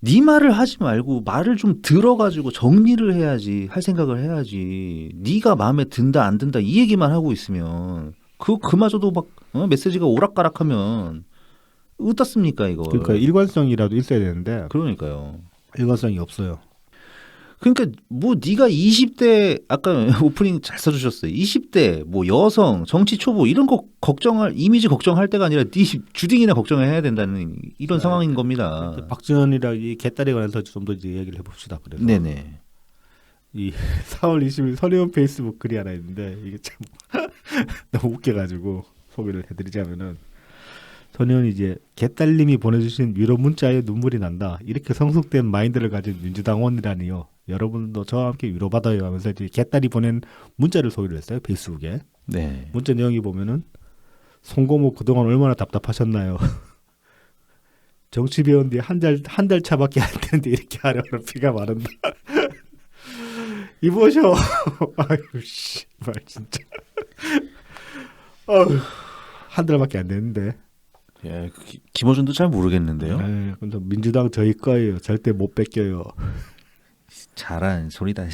네 말을 하지 말고 말을 좀 들어가지고 정리를 해야지, 할 생각을 해야지. 네가 마음에 든다 안 든다 이 얘기만 하고 있으면 그마저도 막 메시지가 오락가락하면 어떻습니까 이거? 그러니까 일관성이라도 있어야 되는데. 그러니까요. 일관성이 없어요. 그러니까 뭐 네가 20대 아까 오프닝 잘 써주셨어요. 20대 뭐 여성 정치 초보 이런 거 이미지 걱정할 때가 아니라 네 주딩이나 걱정해야 된다는 이런 상황인 겁니다. 박지원이랑 이 개딸에 관해서 좀 더 이제 얘기를 해봅시다. 그래서 네네. 이 4월 20일 선의원 페이스북 글이 하나 있는데 이게 참 너무 웃겨가지고 소개를 해드리자면은 선의원이 이제 개딸님이 보내주신 위로 문자에 눈물이 난다. 이렇게 성숙된 마인드를 가진 민주당원이라니요. 여러분도 저와 함께 위로받아요 하면서 이제 개딸이 보낸 문자를 소개를 했어요. 페이스북에. 네. 문자 내용이 보면은 송고모 그동안 얼마나 답답하셨나요. 정치 배운 뒤 한 달 차밖에 안 되는데 이렇게 하려면 피가 마른다. 이보셔. 아유 씨발 진짜. 한 달밖에 안 됐는데. 예, 김어준도 잘 모르겠는데요. 네, 근데 민주당 저희 거예요. 절대 못 뺏겨요. 잘한 소리다.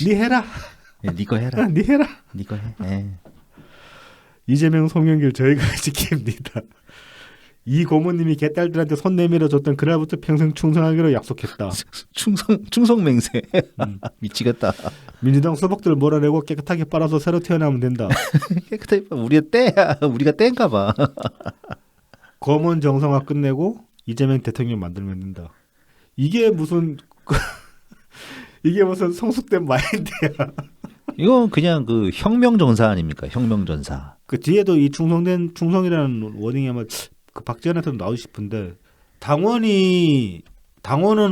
니 해라. 예, 니거 해라. 니 해라. 니거 해. 예. 이재명 송영길 저희가 지킵니다. 이 고모님이 개딸들한테 손 내밀어 줬던 그날부터 평생 충성하기로 약속했다. 충성맹세. 미치겠다. 민주당 수박들 몰아내고 깨끗하게 빨아서 새로 태어나면 된다. 깨끗하게 우리가 때야. 우리가 때인가 봐. 검언 정성화 끝내고 이재명 대통령 만들면 된다. 이게 무슨 성숙된 마인드야. 이건 그냥 그 혁명전사 아닙니까? 혁명전사. 그 뒤에도 이 충성이라는 워딩이 아마 그 박지원한테도 나오고 싶은데 당원은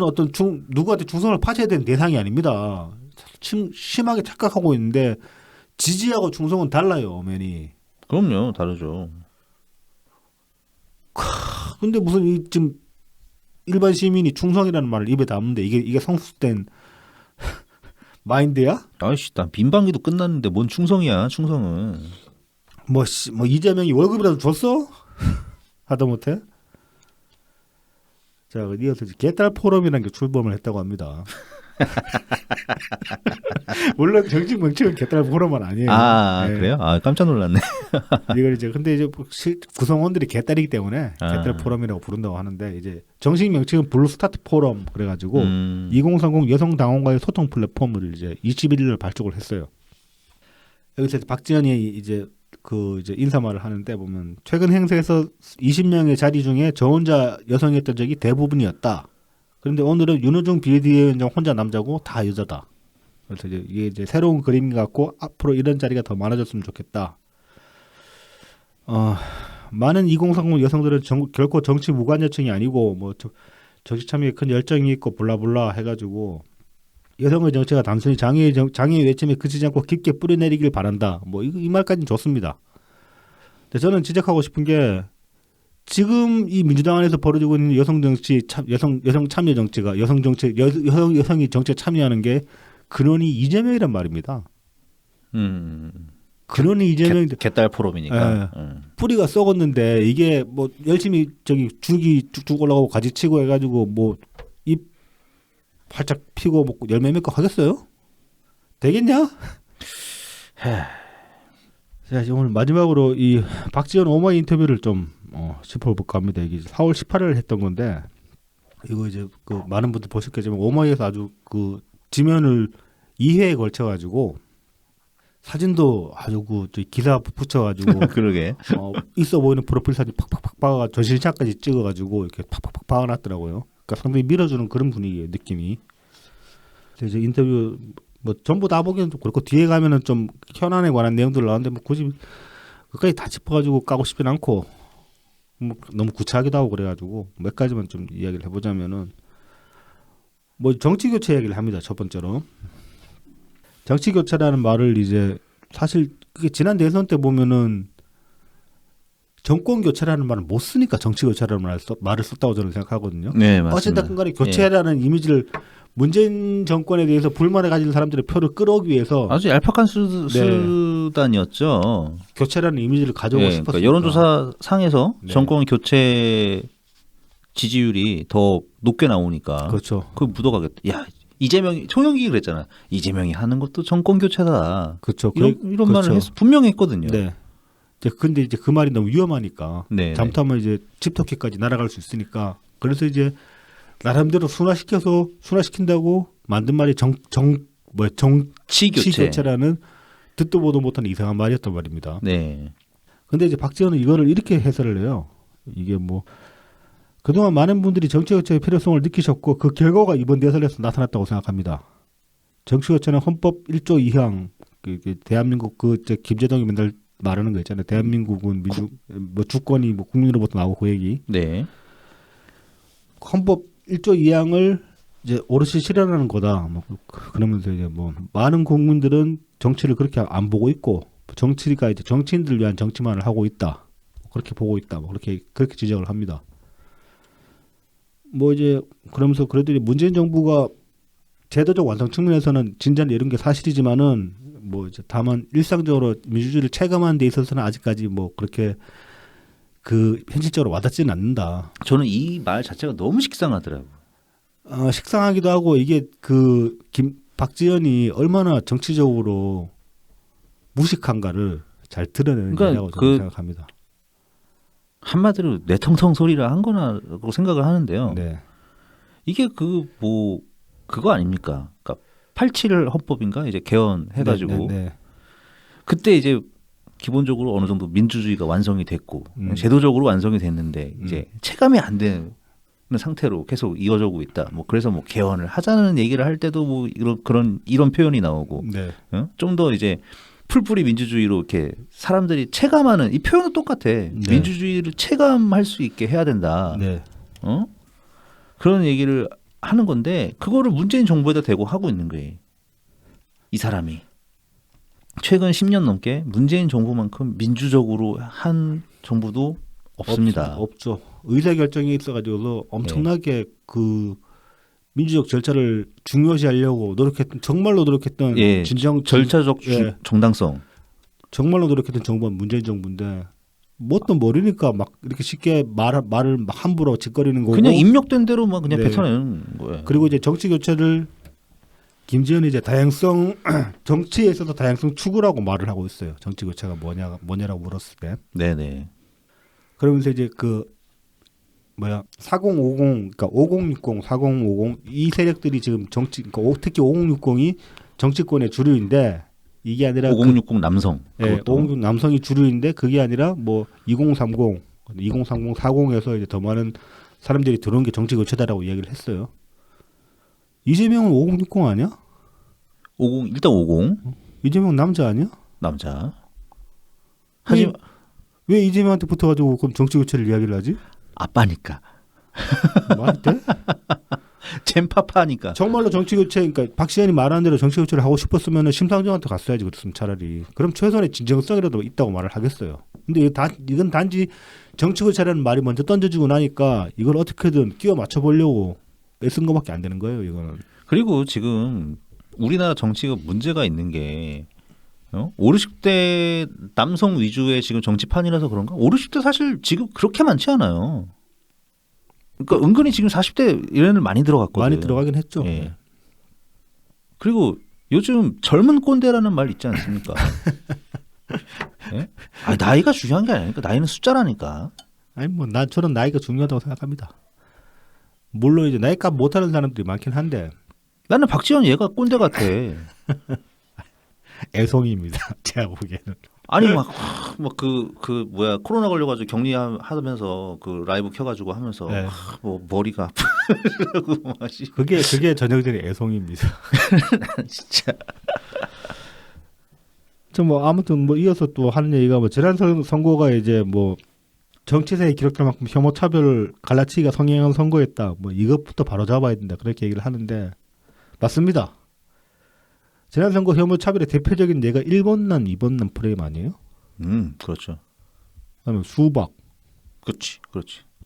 어떤 누구한테 충성을 바쳐야 되는 대상이 아닙니다. 심하게 착각하고 있는데 지지하고 충성은 달라요, 엄연히. 그럼요, 다르죠. 근데 무슨 지금 일반 시민이 충성이라는 말을 입에 담는데 이게 성숙된 마인드야? 아이씨, 난 빈방기도 끝났는데 뭔 충성이야, 충성은. 뭐 이재명이 월급이라도 줬어? 하다못해. 자, 이어서 개딸 포럼이라는 게 출범을 했다고 합니다. 물론 정치 명칭은 개딸 포럼은 아니에요. 네. 그래요? 깜짝 놀랐네. 이걸 이제 근데 이제 구성원들이 개딸이기 때문에 개딸 포럼이라고 부른다고 하는데 이제 정식 명칭은 블루 스타트 포럼 그래가지고 2030 여성 당원과의 소통 플랫폼을 이제 21일 발족을 했어요. 여기서 박지원이 이제 이제 인사말을 하는데 보면 최근 행사에서 20명의 자리 중에 저 혼자 여성이었던 적이 대부분이었다. 그런데 오늘은 윤호중 비대위원장 혼자 남자고 다 여자다. 그래서 이게 이제 새로운 그림 같고 앞으로 이런 자리가 더 많아졌으면 좋겠다. 많은 2030 여성들은 결코 정치 무관 여층이 아니고 뭐 정치 참여에 큰 열정이 있고 블라블라 해가지고 여성의 정치가 단순히 장애의 외침에 그치지 않고 깊게 뿌리내리길 바란다. 뭐 이 말까지는 좋습니다. 근데 저는 지적하고 싶은 게 지금 이 민주당 안에서 벌어지고 있는 여성 정치 여성 참여 정치가 여성이 정치에 참여하는 게 근원이 이재명이란 말입니다. 근원이 이재명 개딸 포럼이니까. 뿌리가 썩었는데 이게 뭐 열심히 줄기 쭉쭉 올라가고 가지 치고 해가지고 뭐 잎 활짝 피고 뭐 열매 맺고 하겠어요? 되겠냐? 자, 오늘 마지막으로 이 박지원 오마이 인터뷰를 좀 짚어볼까 합니다. 이게 4월 18일 했던 건데 이거 이제 많은 분들 보셨겠지만 오마이에서 아주 지면을 2회에 걸쳐가지고 사진도 아주 기사 붙여가지고 그러게 있어 보이는 프로필 사진 팍팍팍 박아 전신샷까지 찍어가지고 이렇게 팍팍팍 박아놨더라고요. 그러니까 상당히 밀어주는 그런 분위기예요, 느낌이. 그래서 이제 인터뷰 뭐 전부 다 보기에는 좀 그렇고 뒤에 가면은 좀 현안에 관한 내용들 나왔는데 뭐 굳이 그까지 다 짚어가지고 까고 싶진 않고 뭐 너무 구차하기도 하고 그래가지고 몇 가지만 좀 이야기를 해보자면은 뭐 정치 교체 이야기를 합니다. 첫 번째로 정치 교체라는 말을 이제 사실 그게 지난 대선 때 보면은 정권 교체라는 말을 못 쓰니까 정치 교체라는 말을 썼다고 저는 생각하거든요. 네, 맞습니다. 어쨌든 간에 교체라는 이미지를 문재인 정권에 대해서 불만을 가진 사람들의 표를 끌어오기 위해서 아주 얄팍한 수단이었죠. 교체라는 이미지를 가져오고 싶었어요. 그러니까 여론조사 상에서 네. 정권 교체 지지율이 더 높게 나오니까 그렇죠. 그 묻어가겠다. 야, 이재명이 총영기 그랬잖아. 이재명이 하는 것도 정권 교체다. 그렇죠. 이런 그렇죠. 말을 분명히 했거든요. 네. 근데 이제 그 말이 너무 위험하니까 네, 잘못하면 이제 집토끼까지 날아갈 수 있으니까 그래서 이제 나름대로 순화시킨다고 만든 말이 정치 교체라는 듣도 보도 못한 이상한 말이었단 말입니다. 네. 근데 이제 박지원은 이거를 이렇게 해설을 해요. 이게 뭐 그동안 많은 분들이 정치 교체의 필요성을 느끼셨고 그 결과가 이번 대선에서 나타났다고 생각합니다. 정치 교체는 헌법 1조 2항 대한민국 김재동이 맨날 말하는 거 있잖아요. 대한민국은 주권이 국민으로부터 나오고 그 얘기. 네. 헌법 1조 2항을 이제 오롯이 실현하는 거다. 그러면서 이제 많은 국민들은 정치를 그렇게 안 보고 있고 정치가 이제 정치인들을 위한 정치만을 하고 있다. 그렇게 보고 있다. 그렇게 지적을 합니다. 이제 그러면서 그래도 문재인 정부가 제도적 완성 측면에서는 진전을 이룬 게 사실이지만은 이제 다만 일상적으로 민주주의를 체감하는 데 있어서는 아직까지 그렇게 현실적으로 와닿지는 않는다. 저는 이 말 자체가 너무 식상하더라고요. 식상하기도 하고 이게 박지원이 얼마나 정치적으로 무식한가를 잘 드러내는 거라고 저는 생각합니다. 한마디로 내텅텅 소리를 한 거라고 생각을 하는데요. 네. 이게 그거 아닙니까? 그러니까 87 헌법인가 이제 개헌해가지고 네. 그때 이제 기본적으로 어느 정도 민주주의가 완성이 됐고 제도적으로 완성이 됐는데 이제 체감이 안 되는 상태로 계속 이어져 오고 있다. 그래서 개헌을 하자는 얘기를 할 때도 이런 표현이 나오고 네. 좀 더 이제 풀뿌리 민주주의로 이렇게 사람들이 체감하는 이 표현은 똑같아. 네. 민주주의를 체감할 수 있게 해야 된다. 네. 그런 얘기를 하는 건데 그거를 문재인 정부에다 대고 하고 있는 거예요. 이 사람이 최근 10년 넘게 문재인 정부만큼 민주적으로 한 정부도 없습니다. 없죠. 의사결정이 있어가지고 엄청나게 민주적 절차를 중요시하려고 정말로 노력했던 절차적 정당성 정말로 노력했던 정부가 문재인 정부인데 뭣도 모르니까 이렇게 쉽게 말을 함부로 짓거리는 거고 그냥 입력된 대로 그냥 뱉어내는 거예요. 그리고 이제 정치 교체를 김지현이 이제 다양성 정치에 있어서 다양성 추구라고 말을 하고 있어요. 정치 교체가 뭐냐라고 물었을 때. 네네. 그러면서 이제 4050 그러니까 5060, 4050 이 세력들이 지금 그러니까 특히 5060이 정치권의 주류인데 이게 아니라 5060 남성. 예, 5060 남성이 주류인데 그게 아니라 뭐 2030, 40에서 이제 더 많은 사람들이 들어온 게 정치 교체다라고 이야기를 했어요. 이재명은 5060 아니야? 50 일단 50 이재명 남자 아니야? 남자. 하지만 왜 이재명한테 붙어가지고 그럼 정치 교체를 이야기를 하지? 아빠니까. 말이 돼? 젠파파니까. 정말로 정치 교체, 그러니까 박시현이 말하는 대로 정치 교체를 하고 싶었으면 심상정한테 갔어야지 그랬으면 차라리. 그럼 최소한의 진정성이라도 있다고 말을 하겠어요. 근데 이건 단지 정치 교체라는 말이 먼저 던져지고 나니까 이걸 어떻게든 끼워 맞춰 보려고 애쓴 것밖에 안 되는 거예요. 이거는. 그리고 지금 우리나라 정치가 문제가 있는 게 5, 60대 남성 위주의 지금 정치판이라서 그런가? 5, 60대 사실 지금 그렇게 많지 않아요. 그러니까 은근히 지금 40대 이런 애들 많이 들어갔거든요. 많이 들어가긴 했죠. 예. 그리고 요즘 젊은 꼰대라는 말 있지 않습니까? 예? 나이가 중요한 게 아니니까 나이는 숫자라니까. 아니 뭐 저는 나이가 중요하다고 생각합니다. 물론 이제 나이값 못하는 사람들이 많긴 한데 나는 박지원 얘가 꼰대 같아. 애송이입니다. 제가 보기에는. 아니 뭐야 코로나 걸려가지고 격리하면서 그 라이브 켜가지고 하면서 네. 뭐 머리가 아프고 그게 전형적인 애송이입니다. 진짜. 저 뭐 아무튼 뭐 이어서 또 하는 얘기가 뭐 지난 선거가 이제 뭐 정치세에 기록될 만큼 혐오 차별 갈라치기가 성행한 선거였다. 뭐 이것부터 바로 잡아야 된다. 그렇게 얘기를 하는데 맞습니다. 지난 선거 혐오 차별의 대표적인 예가 1번난, 2번난 프레임 아니에요? 그렇죠. 그다음에 수박, 그렇지.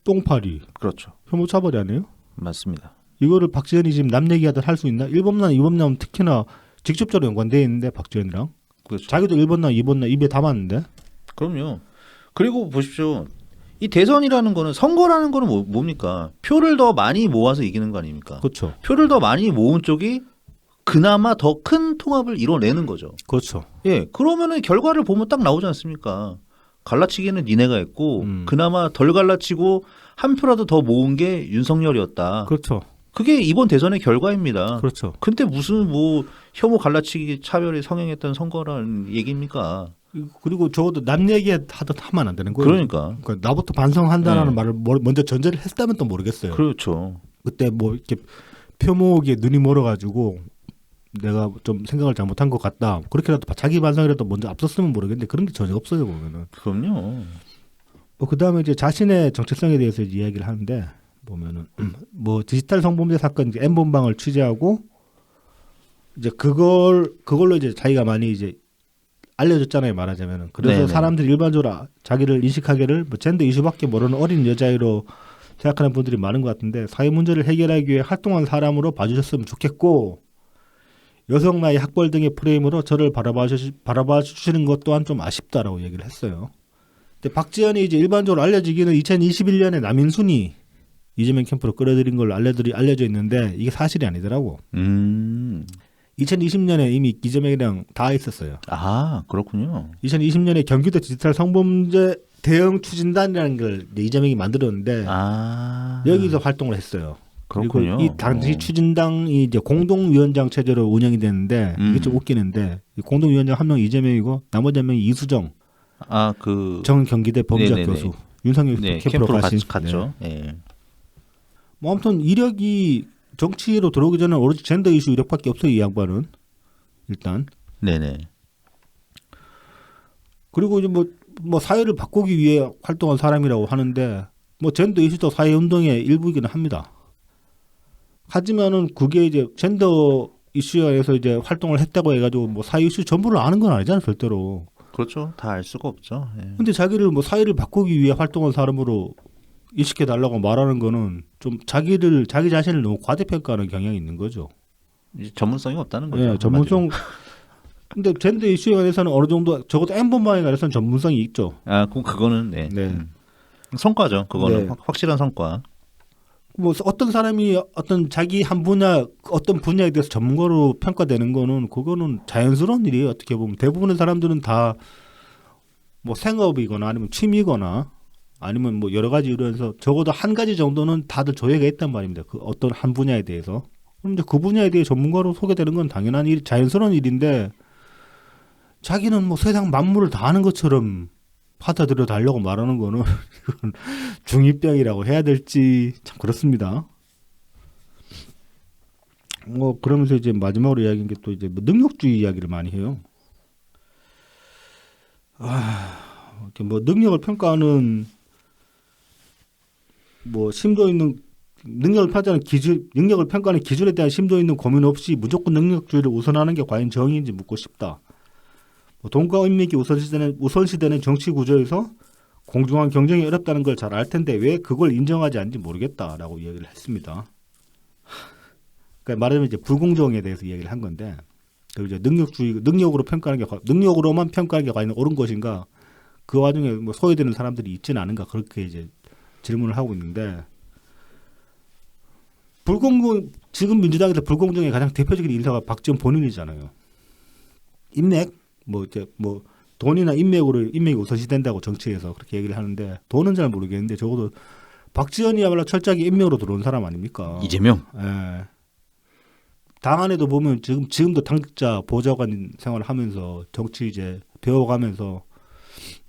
똥파리, 그렇죠. 혐오 차별이 아니에요? 맞습니다. 이거를 박지원이 지금 남 얘기하듯 할 수 있나? 1번난, 2번난 특히나 직접적으로 연관돼 있는데 박지원이랑 그렇죠. 자기도 1번난, 2번난 입에 담았는데. 그럼요. 그리고 보십시오. 이 대선이라는 거는 선거라는 거는 뭡니까? 표를 더 많이 모아서 이기는 거 아닙니까? 그렇죠. 표를 더 많이 모은 쪽이 그나마 더 큰 통합을 이뤄내는 거죠. 그렇죠. 예, 그러면은 결과를 보면 딱 나오지 않습니까? 갈라치기는 니네가 했고 그나마 덜 갈라치고 한 표라도 더 모은 게 윤석열이었다. 그렇죠. 그게 이번 대선의 결과입니다. 그렇죠. 근데 무슨 뭐 혐오 갈라치기 차별이 성행했던 선거라는 얘기입니까? 그리고 적어도 남 얘기 하듯 하면 안 되는 거예요. 그러니까 나부터 반성한다라는 네. 말을 먼저 전제를 했다면 또 모르겠어요. 그렇죠. 그때 뭐 이렇게 표목에 눈이 멀어가지고 내가 좀 생각을 잘못한 것 같다. 그렇게라도 자기 반성이라도 먼저 앞섰으면 모르겠는데 그런 게 전혀 없어요 보면은. 그럼요. 그 다음에 이제 자신의 정체성에 대해서 이야기를 하는데 보면은 뭐 디지털 성범죄 사건 이제 N번방을 취재하고 이제 그걸로 이제 자기가 많이 이제 알려졌잖아요 말하자면은. 그래서 네네. 사람들이 일반적으로 자기를 인식하기를 뭐 젠더 이슈밖에 모르는 어린 여자애로 생각하는 분들이 많은 것 같은데 사회 문제를 해결하기 위해 활동한 사람으로 봐주셨으면 좋겠고 여성 나이 학벌 등의 프레임으로 저를 바라봐 주시는 것 또한 좀 아쉽다라고 얘기를 했어요. 근데 박지원이 이제 일반적으로 알려지기는 2021년에 남인순이 이재명 캠프로 끌어들인 걸로 알려져 있는데 이게 사실이 아니더라고. 2020년에 이미 이재명이랑 다 있었어요. 아, 그렇군요. 2020년에 경기도 디지털 성범죄 대응 추진단이라는 걸 이재명이 만들었는데 여기서 활동을 했어요. 그렇군요. 그리고 이 당시 추진당이 이제 공동위원장 체제로 운영이 되는데 이게 좀 웃기는데 이 공동위원장 한 명 이재명이고 나머지 한 명이 이수정 전 경기대 법의학 네네네. 교수 윤석열 캠프로 갔죠. 네. 뭐 아무튼 이력이 정치로 들어오기 전에 오로지 젠더 이슈 이력밖에 없어요 이 양반은 일단. 네네. 그리고 이제 뭐 사회를 바꾸기 위해 활동한 사람이라고 하는데 뭐 젠더 이슈도 사회 운동의 일부이기는 합니다. 하지만은 그게 이제 젠더 이슈에서 이제 활동을 했다고 해가지고 뭐 사회 이슈 전부를 아는 건 아니잖아요 절대로. 그렇죠. 다 알 수가 없죠. 예. 근데 자기를 뭐 사회를 바꾸기 위해 활동한 사람으로 인식해 달라고 말하는 거는 좀 자기 자신을 너무 과대평가하는 경향이 있는 거죠. 이제 전문성이 없다는 거죠. 네, 전문성. 근데 젠더 이슈에 관해서는 어느 정도 적어도 N번방에 관해서는 전문성이 있죠. 그거는 네. 네. 성과죠. 그거는 네. 확실한 성과. 뭐 어떤 사람이 어떤 자기 한 분야 어떤 분야에 대해서 전문가로 평가되는 거는 그거는 자연스러운 일이에요. 어떻게 보면 대부분의 사람들은 다 뭐 생업이거나 아니면 취미거나 아니면 뭐 여러 가지 이루어서 적어도 한 가지 정도는 다들 조예가 있단 말입니다. 그 어떤 한 분야에 대해서. 그럼 이제 그 분야에 대해 전문가로 소개되는 건 당연한 일, 자연스러운 일인데 자기는 뭐 세상 만물을 다 아는 것처럼 받아들여 달라고 말하는 거는 이건 중2병이라고 해야 될지 참 그렇습니다. 뭐 그러면서 이제 마지막으로 이야기한 게 또 이제 뭐 능력주의 이야기를 많이 해요. 이렇게 뭐 능력을 평가하는 뭐 심도 있는 능력을 평가하는 기준에 대한 심도 있는 고민 없이 무조건 능력주의를 우선하는 게 과연 정의인지 묻고 싶다. 뭐 돈과 인맥이 우선시되는 정치 구조에서 공정한 경쟁이 어렵다는 걸 잘 알 텐데 왜 그걸 인정하지 않는지 모르겠다라고 이야기를 했습니다. 그러니까 말하자면 이제 불공정에 대해서 이야기를 한 건데, 그리고 이제 능력으로만 평가하는 게 과연 옳은 것인가? 그 와중에 뭐 소외되는 사람들이 있지는 않은가? 그렇게 이제 질문을 하고 있는데, 지금 민주당에서 불공정의 가장 대표적인 인사가 박지원 본인이잖아요. 인맥, 뭐 돈이나 인맥이 우선시된다고 정치에서 그렇게 얘기를 하는데 돈은 잘 모르겠는데 적어도 박지원이야말로 철저하게 인맥으로 들어온 사람 아닙니까? 이재명. 예. 당 안에도 보면 지금도 당직자 보좌관 생활을 하면서 정치 이제 배워가면서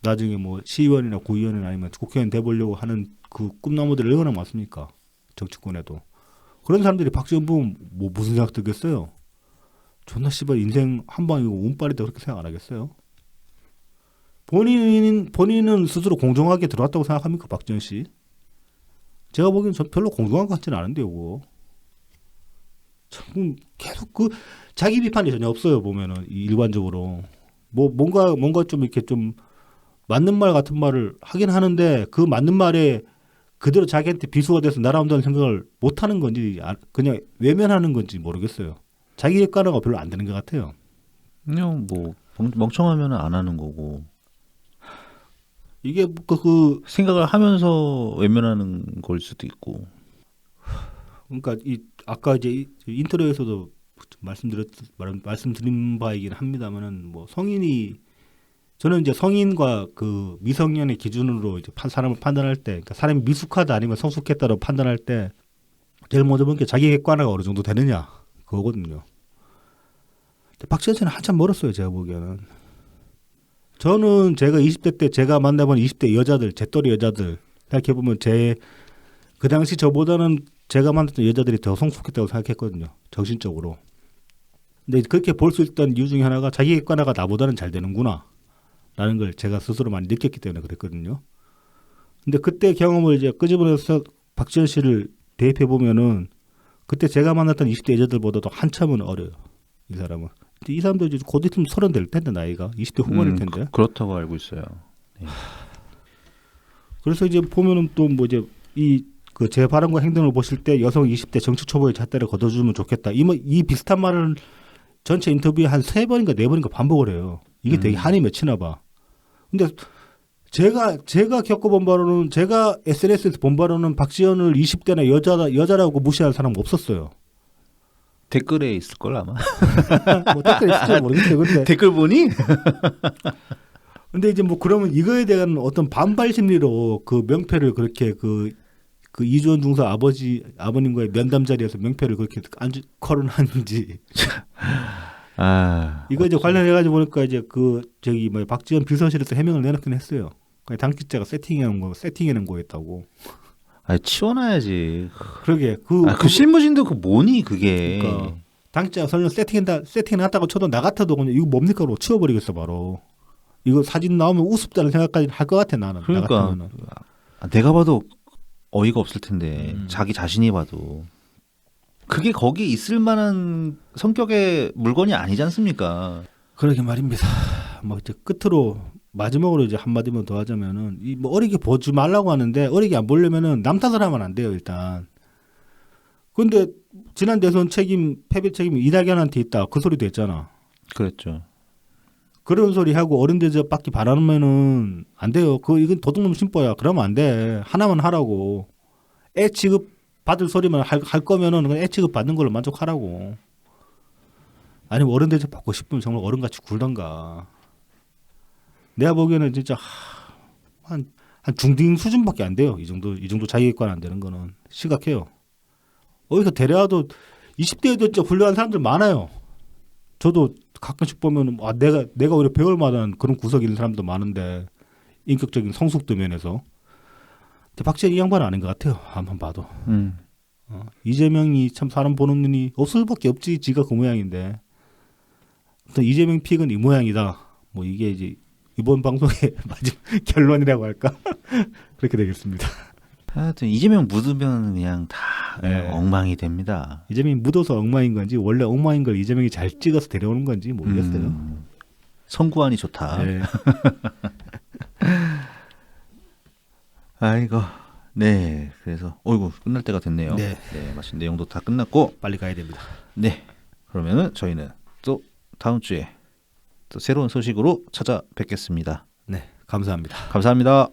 나중에 뭐 시의원이나 구의원이나 아니면 국회의원 돼보려고 하는 그 꿈나무들이 얼마나 많습니까? 정치권에도. 그런 사람들이 박지원 보면 뭐 무슨 생각 들겠어요? 존나 씨발 인생 한 방이고 운빨이다 그렇게 생각 안 하겠어요? 본인은 스스로 공정하게 들어왔다고 생각합니까, 박지원 씨? 제가 보기엔 전 별로 공정한 것 같지는 않은데요, 그거. 참 계속 그 자기 비판이 전혀 없어요, 보면은 일관적으로. 뭐 뭔가 좀 이렇게 좀 맞는 말 같은 말을 하긴 하는데 그 맞는 말에 그대로 자기한테 비수가 돼서 날아온다는 생각을 못 하는 건지 그냥 외면하는 건지 모르겠어요. 자기 객관화가 별로 안 되는 것 같아요. 그냥 뭐 멍청하면 안 하는 거고. 이게 그 생각을 하면서 외면하는 걸 수도 있고. 그러니까 아까 이제 인트로에서도 말씀드린 바이긴 합니다만은 뭐 저는 이제 성인과 그 미성년의 기준으로 이제 사람을 판단할 때, 그러니까 사람이 미숙하다 아니면 성숙했다로 판단할 때 제일 먼저 본 게 자기 객관화가 어느 정도 되느냐 그거거든요. 박지원 씨는 한참 멀었어요, 제가 보기에는. 저는 제가 20대 때 제가 만나본 20대 여자들, 제 또래 여자들 생각해보면 그 당시 저보다는 제가 만났던 여자들이 더 성숙했다고 생각했거든요, 정신적으로. 근데 그렇게 볼 수 있던 이유 중에 하나가 자기 객관화가 나보다는 잘 되는구나 라는 걸 제가 스스로 많이 느꼈기 때문에 그랬거든요. 근데 그때 경험을 이제 끄집어내서 박지원 씨를 대입해보면은 그때 제가 만났던 20대 여자들보다도 한참은 어려요, 이 사람은. 이 사람도 이제 곧 있으면 30 될 텐데, 나이가 20대 후반일 텐데. 그렇다고 알고 있어요. 네. 그래서 이제 보면은 또 뭐 이제 제 발언과 행동을 보실 때 여성 20대 정치 초보의 잣대를 걷어주면 좋겠다. 이 비슷한 말을 전체 인터뷰에 한 3번인가 4번인가 반복을 해요. 이게 되게 한이 맺히나 봐. 근데 제가 겪어본 바로는, 제가 SNS에서 본 바로는 박지원을 20대나 여자라고 무시하는 사람 없었어요. 댓글에 있을 걸 아마. 뭐 댓글에 있을지 모르겠어요. 근데 댓글 보니? 근데 이제 뭐 그러면 이거에 대한 어떤 반발 심리로 그 명패를 그렇게 그 이주원 중사 아버님과의 면담 자리에서 명패를 그렇게 거론하는지. 이거 이제 관련해가지고 보니까 이제 박지원 비서실에서 해명을 내놓긴 했어요. 당직자가 세팅해놓은 거였다고. 치워놔야지. 그러게. 그 실무진도 뭐니 그게. 그러니까 당직자가 설령 세팅해놨다고 쳐도 나 같아도 그냥 이거 뭡니까? 로 치워버리겠어 바로. 이거 사진 나오면 우습다는 생각까지 할 것 같아 나는. 그러니까 나 같으면은. 내가 봐도 어이가 없을 텐데 자기 자신이 봐도. 그게 거기 있을 만한 성격의 물건이 아니지 않습니까? 그러게 말입니다. 뭐 이제 끝으로 마지막으로 이제 한마디만 더 하자면은 뭐 어리게 보지 말라고 하는데 어리게 안 보려면은 남 탓을 하면 안 돼요, 일단. 근데 지난 대선 패배 책임이 이낙연한테 있다. 그 소리도 했잖아. 그랬죠. 그런 소리 하고 어른 대접받기 바라면은 안 돼요. 이건 도둑놈 심보야. 그러면 안 돼. 하나만 하라고. 애 취급 받을 소리만 할 거면은 그냥 애취급 받는 걸로 만족하라고. 아니면 어른 대접 받고 싶으면 정말 어른같이 굴던가. 내가 보기에는 진짜 한 중딩 수준밖에 안 돼요. 이 정도 자기객관 안 되는 거는 심각해요. 어디서 데려와도 20대에도 진짜 훌륭한 사람들 많아요. 저도 가끔씩 보면 내가 오히려 배울 만한 그런 구석이 있는 사람도 많은데 인격적인 성숙도 면에서. 근데 박지원 이 양반은 아닌 것 같아요. 한번 봐도. 이재명이 참 사람 보는 눈이 없을 수밖에 없지. 지가 그 모양인데. 이재명 픽은 이 모양이다. 뭐 이게 이제 이번 방송의 마지막 결론이라고 할까? 그렇게 되겠습니다. 하여튼 이재명 묻으면 그냥 다 네. 엉망이 됩니다. 이재명이 묻어서 엉망인 건지 원래 엉망인 걸 이재명이 잘 찍어서 데려오는 건지 모르겠어요. 선구안이 좋다. 네. 아이고. 네. 그래서 어이구 끝날 때가 됐네요. 네. 마친 내용도 다 끝났고 빨리 가야 됩니다. 네. 그러면은 저희는 또 다음 주에 또 새로운 소식으로 찾아뵙겠습니다. 네, 감사합니다. 감사합니다.